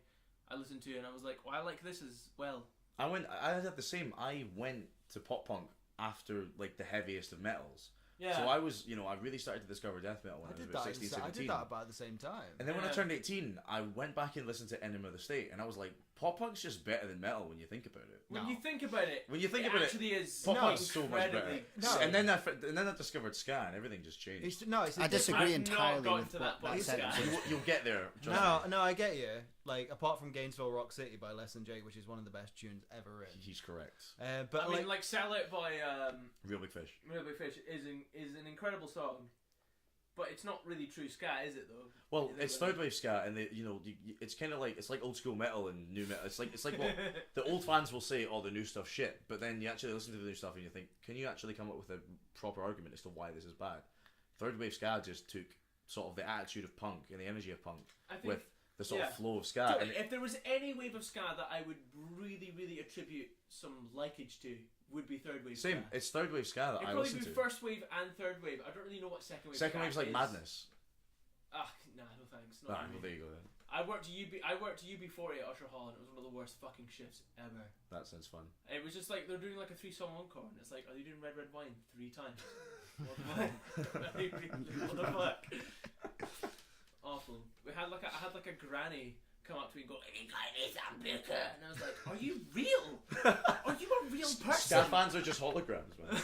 I listened to, and I was like, well, I like this as well. I had the same. I went to pop punk after like the heaviest of metals. Yeah. So I was, I really started to discover death metal when I, was about 16, 17. I did that about the same time. And then when I Yeah. turned 18, I went back and listened to Enema of the State, and I was like, pop punk's just better than metal when you think about it. When No. you think about it, When you think about it, actually is Pop punk's so much incredibly- better. No. And then I discovered ska, and everything just changed. It's, no, it's I disagree I've not entirely gotten with to what that point, that sentence Scott. is. You'll get there. Trust me. No, I get you. Like, apart from Gainesville Rock City by Les and Jake, which is one of the best tunes ever written. He's correct. But I mean, like Sell It by Real Big Fish. Real Big Fish is is an incredible song, but it's not really true ska, is it though? Well, Is it it's really? third wave ska, and it's kind of like it's like old school metal and new metal. It's like what the old fans will say, "Oh, the new stuff shit," but then you actually listen to the new stuff and you think, can you actually come up with a proper argument as to why this is bad? Third wave ska just took sort of the attitude of punk and the energy of punk I think, with the sort yeah. of flow of ska. Totally. And If there was any wave of ska that I would really, really attribute some likage to, would be third wave same, ska. it's third wave ska that It'd I probably listen be to. first wave and third wave. I don't really know what second wave. Second ska wave's like is. Madness. Ah, nah, no thanks. Not Ah, for well, me. there you go then. I worked at UB40 at Usher Hall, and it was one of the worst fucking shifts ever. That sounds fun. It was just like they're doing like a 3-song encore, and it's like, are you doing Red Red Wine 3 times? What the fuck? What the fuck? Awful. I had like a granny come up to me and go, "Any guy needs some liquor," and I was like, "Are you real? Are you a real person?" Ska fans are just holograms, man.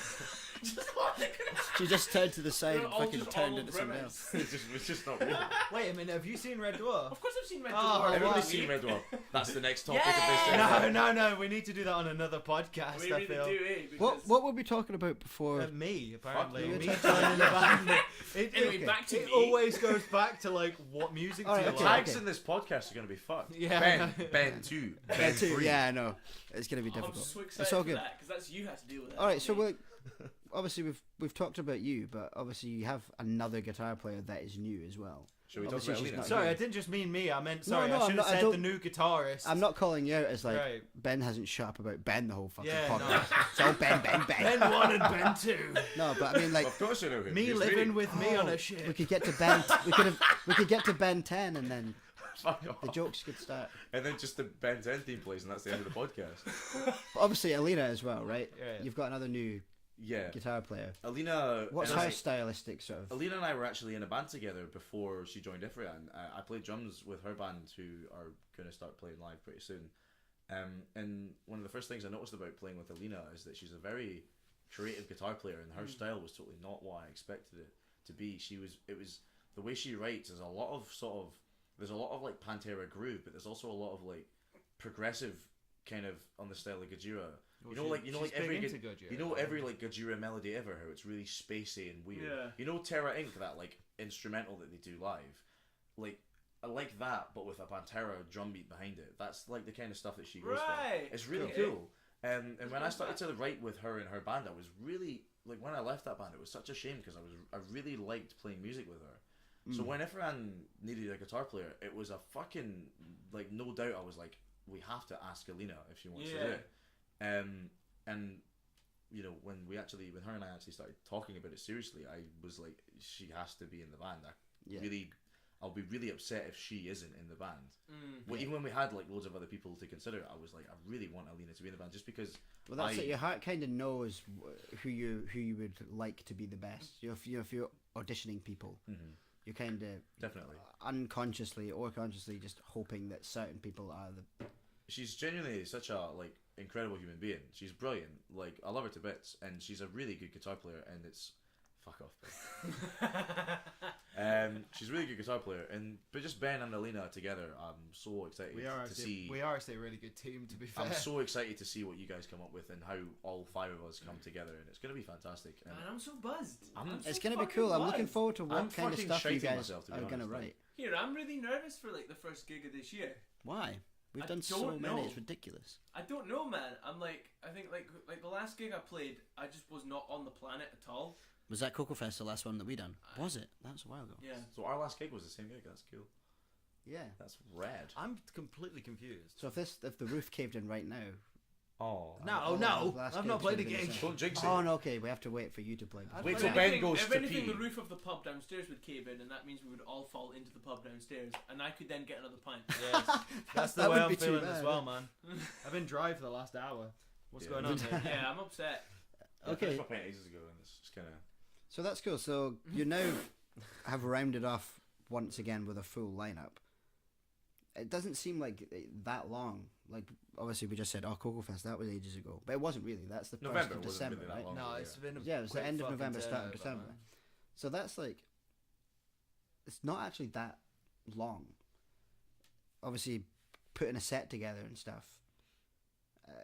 Just holograms. She just turned to the side They're and all fucking just turned all into something grimace. else. It's just not real. Wait a minute, have you seen Red Dwarf? Of course I've seen Red Oh, Dwarf. wow. Everybody's seen Red Dwarf. That's the next topic Yeah! of this. No, we need to do that on another podcast. We I really feel. do, because What were we talking about before? Me, apparently. Fuck Me you. joining the band. Anyway, back to it me. always goes back to like what music Alright, do you okay. like? Tags in this podcast are going to be fucked. Yeah. Ben 2, Yeah, Ben too. 3. Yeah, I know. It's gonna be I'm difficult. so excited It's all for good. that, because that's you have to deal with it. All right, so obviously we've talked about you, but obviously you have another guitar player that is new as well. Should we talk Obviously about she's Alina? not- Sorry, I didn't just mean me. I meant sorry. no, I I'm should not- have I said the don't- new guitarist. I'm not calling you out as like Right. Ben hasn't shut up about Ben the whole fucking Yeah, no. podcast. It's all Ben. Ben 1 and Ben 2. No, but I mean like Of course I know him. Me He's living great. with me on a we ship. could get to Ben. We could get to Ben 10 and then Fuck the off. jokes could start. And then just the Ben 10 theme plays, and that's the end of the podcast. But obviously Alina as well, right? Yeah. You've got another new Yeah. guitar player. Alina. What's and her I- stylistic sort of? Alina and I were actually in a band together before she joined IFREANN. I played drums with her band, who are going to start playing live pretty soon. And one of the first things I noticed about playing with Alina is that she's a very creative guitar player, and her style was totally not what I expected it to be. It was the way she writes. There's a lot of like Pantera groove, but there's also a lot of like progressive kind of on the style of Gojira. You know, like every every like Gojira melody ever, how it's really spacey and weird. Yeah. You know Terra Inc., that like instrumental that they do live, like I like that, but with a Pantera drum beat behind it. That's like the kind of stuff that she goes Right. for. It's really Okay. cool. And when I started to write with her and her band, I was really like, when I left that band, it was such a shame because I really liked playing music with her. So when IFREANN needed a guitar player, it was a fucking like no doubt. I was like, we have to ask Alina if she wants to do it. And you know, when her and I actually started talking about it seriously, I was like, she has to be in the band. I'll be really upset if she isn't in the band. Well, even when we had like loads of other people to consider, I was like, I really want Alina to be in the band just because. Well, that's it. Your heart kind of knows who you would like to be the best. If you're auditioning people, you're kind of Definitely unconsciously or consciously just hoping that certain people are the. She's genuinely such a like incredible human being. She's brilliant. Like, I love her to bits, and she's a really good guitar player. And it's fuck off. She's a really good guitar player, but just Ben and Alina together, I'm so excited to see. We are actually a really good team, to be fair. I'm so excited to see what you guys come up with and how all 5 of us come together, and it's gonna be fantastic. And Man, I'm so buzzed. It's gonna be cool. I'm looking forward to what I'm kind of fucking stuff you shiting guys myself, to be are gonna honest, write. Here, I'm really nervous for like the first gig of this year. Why? We've I done so don't many. know. It's ridiculous. I don't know, man. I think like the last gig I played, I just was not on the planet at all. Was that Cocofest the last one that we done? Was it? That was a while ago. Yeah. So our last gig was the same gig. That's cool. Yeah. That's rad. I'm completely confused. So if the roof caved in right now. Oh. No, last I've gig not played a should've been gig. the same. Don't jinx it. Oh no, okay. We have to wait for you to play. Wait If till anything- Ben goes if to anything, pee. the roof of the pub downstairs would cave in, and that means we would all fall into the pub downstairs, and I could then get another pint. Yes, that's the That way would I'm be too feeling bad, as well, man. I've been dry for the last hour. What's Yeah. going on here? Yeah, I'm upset. Okay. I finished my pint ages ago, and it's just kind of. So that's cool. So you now have rounded off once again with a full lineup. It doesn't seem like that long. Like, obviously we just said, oh, Cocofest, that was ages ago. But it wasn't really. That's the 1st November of wasn't December, really that right? long. No, Yeah. it's been a Yeah, it was the quick end of fucking November, start of turnover, December. man. So that's like, it's not actually that long. Obviously, putting a set together and stuff.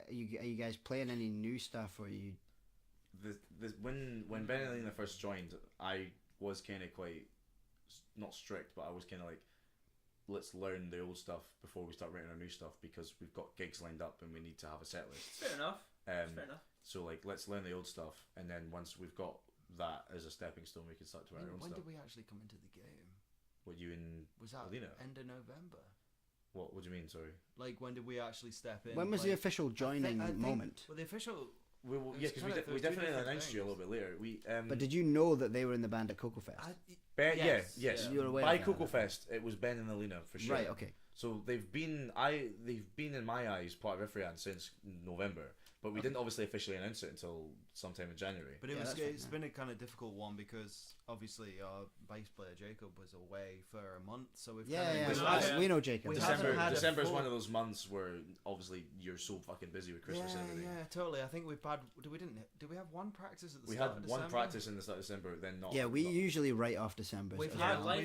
Are you guys playing any new stuff, or are you? when Ben and Alina first joined, I was kind of quite not strict, but I was kind of like, let's learn the old stuff before we start writing our new stuff because we've got gigs lined up and we need to have a set list. Fair enough. Fair enough. So like, let's learn the old stuff, and then once we've got that as a stepping stone, we can start to write our own When stuff. did we actually come into the game? What, you and Was that Alina? end of November? What do you mean? Sorry. Like, when did we actually step in? When was the Like, official joining I think- moment? Well, the official. We will, It yeah, was because kind of- it we was two definitely different announced you a things. little bit later. We But did you know that they were in the band at Cocofest? Ben, Yes, yes. yeah. You were aware By of that? Cocofest, it was Ben and Alina for sure. Right. Okay. So they've been in my eyes part of IFREANN since November, but we didn't obviously officially announce it until sometime in January. But Yeah, that's fine, it's been a kind of difficult one because obviously our bass player Jacob was away for a month, so we've Yeah, kind yeah. of Yeah. We know Jacob. We December haven't had a December is full- one of those months where obviously you're so fucking busy with Christmas and everything. Yeah, totally. I think we've had. Did we have one practice at the We start had of one December? practice in the start of December, then not. Yeah, we not- usually write off December. We've as Yeah, had- well.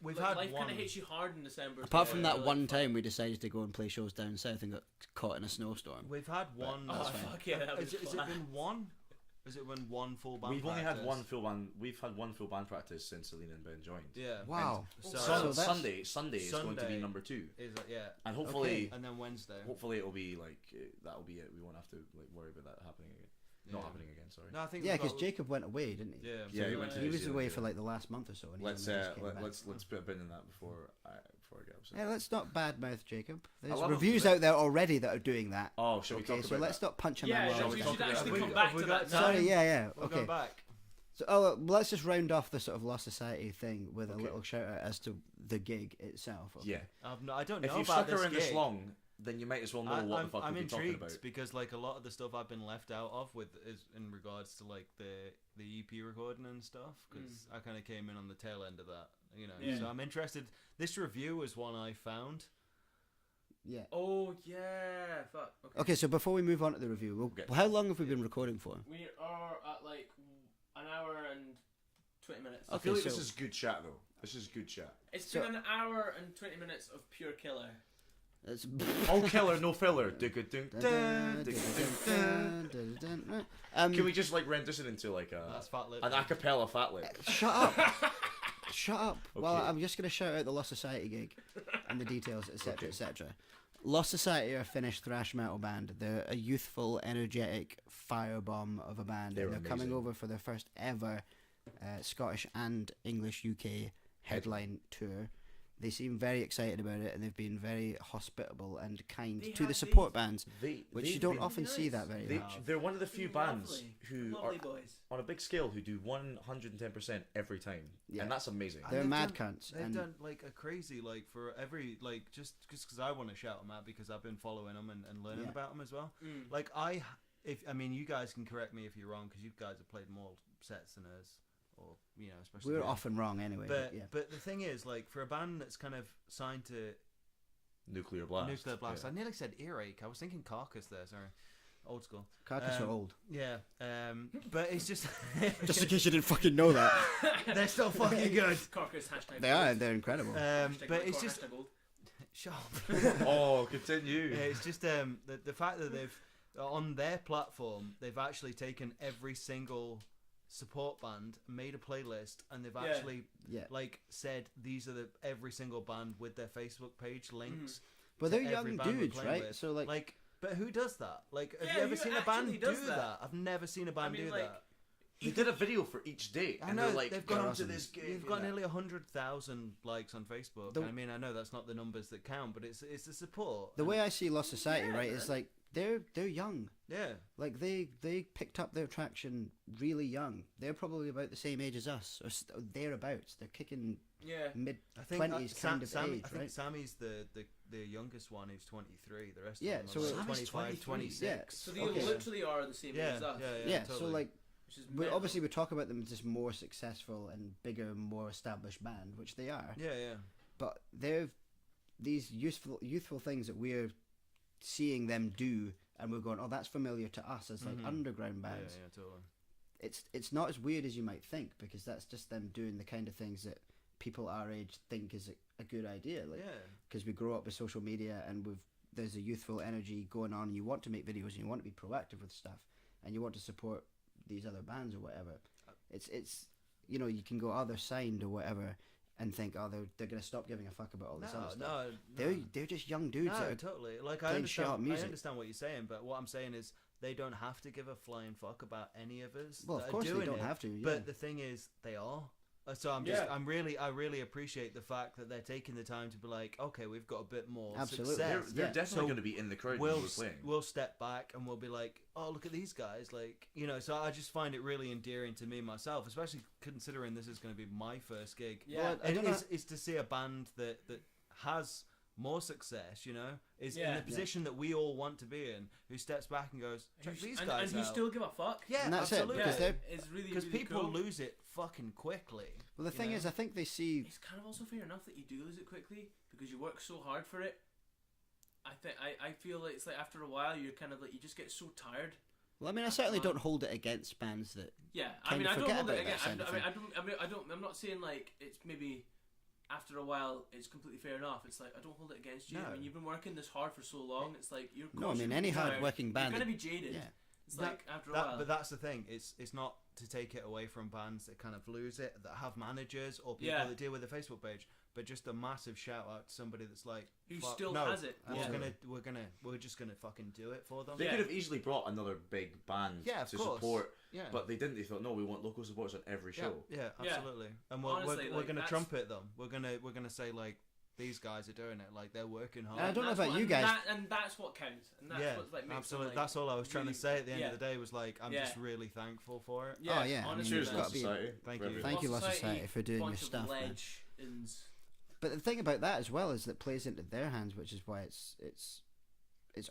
we've life had kind one. of hits you hard in December. Apart so from you're that like, one fuck. time we decided to go and play shows down south and got caught in a snowstorm. We've had one. Oh, fine. fuck yeah, that was Has it fun. been one? Has it been one full band? We've only had practice? one full band. We've had one full band practice since Alina and Ben joined. Yeah. Wow. So, So that's- Sunday is going to be Sunday. number 2, is it, yeah, and hopefully, and then Wednesday. hopefully it'll be like that'll be it. We won't have to like worry about that happening again. Not Yeah. happening again. Sorry. No, I think Yeah, we've because got- Jacob went away, didn't he? Yeah. Yeah, he So, went to He New was Zealand, away yeah. for like the last month or so. And he Let's only just came back. let's put a pin in that before I get upset. Yeah, let's not badmouth Jacob. There's love him, reviews but- out there already that are doing that. Oh, shall we Okay, talk so about let's that? not punch him Yeah, while shall we we we're talk should about actually that? come Have back we to got that. time? Sorry, yeah. We'll Okay. go back. So, let's just round off the sort of Lost Society thing with a Okay. little shout out as to the gig itself. Okay. Yeah. I don't know If you've about stuck around this gig. long, then you might as well know what the fuck I'm we've been talking intrigued about. because like a lot of the stuff I've been left out of with is in regards to like the EP recording and stuff because I kind of came in on the tail end of that, you know. Yeah. So I'm interested. This review was one I found. Yeah. Oh yeah, fuck. Okay. Okay, so before we move on to the review, Okay. how long have we been recording for? We are at like an hour and 20 minutes. I feel Okay, like this so- is good chat though. This is good chat. It's So- been an hour and 20 minutes of pure killer. It's All killer, no filler. Can we just like rent this into like That's Fat Lip. an acapella fat lip? Shut up! Shut up! Well, Okay. I'm just going to shout out the Lost Society gig and the details, etc., Okay. etc. Lost Society are a Finnish thrash metal band. They're a youthful, energetic firebomb of a band. They're and they're coming amazing. over for their first ever Scottish and English UK headline tour. They seem very excited about it, and they've been very hospitable and kind They to the have support been. bands, which they've you don't been- often see that very They, much. they're one of the few bands Lovely. who Lovely are boys. on a big scale who do 110% every time, Yeah. and that's amazing. And They're they've mad done- cunts, They've and- done like a crazy like for every like just because I want to shout them out because I've been following them and learning Yeah. about them as well. Mm. Like I mean you guys can correct me if you're wrong because you guys have played more sets than us, or you know especially. We're me. often wrong anyway. But yeah. but the thing is like for a band that's kind of signed to Nuclear blast. Nuclear Blast, Yeah. I nearly said Earache. I was thinking Carcass there. Sorry, old school. Carcass are um, old. Yeah, but it's just Just in case you didn't fucking know that. they're still fucking good. Carcass hashtag They gold. are. They're incredible. Hashtag But my it's core, just hashtag gold. shut up. Oh, continue. Yeah, it's just the fact that they've on their platform they've actually taken every single support band, made a playlist, and they've Yeah. actually Yeah. like said these are the every single band with their Facebook page links. But to they're every young band we're dudes, playing right? with. So like, But who does that? Like, have Yeah, you ever who seen a band actually do does that? that? I've never seen a band do like, that. They did a video for each date, I and know they're like, they've "Come got to this gig." You've got and nearly 100,000 likes on Facebook. The- I mean, I know that's not the numbers that count, but it's the support. the and- way I see Lost Society, Yeah, right, is like they're young. yeah, Like they picked up their traction really young. They're probably about the same age as us, or thereabouts. They're kicking Yeah. mid I think 20s kind of Sammy, age, I think right? Sammy's the youngest one who's 23. The rest Yeah, of them so are like Sammy's 25, 23. 26. So they Okay. literally are the same Yeah, age as us. Yeah, totally. so like Which is we mental. obviously we talk about them as this more successful and bigger, more established band, which they are. yeah. But they're these youthful things that we're seeing them do, and we're going, oh, that's familiar to us as like Mhm. underground Yeah, bands. yeah, totally. It's not as weird as you might think, because that's just them doing the kind of things that people our age think is a good idea. Like, Yeah. because we grow up with social media and there's a youthful energy going on, and you want to make videos and you want to be proactive with stuff and you want to support these other bands or whatever. It's you know, you can go, oh, they're signed or whatever, and think, oh, they're gonna stop giving a fuck about all this other stuff. No. They're just young dudes. No, that are totally. Like I playing sharp understand. I music. understand what you're saying, but what I'm saying is they don't have to give a flying fuck about any of us. Well, that of are course they doing don't it. have to. Yeah. But the thing is, they are. So I really appreciate the fact that they're taking the time to be like, okay, we've got a bit more Absolutely. success. They're definitely So going to be in the crowd when we're playing. We'll step back and we'll be like, oh, look at these guys, like, you know. So I just find it really endearing to me myself, especially considering this is going to be my first gig. Yeah. Well, It's to see a band that has more success, you know, is in Yeah. the position that we all want to be in, who steps back and goes, check these guys and who out. still give a fuck. Yeah, And that's it, absolutely. because they're- it's really Because really people cool. lose it fucking quickly. Well, the you thing know? is, I think they see. It's kind of also fair enough that you do lose it quickly because you work so hard for it. I feel like it's like after a while you're kind of like you just get so tired. Well, I mean, I certainly don't hold it against bands that. Yeah, I Kind mean, of I don't forget hold about it again. that side of I'm not saying like it's maybe after a while it's completely fair enough. It's like I don't hold it against you. No. I mean, you've been working this hard for so long. It's like you're. No, I mean, any hard-working band. You're gonna be jaded. Yeah. It's like after a while. But that's the thing. It's not to take it away from bands that kind of lose it, that have managers or people Yeah. that deal with the Facebook page. But just a massive shout out to somebody that's like, Who "Fuck, still no, has it. we're just gonna fucking do it for them. They Yeah. could have easily brought another big band Yeah, of to course. support, Yeah. but they didn't. They thought, no, we want local supporters on every show. Yeah, Yeah. absolutely. And we're Honestly, we're like, gonna that's- trumpet them. We're gonna say like these guys are doing it. Like they're working hard. I don't know That's about what- you and guys. and that's what counts. And that's Yeah, what like makes absolutely. Them, like, That's all I was trying to really- say at the end yeah. of the day was like I'm Yeah. just really thankful for it. Yeah, Oh, yeah, I mean, honestly, Cheers, There's Law gotta be- Society. Thank for you. everything. Thank you, Law Society, for doing your bunch of stuff, man. legends. But the thing about that as well is that plays into their hands, which is why it's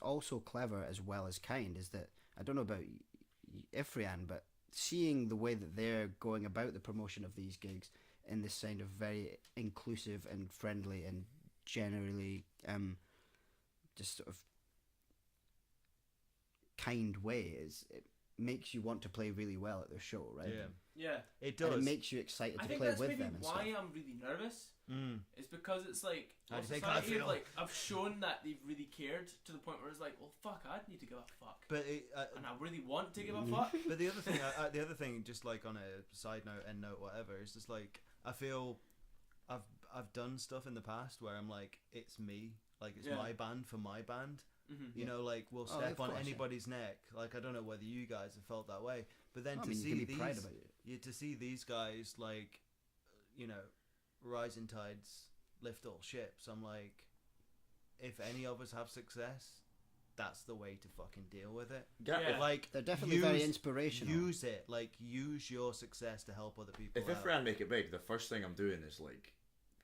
also clever as well as kind. Is that I don't know about IFREANN, but seeing the way that they're going about the promotion of these gigs in this kind of very inclusive and friendly and generally just sort of kind way it makes you want to play really well at their show, right? Yeah, Yeah, it And does. it makes you excited I to think play that's with maybe them and why stuff. I'm really nervous. It's because it's like How do you think society I feel? Like I've shown that they've really cared to the point where it's like, well, fuck, I need to give a fuck, But and I really want to give a fuck. but the other thing, just like on a side note, end note, whatever, is just like I feel I've done stuff in the past where I'm like, it's me, like it's Yeah. my band for my band. Mm-hmm. You know, like we'll Oh, step of on course, yeah. anybody's neck. Like I don't know whether you guys have felt that way, but then I to mean, you see can be these, proud about it. to see these guys like, you know, rising tides lift all ships. I'm like, if any of us have success, that's the way to fucking deal with it. Yeah. Like They're definitely very inspirational. Use it, like use your success to help other people. If out. IFREANN make it big, the first thing I'm doing is like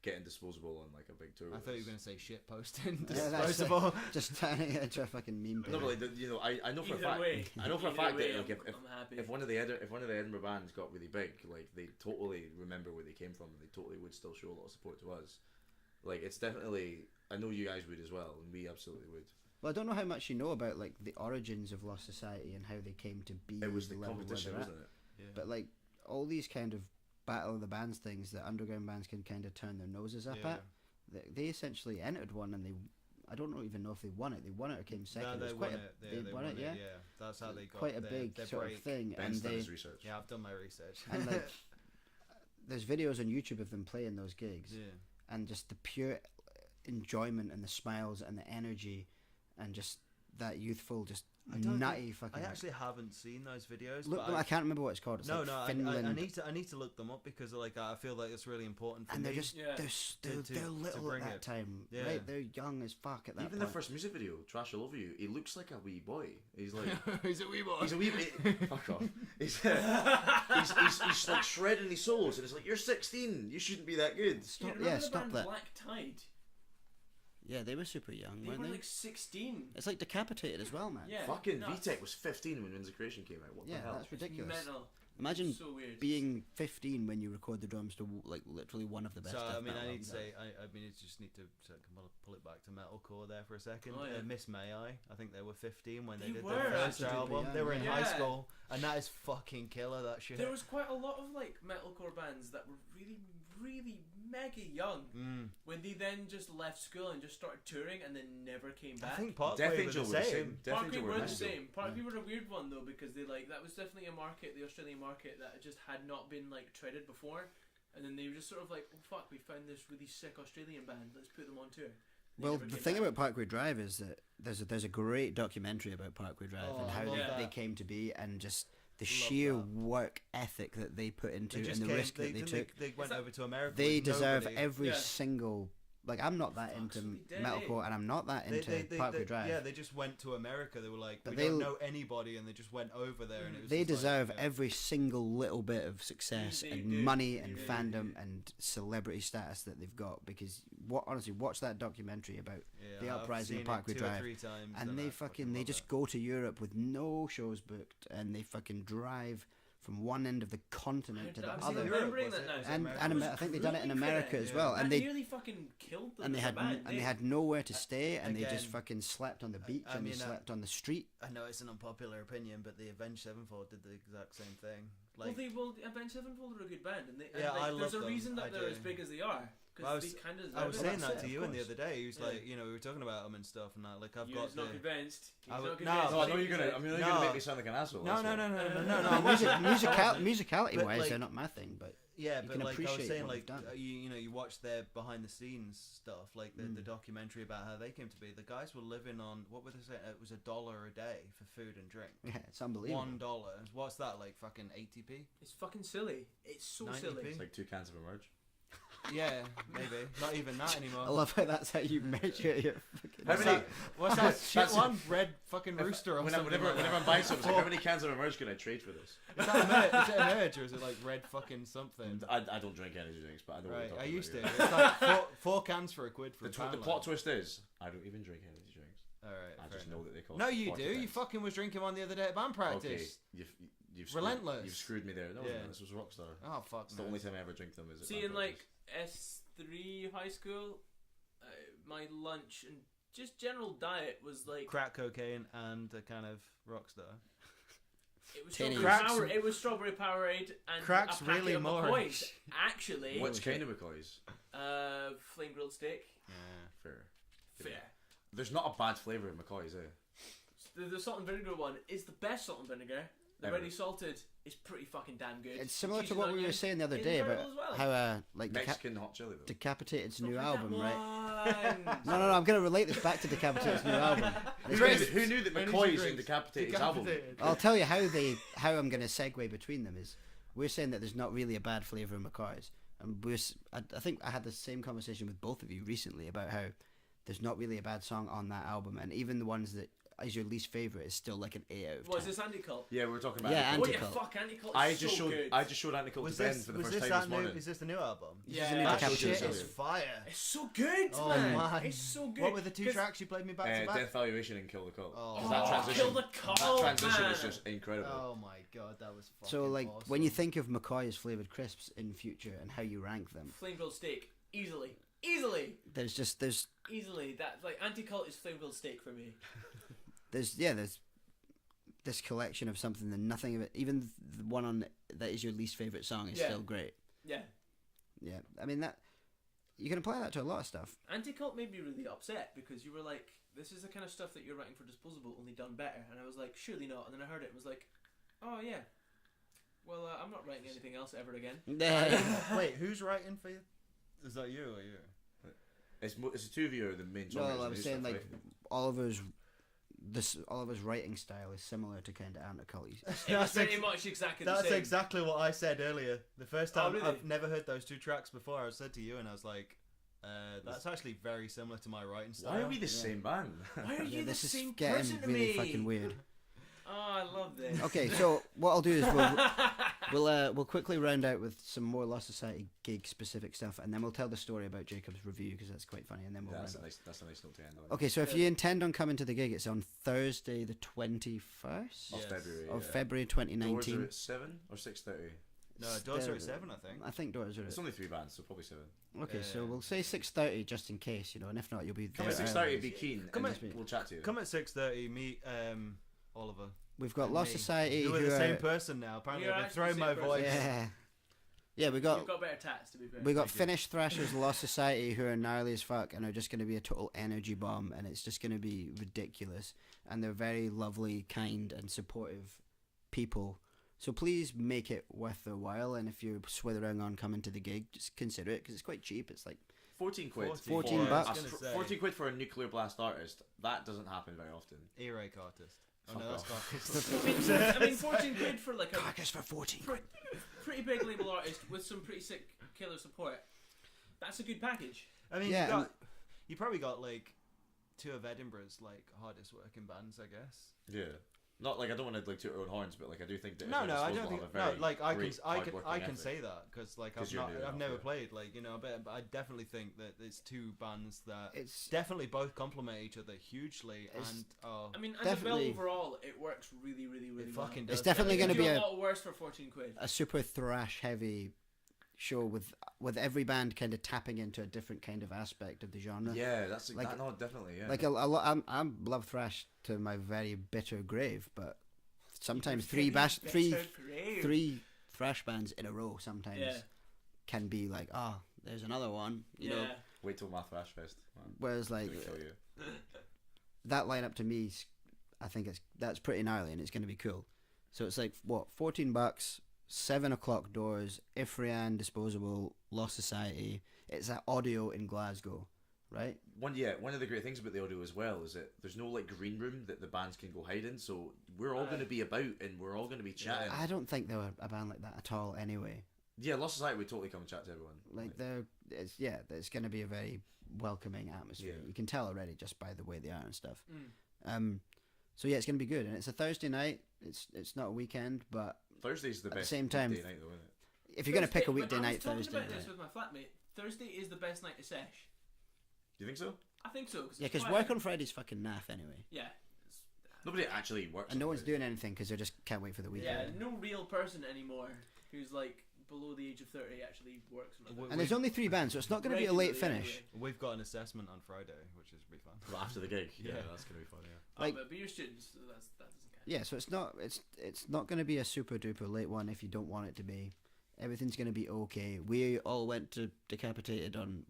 getting Disposable on like a big tour. I with thought you us. were gonna say shit posting. Yeah, that's Disposable. Just turning it into a fucking meme page. No, but like, you know, I know for a Either fact. way, I know for a either fact way, that like, I'm happy. if one of the Edinburgh bands got really big, like they totally remember where they came from, and they totally would still show a lot of support to us. Like it's definitely, I know you guys would as well, and we absolutely would. Well, I don't know how much you know about like the origins of Lost Society and how they came to be. It was the level where competition, they're at. wasn't it? Yeah. But like all these kind of battle of the bands things that underground bands can kind of turn their noses up Yeah. at. They essentially entered one and I don't even know if they won it. They won it or came second. No, It was they quite won a, it. Yeah, they won it, yeah. That's how they got Quite a their, big their sort break. of thing, Ben's and done they his research. Yeah, I've done my research. and like there's videos on YouTube of them playing those gigs, yeah. and just the pure enjoyment and the smiles and the energy, and just that youthful, just I don't nutty fucking. I actually haven't seen those videos. look. but I can't remember what it's called. It's no, like no, Finland. I need to look them up because like I feel like it's really important for and me. they're just Yeah. they're little bring at that it. time, Yeah. right? They're young as fuck at that Even point. the first music video, Trash All Over You, he looks like a wee boy. He's like, He's a wee boy. he's a wee bit. Fuck off. He's like shredding his solos, and it's like, you're 16. You shouldn't be that good. Stop, remember the stop band that. Black Tide? Yeah, they were super young, They weren't were they? like 16. It's like Decapitated as well, man. Yeah. Fucking nuts. VTech was 15 when Winds of Creation came out. What Yeah, the hell? that's ridiculous. Mental. Imagine So weird. being 15 when you record the drums to like literally one of the best. So death I mean, metal I need to albums say, I mean, it's just need to pull it back to metalcore there for a second. Oh, yeah. Miss May I think they were 15 when they They did were. their first That's album. super They were in young. high Yeah. school, and that is fucking killer. That shit. There was quite a lot of like metalcore bands that were really, really mega young when they then just left school and just started touring and then never came back. I think Death Parkway were Angel the were the same. same. Death Parkway Angel were the massive. same. Parkway were a weird one though because they that was definitely a market, the Australian market, that just had not been treaded before, and then they were just sort of oh fuck, we found this really sick Australian band, let's put them on tour. Well, the thing about Parkway Drive is that there's a great documentary about Parkway Drive and how they came to be, and just the sheer work ethic that they put into it and the risk that they took. They went over to America. They with deserve nobody. every single. I'm not that into metalcore, and I'm not that into Parkway Drive. Yeah, they just went to America. They were like, But we don't know anybody, and they just went over there, and it was they just deserve every single little bit of success and money and fandom and celebrity status that they've got, because honestly, watch that documentary about the uprising of Parkway Drive, and they just go to Europe with no shows booked, and they fucking drive from one end of the continent to the other. And I think they've done it in America as well. And they nearly fucking killed them. And they had nowhere to stay, and they just fucking slept on the beach and they slept on the street. I know it's an unpopular opinion, but the Avenged Sevenfold did the exact same thing. Avenged Sevenfold are a good band, and I love there's a them. reason that they're as big as they are. I was saying that to Euan the other day. He was like, we were talking about them and stuff, and that. I've got. He's not convinced. I know you're gonna make me sound like an asshole. No. Musicality wise, they're not my thing, but yeah, you but can I was appreciate saying, what they've done. you watch their behind the scenes stuff, the documentary about how they came to be. The guys were living on, what were they saying? It was $1 a day for food and drink. Yeah, it's unbelievable. $1. What's that, fucking 80p? It's fucking silly. It's so 90p? Silly. It's like 2 cans of Emerge. Yeah, maybe. Not even that anymore. I love how that's how you measure your fucking... What's that shit one? Red fucking rooster or something. Whenever I'm buying something, how many cans of Emerge can I trade for this? Is it Emerge or is it red fucking something? I don't drink energy drinks, but I know what you're talking I used about, to. It's four cans for £1 for the plot twist is, I don't even drink energy drinks. Alright, I just know that they cost. No, you do. Pence. You fucking was drinking one the other day at band practice. Okay, you've relentless. You've screwed me there. No, this was Rockstar. Oh fuck. It's the only time I ever drink them. Is see, in S3 high school, my lunch and just general diet was crack cocaine and a kind of Rockstar. It was strawberry Powerade and crack's a packet really of more. McCoys. Actually, which kind of McCoys? Flame grilled steak. Yeah, fair. There's not a bad flavour in McCoys, eh? The salt and vinegar one is the best salt and vinegar. The ready salted is pretty fucking damn good. It's similar to what we were saying the other day about how Mexican hot chili though. Decapited's new album, right? No, I'm going to relate this back to Decapited's new album. Who knew that McCoys and Decapited's album? I'll tell you how I'm going to segue between them is we're saying that there's not really a bad flavour in McCoys, and I think I had the same conversation with both of you recently about how there's not really a bad song on that album, and even the ones that is your least favourite is still like an 8 out of 10. What is this, Anti-Cult? Yeah, we were talking about Anti-Cult. Oh yeah, fuck, Anti-Cult I is just so showed good. I just showed Anti-Cult to Ben for the first time this morning. Is this the new album? Yeah. That shit is fire. It's so good, oh, man. It's so good. What were the 2 tracks you played me back to back? Death Valuation and Kill the Cult. Kill the Cult, that transition was just incredible. Oh my god, that was fucking So awesome. when you think of McCoy's flavoured crisps in future and how you rank them, flame grilled steak, easily. There's easily that Anti-Cult is flame grilled steak for me. There's this collection of something that nothing of it, even the one on that is your least favourite song is still great. Yeah. I mean that you can apply that to a lot of stuff. Anti-Cult made me really upset because you were like, this is the kind of stuff that you're writing for Disposable, only done better, and I was like, surely not. And then I heard it and was like, oh yeah, well I'm not writing anything else ever again. Wait, who's writing for you? Is that you or you? It's the two of you are the main songwriters. No, I was saying Oliver's writing style is similar to kind of Anti-Cult. It's pretty much exactly the same. That's exactly what I said earlier. The first time I've never heard those 2 tracks before. I said to you, and I was like, that's actually very similar to my writing style. Why are we the same band? Why are you the same this is person getting to really me? fucking weird. Oh, I love this. Okay, so what I'll do is we'll quickly round out with some more Lost Society gig specific stuff, and then we'll tell the story about Jacob's review because that's quite funny, and then we'll. That's a nice note to end on. Okay, so if you intend on coming to the gig, it's on Thursday, the 21st of February 2019. Doors are at 7 or 6:30. No, doors are at 7, I think. I think doors are. It's only 3 bands, so probably 7. Okay, so we'll say 6:30 just in case, and if not, you'll be there. Come at 6:30, be keen. We'll chat to you. Come at 6:30. Meet Oliver. We've got Lost Society. Who are the same person now. Apparently, I've been throwing my voice. Yeah, You've got better tats, to be fair. we got Finnish thrashers, Lost Society, who are gnarly as fuck and are just going to be a total energy bomb, and it's just going to be ridiculous. And they're very lovely, kind, and supportive people. So please make it worth their while. And if you're swithering on coming to the gig, just consider it because it's quite cheap. It's like 14 quid. 14 for bucks. 14 quid for a nuclear blast artist. That doesn't happen very often. Earache artist. Oh Fuck no, that's off. Carcass. I mean, 14 quid for like a carcass for 14 quid. pretty big label artist with some pretty sick killer support. That's a good package. I mean, Yeah, you probably got like 2 of Edinburgh's like hardest working bands, I guess. Yeah. Not like I don't want to like toot our own horns, but like I do think that No, Disposable I don't think. have a No, very like I can, great I can, hard-working I can ethic. say that because like 'Cause you're new I've enough, never yeah. played like but I definitely think that it's 2 bands that It's definitely both complement each other hugely, It's- and I mean, as Definitely. a bill overall, it works really, really, really it well. fucking does. It's definitely You gonna can be do a- lot worse for 14 quid. a super thrash heavy show with every band kind of tapping into a different kind of aspect of the genre. Yeah, that's Like- that, no, definitely. Yeah. Like a lot, I love thrash to my very bitter grave, but sometimes three thrash bands in a row sometimes Yeah. can be like, oh, there's another one, you know. Wait till Math Thrash Fest. Man, Whereas like it's gonna kill you. that lineup to me, I think that's pretty gnarly and it's going to be cool. So it's like what, $14, 7 o'clock doors, IFREANN Disposable, Lost Society. It's at Audio in Glasgow, right? One of the great things about the audio as well is that there's no like green room that the bands can go hide in, so we're all going to be about and we're all going to be chatting. I don't think they were a band like that at all anyway. Yeah, Lost Society would totally come and chat to everyone. Like it's going to be a very welcoming atmosphere. Yeah. You can tell already just by the way they are and stuff. Mm. So yeah, it's going to be good, and it's a Thursday night. It's not a weekend, but Thursday's the At the best same time, weekday night though, isn't it? if you're going to pick a Thursday- weekday but night, I was Thursday. talking about this Right? with my flatmate. Thursday is the best night to sesh. Do you think so? I think so. Yeah, it's because quiet. work on Friday's fucking naff anyway, Yeah. Nobody actually works. and no on one's Friday. doing anything because they just can't wait for the Yeah, weekend. no real person anymore who's like below the age of 30 actually works on a Well, And there's only 3 bands, so it's not going to be a late Regularly, finish. anyway. We've got an assessment on Friday, which is pretty fun. Well, after the gig. Yeah, Yeah. that's gonna be fun. Yeah. Like- but you're students, so that doesn't count. Yeah, so it's not going to be a super duper late one if you don't want it to be. Everything's going to be okay. We all went to Decapitated on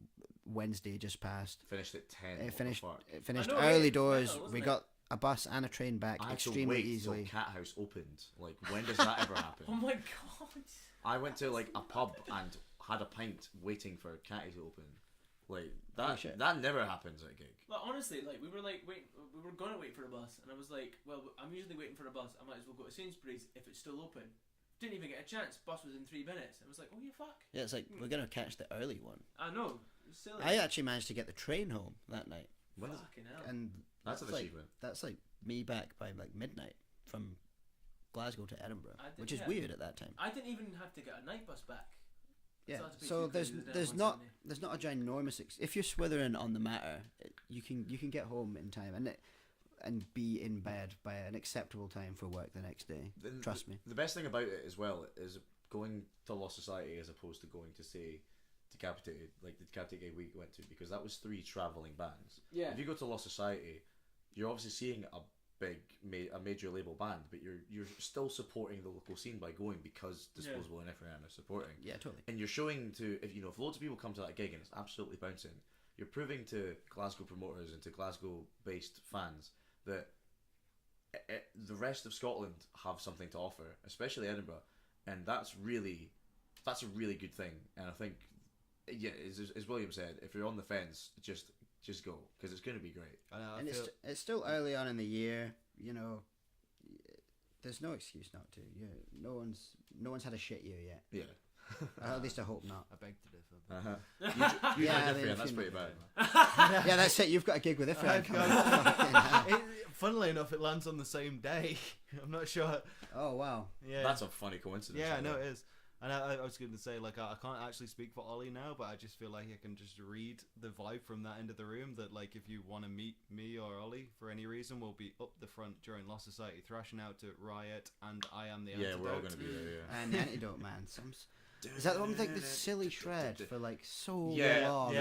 Wednesday just past. Finished at 10. It what finished the fuck? it finished I know, early it's doors. metal, wasn't We it? got a bus and a train back I had to extremely wait easily. till Cat House opened. Like, when does that ever happen? Oh my god. I went to like a pub and had a pint waiting for Catty to open. Like Oh, shit. that never happens at a gig. Well, honestly, like we were gonna wait for a bus, and I was like, well, I'm usually waiting for a bus. I might as well go to Sainsbury's if it's still open. Didn't even get a chance. Bus was in 3 minutes. I was like, oh yeah, fuck. Yeah, it's like we're going to catch the early one. I know. It's silly. I actually managed to get the train home that night, When is- Fucking hell. and That's an like, achievement. That's like me back by like midnight from Glasgow to Edinburgh, I did- which is yeah. weird at that time. I didn't even have to get a night bus back. Yeah, So I had to pay so £2 there's for the there's one not Sunday. there's not a ginormous if you're swithering on the matter, you can get home in time and be in bed by an acceptable time for work the next day. The- Trust me. The best thing about it as well is going to Lost Society as opposed to going to say Decapitated, like the Decapitated gig we went to, because that was 3 travelling bands. Yeah. If you go to Lost Society, you're obviously seeing a major label band, but you're still supporting the local scene by going because Disposable and IFREANN are supporting. Yeah, totally. And you're showing to if loads of people come to that gig and it's absolutely bouncing, you're proving to Glasgow promoters and to Glasgow based fans that the rest of Scotland have something to offer, especially Edinburgh, and that's a really good thing. And I think, yeah, as William said, if you're on the fence, just go, because it's going to be great. And it's still early on in the year, you know. There's no excuse not to. No one's had a shit year yet. Yeah. Or at least I hope not. I beg to differ. You Yeah, I did mean, different, if that's you- pretty bad. Yeah, that's it. You've got a gig with IFREANN I've coming got- up. Fucking hell. Funnily enough, it lands on the same day. I'm not sure. Oh wow. Yeah, That's a funny coincidence. yeah, isn't no, it? it is. And I was going to say, like, I can't actually speak for Ollie now, but I just feel like I can just read the vibe from that end of the room. That, like, if you want to meet me or Ollie for any reason, we'll be up the front during Lost Society, thrashing out to Riot and I Am the Yeah, Antidote. we're all going to be there. Yeah. And the antidote, man. Is that the one with like the silly shred for like so long? yeah.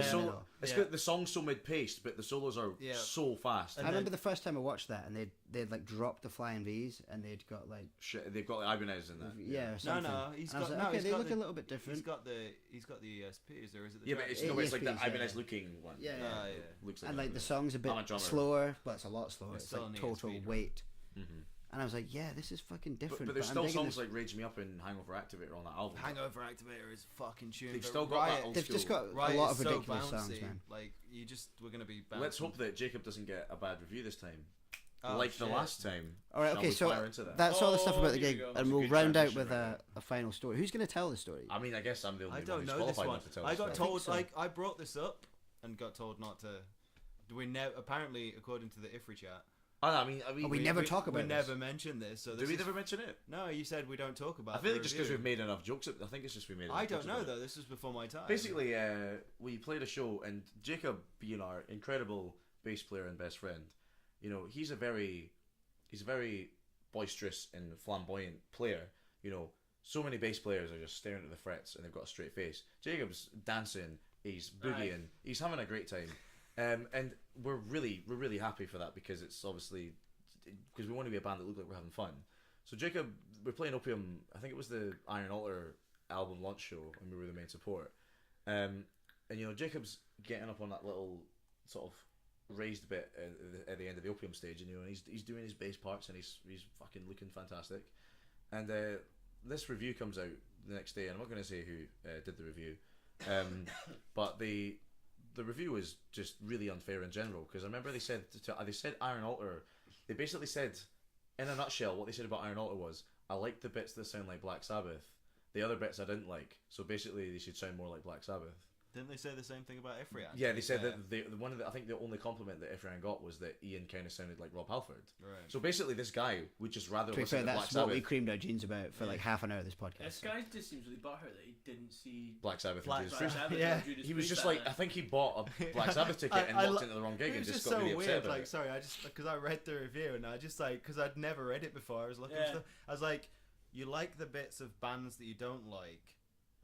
It's Yeah. got the song's so mid-paced, but the solos are so fast. I remember the first time I watched that, and they'd like dropped the flying V's, and they'd got like Shit, they've got like Ibanez in that. yeah, or something. No, he's And I was got like, okay, he's they got look the, a little bit different. He's got the ESPs, or is it the Yeah, but it's, no, it's like the ESPs, Ibanez yeah. looking one. Yeah, yeah. Looks like and like the Ibanez. song's a bit I'm a drummer. slower, but it's a lot slower. It's It's still like an total ESP drum. weight. Mhm. And I was like, yeah, this is fucking different. But there's I'm still digging songs this. like Rage Me Up and Hangover Activator on that album. Hangover Activator is fucking tune. They've but still got Riot, that old They've school. just got Riot a lot is of so ridiculous bouncy. songs, man. Like we're gonna be bouncing. Let's hope that Jacob doesn't get a bad review this time. Oh, like the shit. last time. All right, Shall okay, we so fire into that? that's all the stuff about the here we gig, go. and That's a we'll good round out transition with right a final story. Who's going to tell the story? I mean, I guess I'm the only I one don't who's know this qualified one. not to tell I the got story. told so. I brought this up and got told not to. Apparently, according to the IFREANN chat, Oh, no, I mean, we never talk about We this. never mention this. So do this we is, never mention it? No, you said we don't talk about. I feel the like just because review. we've made enough jokes. I think it's just we made. Enough I don't jokes know about it. though. This was before my time. Basically, we played a show, and Jacob, being our incredible bass player and best friend, you know, he's a very boisterous and flamboyant player. You know, so many bass players are just staring at the frets and they've got a straight face. Jacob's dancing, he's boogieing, he's having a great time, and we're really happy for that because it's obviously because we want to be a band that look like we're having fun. So Jacob, we're playing Opium. I think it was the Iron Altar album launch show, and we were the main support. And you know, Jacob's getting up on that little sort of raised bit at the end of the Opium stage, and you know, and he's doing his bass parts, and he's fucking looking fantastic. And this review comes out the next day, and I'm not going to say who did the review, but the review was just really unfair in general, because I remember they said Iron Altar. They basically said, in a nutshell, what they said about Iron Altar was, I liked the bits that sound like Black Sabbath. The other bits I didn't like. So basically, they should sound more like Black Sabbath. Didn't they say the same thing about IFREANN? Yeah, they said that I think the only compliment that IFREANN got was that Ian kind of sounded like Rob Halford. Right. So basically, this guy would just rather To be listen fair, to Black that's what Sabbath. we creamed our jeans about for like half an hour of this podcast. This guy just seems really butthurt that he didn't see Black Sabbath. Black and Judas Black Priest. Sabbath. Yeah. or Judas He was Priest just that like, I night. think he bought a Black Sabbath ticket and walked into the wrong gig It and was just just got so really upset weird. about Like, it. sorry, I just because I read the review and I just like because I'd never read it before. I was looking Yeah. for stuff. I was like, you like the bits of bands that you don't like.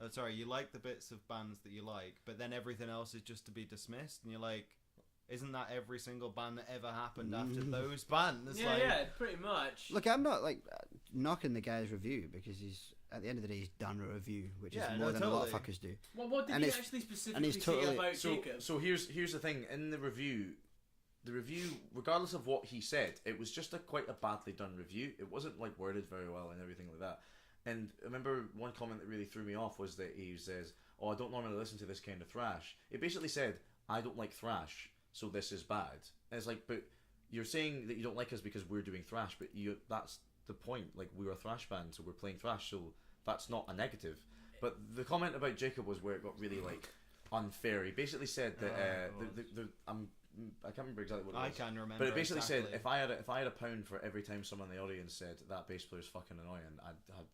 Oh, sorry, you like the bits of bands that you like, but then everything else is just to be dismissed. And you're like, isn't that every single band that ever happened after those bands? Yeah, like, yeah, pretty much. Look, I'm not like knocking the guy's review because he's at the end of the day he's done a review, which Yeah, is more no, than a lot of totally. fuckers do. Well, what did and he it's- actually and specifically he's say totally- about So, Jacob? so here's the thing. In the review, regardless of what he said, it was just quite a badly done review. It wasn't like worded very well and everything like that. And I remember one comment that really threw me off was that he says, "Oh, I don't normally listen to this kind of thrash." It basically said, "I don't like thrash, so this is bad." And it's like, but you're saying that you don't like us because we're doing thrash, but that's the point. Like, we're a thrash band, so we're playing thrash, so that's not a negative. But the comment about Jacob was where it got really like unfair. He basically said that I can't remember exactly what it was. I can remember. But it basically exactly. said if I had a pound for every time someone in the audience said that bass player's fucking annoying,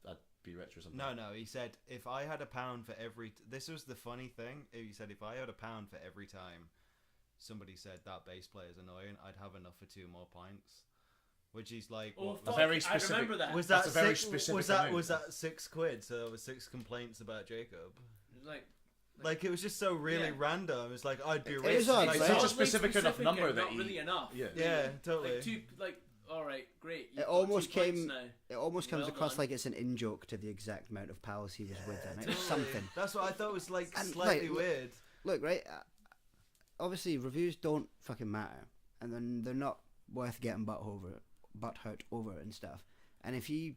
I'd be rich or something. No, he said if I had a pound for every. This was the funny thing. He said if I had a pound for every time somebody said that bass player's annoying, I'd have enough for 2 more pints. Which he's like, oh, what, fuck, very specific- I remember that. was That's that a very six, specific was that amount. was that £6? So there was 6 complaints about Jacob. It was Like it was just so really Yeah. random. It's like I'd be It rich. is odd, like, It's right? such a oddly specific enough number and that not he- really enough. Yeah. Yeah, totally. Like all right, great. You've It got almost 2 points came- now. It almost comes Well across done. like it's an in joke to the exact amount of pals he was with, and it was Totally. something. That's what I thought was like And, slightly like, weird. Look, right? Obviously, reviews don't fucking matter, and then they're not worth getting butt hurt over and stuff. And if he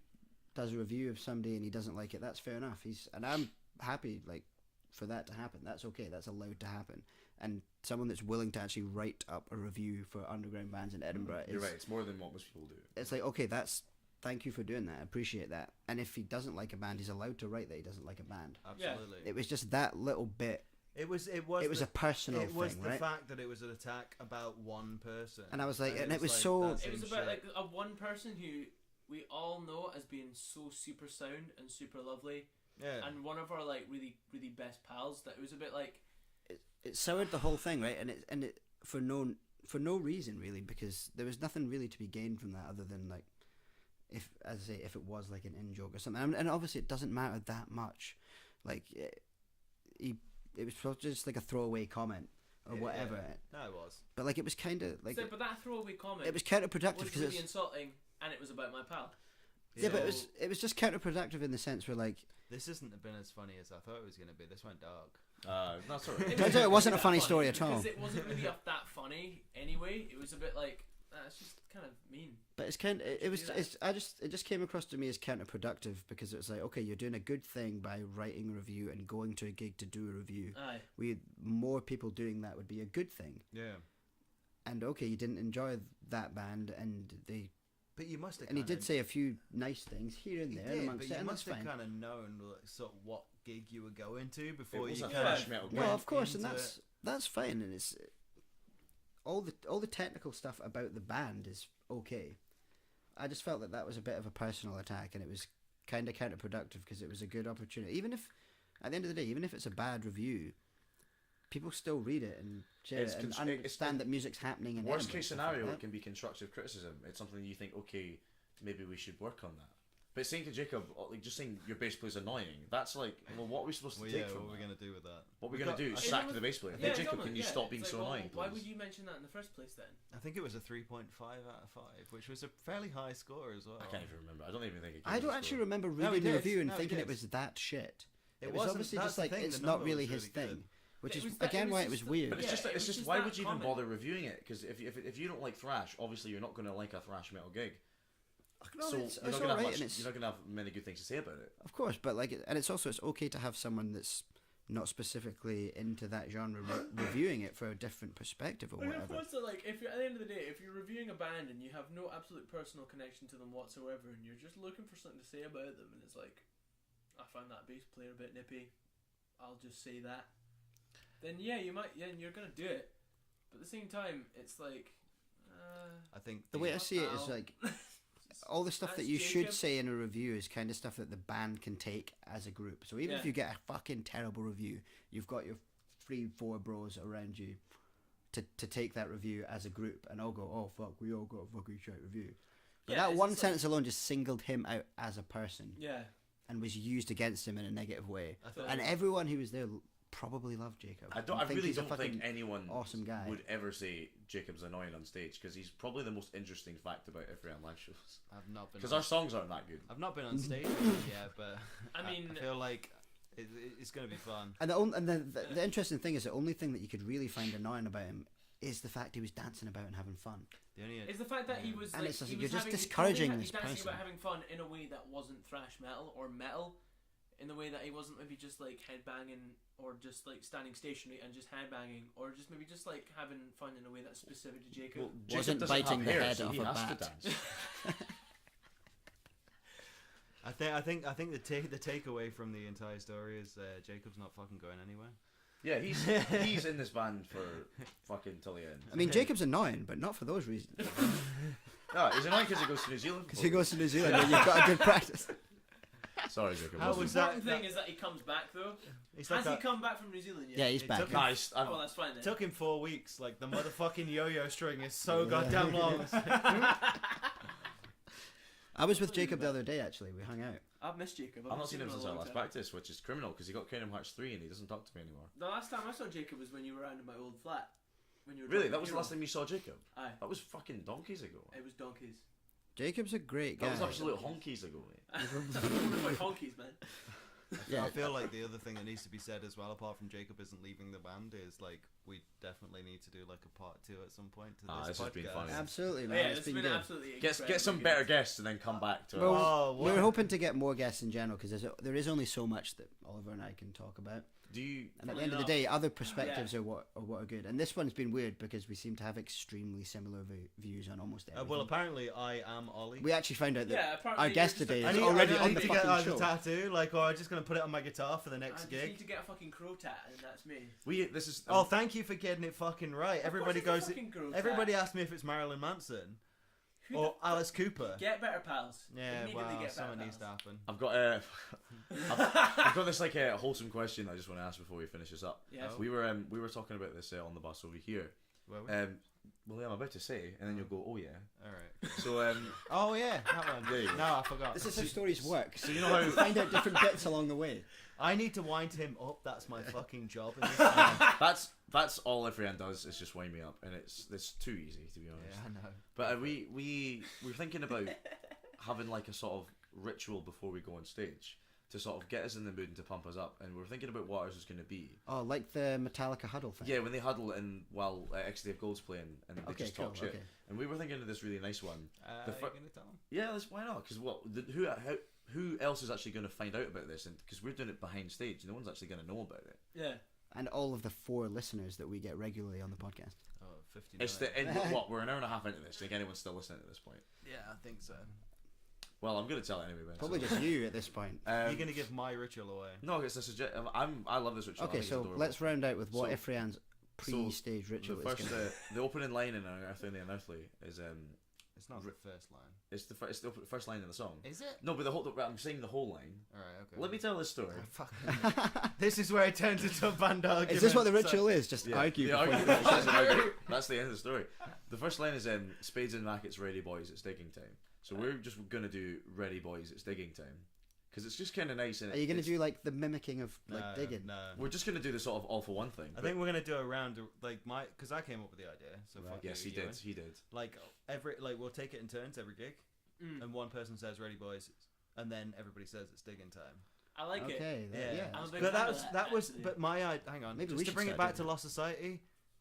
does a review of somebody and he doesn't like it, that's fair enough. And I'm happy like for that to happen. That's okay. That's allowed to happen. And someone that's willing to actually write up a review for underground bands in Edinburgh You're is right. It's more than what most people do. it's like, okay, thank you for doing that. I appreciate that. And if he doesn't like a band, he's allowed to write that he doesn't like a band. Absolutely. It was just that little bit. It was It the, was a personal It was thing, the right? fact that it was an attack about one person. And I was like, and it was like, so- that's It was some about shit. like a one person who we all know as being so super sound and super lovely, yeah. and one of our like really really best pals. That it was a bit like It soured the whole thing, right? And it for no reason really, because there was nothing really to be gained from that other than like, if as I say, if it was like an in joke or something, and obviously it doesn't matter that much. Like it was supposed to just like a throwaway comment or whatever. No, it was. But like it was kind of like But that throwaway comment it was counterproductive was because really it's insulting, and it was about my pal. yeah, but So- it was just counterproductive in the sense where like This hasn't been as funny as I thought it was going to be. This went dark. That's alright. It Turns out it wasn't a that funny story at all. because it wasn't really that funny anyway. It was a bit like it's just kind of mean. But it's kind of, it was, do that. it just came across to me as counterproductive because it was like, okay, you're doing a good thing by writing a review and going to a gig to do a review. Aye. More people doing that would be a good thing. Yeah. And okay, you didn't enjoy that band and But you must have. and he did say a few nice things here and there amongst but it, you and that's must have fine. kind of known like, sort of what gig you were going to before It was you a kind thrash of metal went Well, of course, and into that's fine, and it's all the technical stuff about the band is okay. I just felt that was a bit of a personal attack, and it was kind of counterproductive because it was a good opportunity. Even if, at the end of the day, even if it's a bad review, people still read it and share It's it and cons- understand that music's happening. In Worst Edinburgh, case stuff like scenario, that. it can be constructive criticism. It's something you think, okay, maybe we should work on that. But saying to Jacob, like just saying your bass player's annoying, that's like, well, what are we supposed to Well, take yeah, from what are we that? going to do with that? What we're We going to got- do is I sack think- the bass player. Yeah, Hey, Jacob, exactly, can you yeah. stop It's being like, so well, annoying, Why please? would you mention that in the first place then? I think it was a 3.5 out of 5, which was a fairly high score as well. I can't even remember. I don't even think it I gave don't us a actually score. remember No, he reading the did. review and No, he thinking it did. was that shit. It was wasn't- obviously that's just the like thing, it's the not number really was his really thing, good. which It is was that- again it why was it was just- weird. But it's Yeah, just, it it's was just just why that would you even comment. bother reviewing it? Because if you don't like thrash, obviously you're not going to like a thrash metal gig. No, So it's you're not all going to have right, much, and it's you're not going to have many good things to say about it. of course, but like, and it's also it's okay to have someone that's not specifically into that genre reviewing it for a different perspective or But of whatever. course, like if you're at the end of the day, if you're reviewing a band and you have no absolute personal connection to them whatsoever, and you're just looking for something to say about them, and it's like, I found that bass player a bit nippy, I'll just say that. Then yeah, you might, yeah, and you're gonna do it. But at the same time, it's like, I think The way I see it is Wow. like all the stuff that That's you should Jacob. say in a review is kind of stuff that the band can take as a group. So even if Yeah. you get a fucking terrible review, you've got your 3-4 bros around you to take that review as a group, and all go, oh fuck, we all got a fucking shit review. But Yeah, that it's one just sentence alone just singled him out as a person yeah. and was used against him in a negative way. I thought And everyone who was there probably loved Jacob. I and think really he's a don't fucking think anyone awesome guy. would ever say Jacob's annoying on stage because he's probably the most interesting fact about IFREANN live shows. I've not been. Because on- our songs aren't that good. I've not been on stage yet, but I mean- I feel like it's going to be fun. And the interesting thing is the only thing that you could really find annoying about him is the fact he was dancing about and having fun. The only It's the fact that he was And like, it's just- he you're was just having, discouraging he's this dancing person. about having fun in a way that wasn't thrash metal or metal, in the way that he wasn't maybe just like headbanging or just like standing stationary and just headbanging, or just maybe just like having fun in a way that's specific to Jacob. Well, Wasn't Jacob doesn't biting have the hair, head so off he a has to bat. dance. I think the takeaway from the entire story is Jacob's not fucking going anywhere. Yeah, he's in this band for fucking till the end. I mean, Jacob's annoying, but not for those reasons. No, he's annoying because he goes to New Zealand. Because he goes to New Zealand and you've got a good practice. Sorry, Jacob. How wasn't- was The that? important thing is that he comes back though. He's Has like he come back from New Zealand yet? Yeah, he's It back. took him- Nice. Oh, well, that's fine then. Took him 4 weeks. Like the motherfucking yo-yo string is so goddamn long. I was with Jacob the other day, actually. We hung out. I've missed Jacob. I've not seen him in a since our long last time. practice, which is criminal because he got Kingdom Hearts 3 and he doesn't talk to me anymore. The last time I saw Jacob was when you were around in my old flat. When you were Really? driving That was the Hero. last time you saw Jacob? Aye, That was fucking donkeys ago. it was donkeys. Jacob's a great guy. That was absolute honkies ago, mate. What about honkies, man? Yeah. I feel like the other thing that needs to be said as well, apart from Jacob isn't leaving the band, is like we definitely need to do like a part 2 at some point to Ah, this this has been podcast. funny. Absolutely, Oh, man. yeah, it's been good. absolutely Get some incredibly better good. guests and then come back to Well, it. Oh, we're what? hoping to get more guests in general because there is only so much that Oliver and I can talk about. Do you? And at the Probably end of the not. day, other perspectives are what are good. And this one's been weird because we seem to have extremely similar views on almost everything. Well, apparently I am Ollie. we actually found out that Yeah, apparently our you're guest just today a- is I need, already I on need the to get fucking as show. a tattoo, like, or I'm just gonna put it on my guitar for the I next just gig. need to get a fucking crow tat, and that's me. This is. Oh, thank you for getting it fucking right. Everybody Of course goes. it's a fucking crow tat. Everybody asks me if it's Marilyn Manson Who or the Alice Cooper. Get better pals. Yeah, Immediately well, get something better needs to pals. happen. I've got I've got this like a wholesome question I just want to ask before we finish this up. Yes. Oh. We were talking about this on the bus over here. Were we? Well, yeah, I'm about to say, and then you'll go, oh yeah. All right. So Oh yeah, that one. There you go. No, I forgot. This is how stories work. so you know how Find out different bits along the way. I need to wind him up. That's my fucking job. In this that's all IFREANN does is just wind me up, and it's too easy to be honest. Yeah, I know. But we're thinking about having like a sort of ritual before we go on stage to sort of get us in the mood and to pump us up, and we're thinking about what ours is going to be. Oh, like the Metallica huddle thing. Yeah, when they huddle and while XDF Gold's playing and they Okay, just talk cool, shit. Okay. And we were thinking of this really nice one. Are The you fir- gonna tell him? Yeah, why not? Because who else is actually going to find out about this? And because we're doing it behind stage, no one's actually going to know about it. Yeah. And all of the 4 listeners that we get regularly on the podcast. Oh, 59. It's what we're an hour and a half into this. Do you think anyone's still listening at this point? Yeah, I think so. Well, I'm going to tell it anyway. Ben, Probably so. just you at this point. You're gonna give my ritual away. No, it's a suggestion. I love this ritual. I Okay, think it's so adorable. let's round out with what So- IFREANN's pre-stage ritual The is. first, the opening line in Unearthly and the Unearthly is It's not the first line. it's the first line in the song. Is it? No, but I'm saying the whole line. All right. Okay. Let me tell this story. This is where it turns into a band argument. Is this what the ritual is? Just argue Yeah, before argue. you That's the end of the story. The first line is spades and mackets, ready boys, it's digging time. So we're just gonna do ready boys, it's digging time, because it's just kind of nice. And Are you going to do like the mimicking of like digging? No. We're just gonna do the sort of all for one thing. I think we're gonna do a round like because I came up with the idea. So Right. fuck yes, you, he did. Euan. He did. Like we'll take it in turns every gig, and one person says "Ready, boys," and then everybody says it's digging time. I like it. Okay, Yeah, I'm a big but fan of that was. actually. But hang on. Maybe we Just to should bring it start back to doing Lost Society,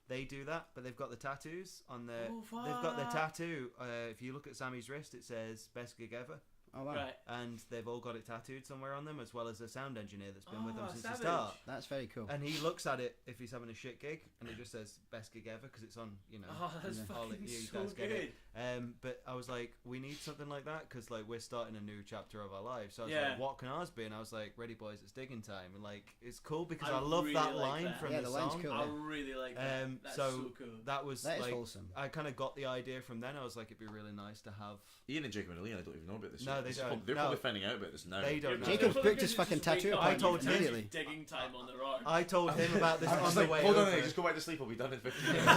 they do that, but they've got the tattoos on their. Oh, They've got their fuck. tattoo. If you look at Sammy's wrist, it says "Best gig ever." Oh wow, Right. And they've all got it tattooed somewhere on them, as well as a sound engineer that's been with them Oh, since savage. the start. that's very cool. And he looks at it if he's having a shit gig, and he just says "best gig ever" because it's on, Oh, that's Yeah. all fucking you so guys get good. it. But I was like, we need something like that because like we're starting a new chapter of our lives. So I was Yeah. like, what can ours be? And I was like, "Ready, boys, it's digging time." And like, it's cool because I I love really that like line that. from Yeah, the the line's song. cool. I really like that. That's so cool. That was That is like, wholesome. I kind of got the idea from then. I was like, it'd be really nice to have. Ian and Jacob and Alina don't even know about this. No, yet. they This is don't. prob- They're No. probably finding out about this now. They don't know. Jacob's Probably booked his just fucking wake tattoo up I and told you him. can do digging time on the rock. I told him about this on It's the like, way hold on a over. minute, just go back to sleep. I'll be done in 15 minutes.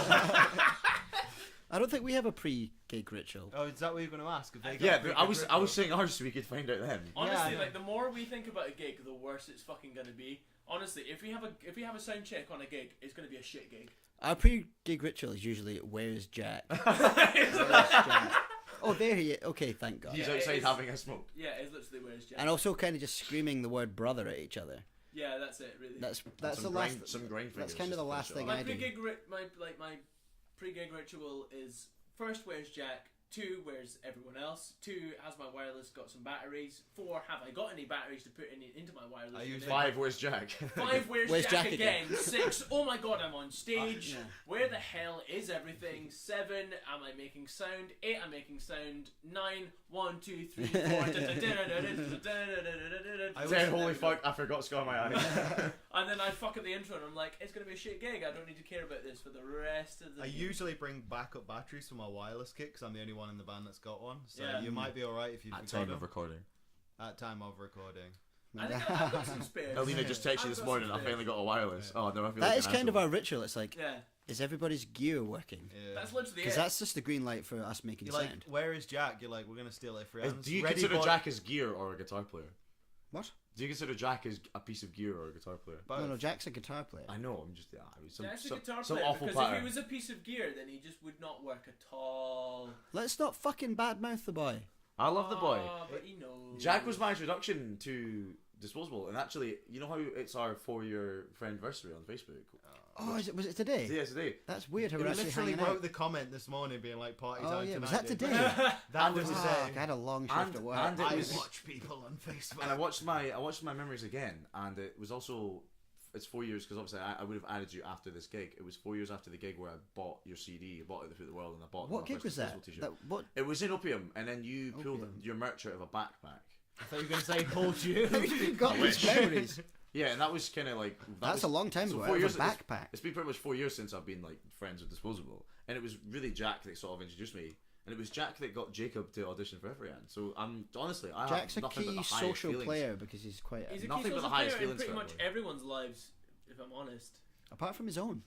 I don't think we have a pre-gig ritual. Oh, is that what you're going to ask? If they got Yeah, a but I was ritual? saying ours so we could find out then. Honestly, Yeah. like the more we think about a gig, the worse it's fucking gonna be. Honestly, if we have a sound check on a gig, it's gonna be a shit gig. Our pre-gig ritual is usually "Where's Jack?" Where's Jack? Oh, there he is. Okay, thank God. He's Yeah, outside it is. having a smoke. Yeah, it's literally where's Jack. And also kind of just screaming the word "brother" at each other. Yeah, that's it. Really. That's the some last. grind, some grind That's fingers kind of just the to last finish it thing off. I do. my pre-gig ritual is first, where's Jack? 2, where's everyone else? 2, has my wireless got some batteries? 4, have I got any batteries to put into my wireless? I usually- 5, where's Jack? 5, where's Jack Jack again? 6, oh my god, I'm on stage. Yeah. Where the hell is everything? 7, am I making sound? 8, I'm making sound. 9, 1, 2, 3, 4. Then, holy fuck, I forgot Scar my eye. And then I fuck up the intro and I'm like, it's gonna be a shit gig. I don't need to care about this for the rest of the I gig. usually bring backup batteries for my wireless kit because I'm the only one in the band that's got one. So Yeah. you might be alright if you've At got time them. of recording. At time of recording. I think I've got some spares. Alina just texted you I've this got morning, some I finally got a wireless. Yeah. Oh, no, I feel That like is an kind of asshole. our ritual. It's like, Yeah, is everybody's gear working? Yeah. that's literally Because it. that's just the green light for us making You're like, sound. where is Jack? You're like, we're gonna steal it for you. Do you consider Jack as gear or a guitar player? What? Do you consider Jack as a piece of gear or a guitar player? No, Jack's a guitar player. I know, I'm just, some, Jack's a some, guitar some player awful because if pattern. he was a piece of gear, then he just would not work at all. Let's not fucking badmouth the boy. I love the boy. Ah, but he knows. Jack was my introduction to Disposable, and actually, you know how it's our 4-year friendversary on Facebook? Oh, was it today? Yeah, today. That's weird how We we're actually literally hanging wrote out. the comment this morning being like, party Oh time yeah, was tonight, that dude. today? That And was it was, today. I had a long shift at work. and it I was, watch people on Facebook. and I watched my memories again, and it was also, it's 4 years, because obviously I would have added you after this gig. It was 4 years after the gig where I bought your CD, bought it through the world, and I bought What my gig first was that? Disposable t-shirt. That what? It was in Opium, and then you pulled Opium. your merch out of a backpack. I thought you were going to say pulled you. How you got these memories? Yeah, and that was kind of like... That's a long time so ago. 4 Out years of a backpack. It's been pretty much 4 years since I've been like friends with Disposable, and it was really Jack that sort of introduced me, and it was Jack that got Jacob to audition for IFREANN. So I'm honestly, I Jack's have a nothing but key the highest social feelings. player because he's quite. He's a Nothing key but the social highest player in feelings pretty for much that boy. everyone's lives, if I'm honest. Apart from his own.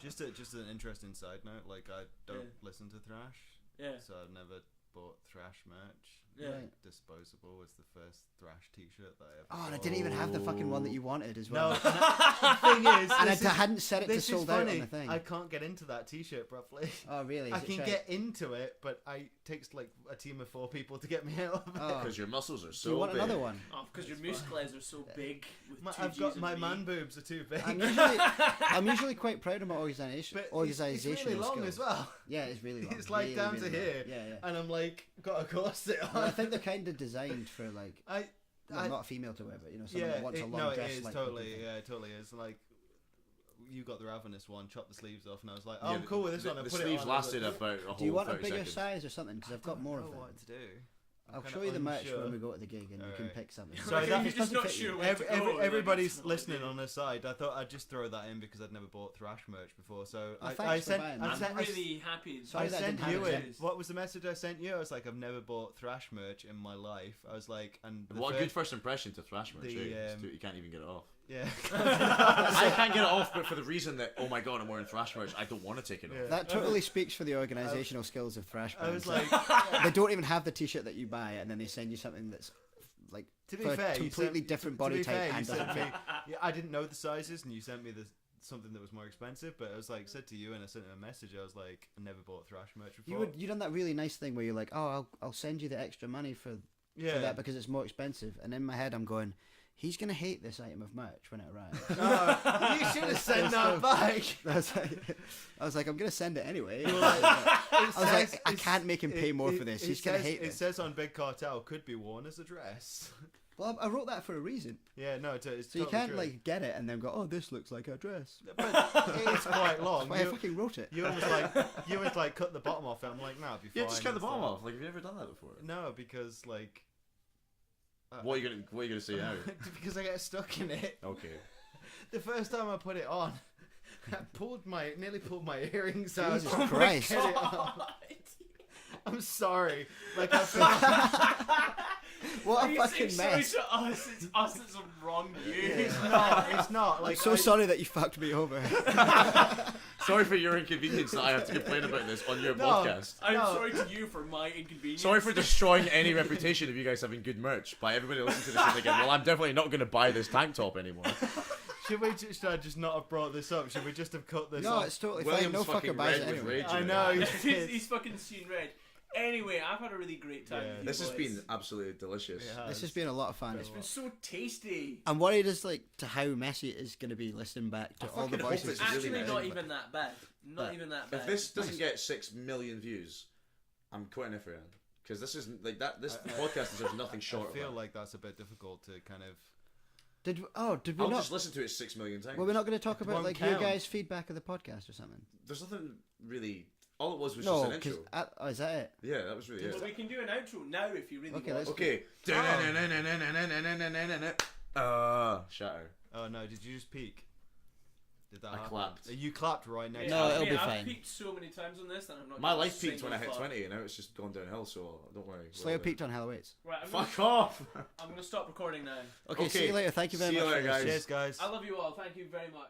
Just an interesting side note. Like I don't listen to thrash. Yeah. So I've never bought thrash merch. Yeah. Right. Disposable was the first thrash T-shirt that I ever. Oh, and I didn't even have the fucking one that you wanted as No, well. the thing is, And I this is- hadn't set it to this is sold out on funny. the thing. I can't get into that T-shirt properly. Oh, really? I Is it can shite? get into it, but it takes like a team of 4 people to get me out of it. Oh. Because your muscles are so Do you want big. another one? Oh, because your muscles are so big. With I've two got Gs and my V. man boobs are too big. I'm usually quite proud of my organizational It's really long skills. as well. Yeah, it's really long. It's like really, down really to long. here. Yeah. And I'm like, got a corset on. Well, I think they're kind of designed for like, I not a female to wear, but someone that wants a long no, dress. it is like totally, yeah, it totally is. Like, you got the ravenous one, chop the sleeves off, and I was like, oh, Yeah, I'm cool with this the, one. I The put sleeves it on, lasted and about a whole Do you want a 30 bigger seconds. size or something? Because I've got more of know them. what to do. I'll I'm show you the kinda merch unsure. when we go to the gig, and you can Alright. pick something. Sorry, that- You're just not sure where to go. Everybody's Like, listening on this side. I thought I'd just throw that in because I'd never bought thrash merch before. So Well, I thanks for sent. buying. I I'm sent. really happy. Sorry I that sent didn't you happen. in. What was the message I sent you? I was like, I've never bought thrash merch in my life. I was like, and the What a fir- good first impression to thrash merch. the, eh? You can't even get it off. Yeah. I can't get it off, but for the reason that, oh my god, I'm wearing thrash merch, I don't want to take it Yeah. off. That totally speaks for the organizational skills of thrash I was bands. like, They don't even have the T-shirt that you buy, and then they send you something that's like to be for a fair, you completely sent- different to body be type fair, you and sent doesn't me. fit. Yeah, I didn't know the sizes, and you sent me something that was more expensive. But I was like, said to you, and I sent him a message. I was like, I never bought thrash merch before. You done that really nice thing where you're like, oh, I'll send you the extra money for that because it's more expensive. And in my head, I'm going, he's gonna hate this item of merch when it arrives. No, you should have sent that back. I was like, I'm gonna send it anyway. It I was says- like, I can't make him pay more for this. He's gonna hate It this. says on Big Cartel, could be worn as a dress. Well, I wrote that for a reason. Yeah, no, it's So totally you can't true. like get it and then go, oh, this looks like a dress. But it's quite long. That's why I fucking wrote it. You was like cut the bottom off it. I'm like, nah, it'd be fine. Yeah, just cut the and bottom stuff. off. Like, have you ever done that before? No, because like. What are you gonna say now? Because I get stuck in it. Okay. The first time I put it on, I nearly pulled my earrings out. Jesus Christ. Get it on. I'm sorry. Like I feel. What Are a you fucking saying mess. sorry to us? It's us that's wrong you. It's not. Like I'm so sorry that you fucked me over. Sorry for your inconvenience that I have to complain about this on your podcast. I'm No. sorry to you for my inconvenience. Sorry for destroying any reputation of you guys having good merch by everybody listening to this and thinking, well, I'm definitely not going to buy this tank top anymore. Should I just not have brought this up? Should we just have cut this No, off? it's totally fine. William's No fucking fucker buys red it with anyway. rage. I in know. it. he's fucking seen red. Anyway, I've had a really great time. Yeah. with you This has boys. been absolutely delicious. Yeah. This has been a lot of fun. It's been so tasty. I'm worried as like to how messy it is going to be listening back to all the fucking hope voices. it's really Actually, nice. not even that bad. Not But even that bad. If this doesn't get 6 million views, I'm quitting IFREANN. Because this isn't like that. This podcast deserves nothing short I of feel that. like that's a bit difficult to kind of. Did we I'll not? just listen to it 6 million times. Were we not going to talk about won't like your count. guys' feedback of the podcast or something? There's nothing really. All it was No, just an because intro. oh, is that it? Yeah, that was really Well, it. we can do an outro now if you really Okay, want. let's- Okay. Shatter. Oh no! Did you just peek? Did that I happen? clapped. You clapped right next. No, to it'll me. be I've fine. peaked so many times on this that I'm not. My getting a life peaked when I hit single 20, and now it's just gone downhill. So don't worry. Slayer peaked on Hell Awaits. thought. Right, Fuck off. I'm gonna stop recording now. Okay, see Okay, you later. Thank you very see you much. later, for guys. listening. Cheers, guys. I love you all. Thank you very much.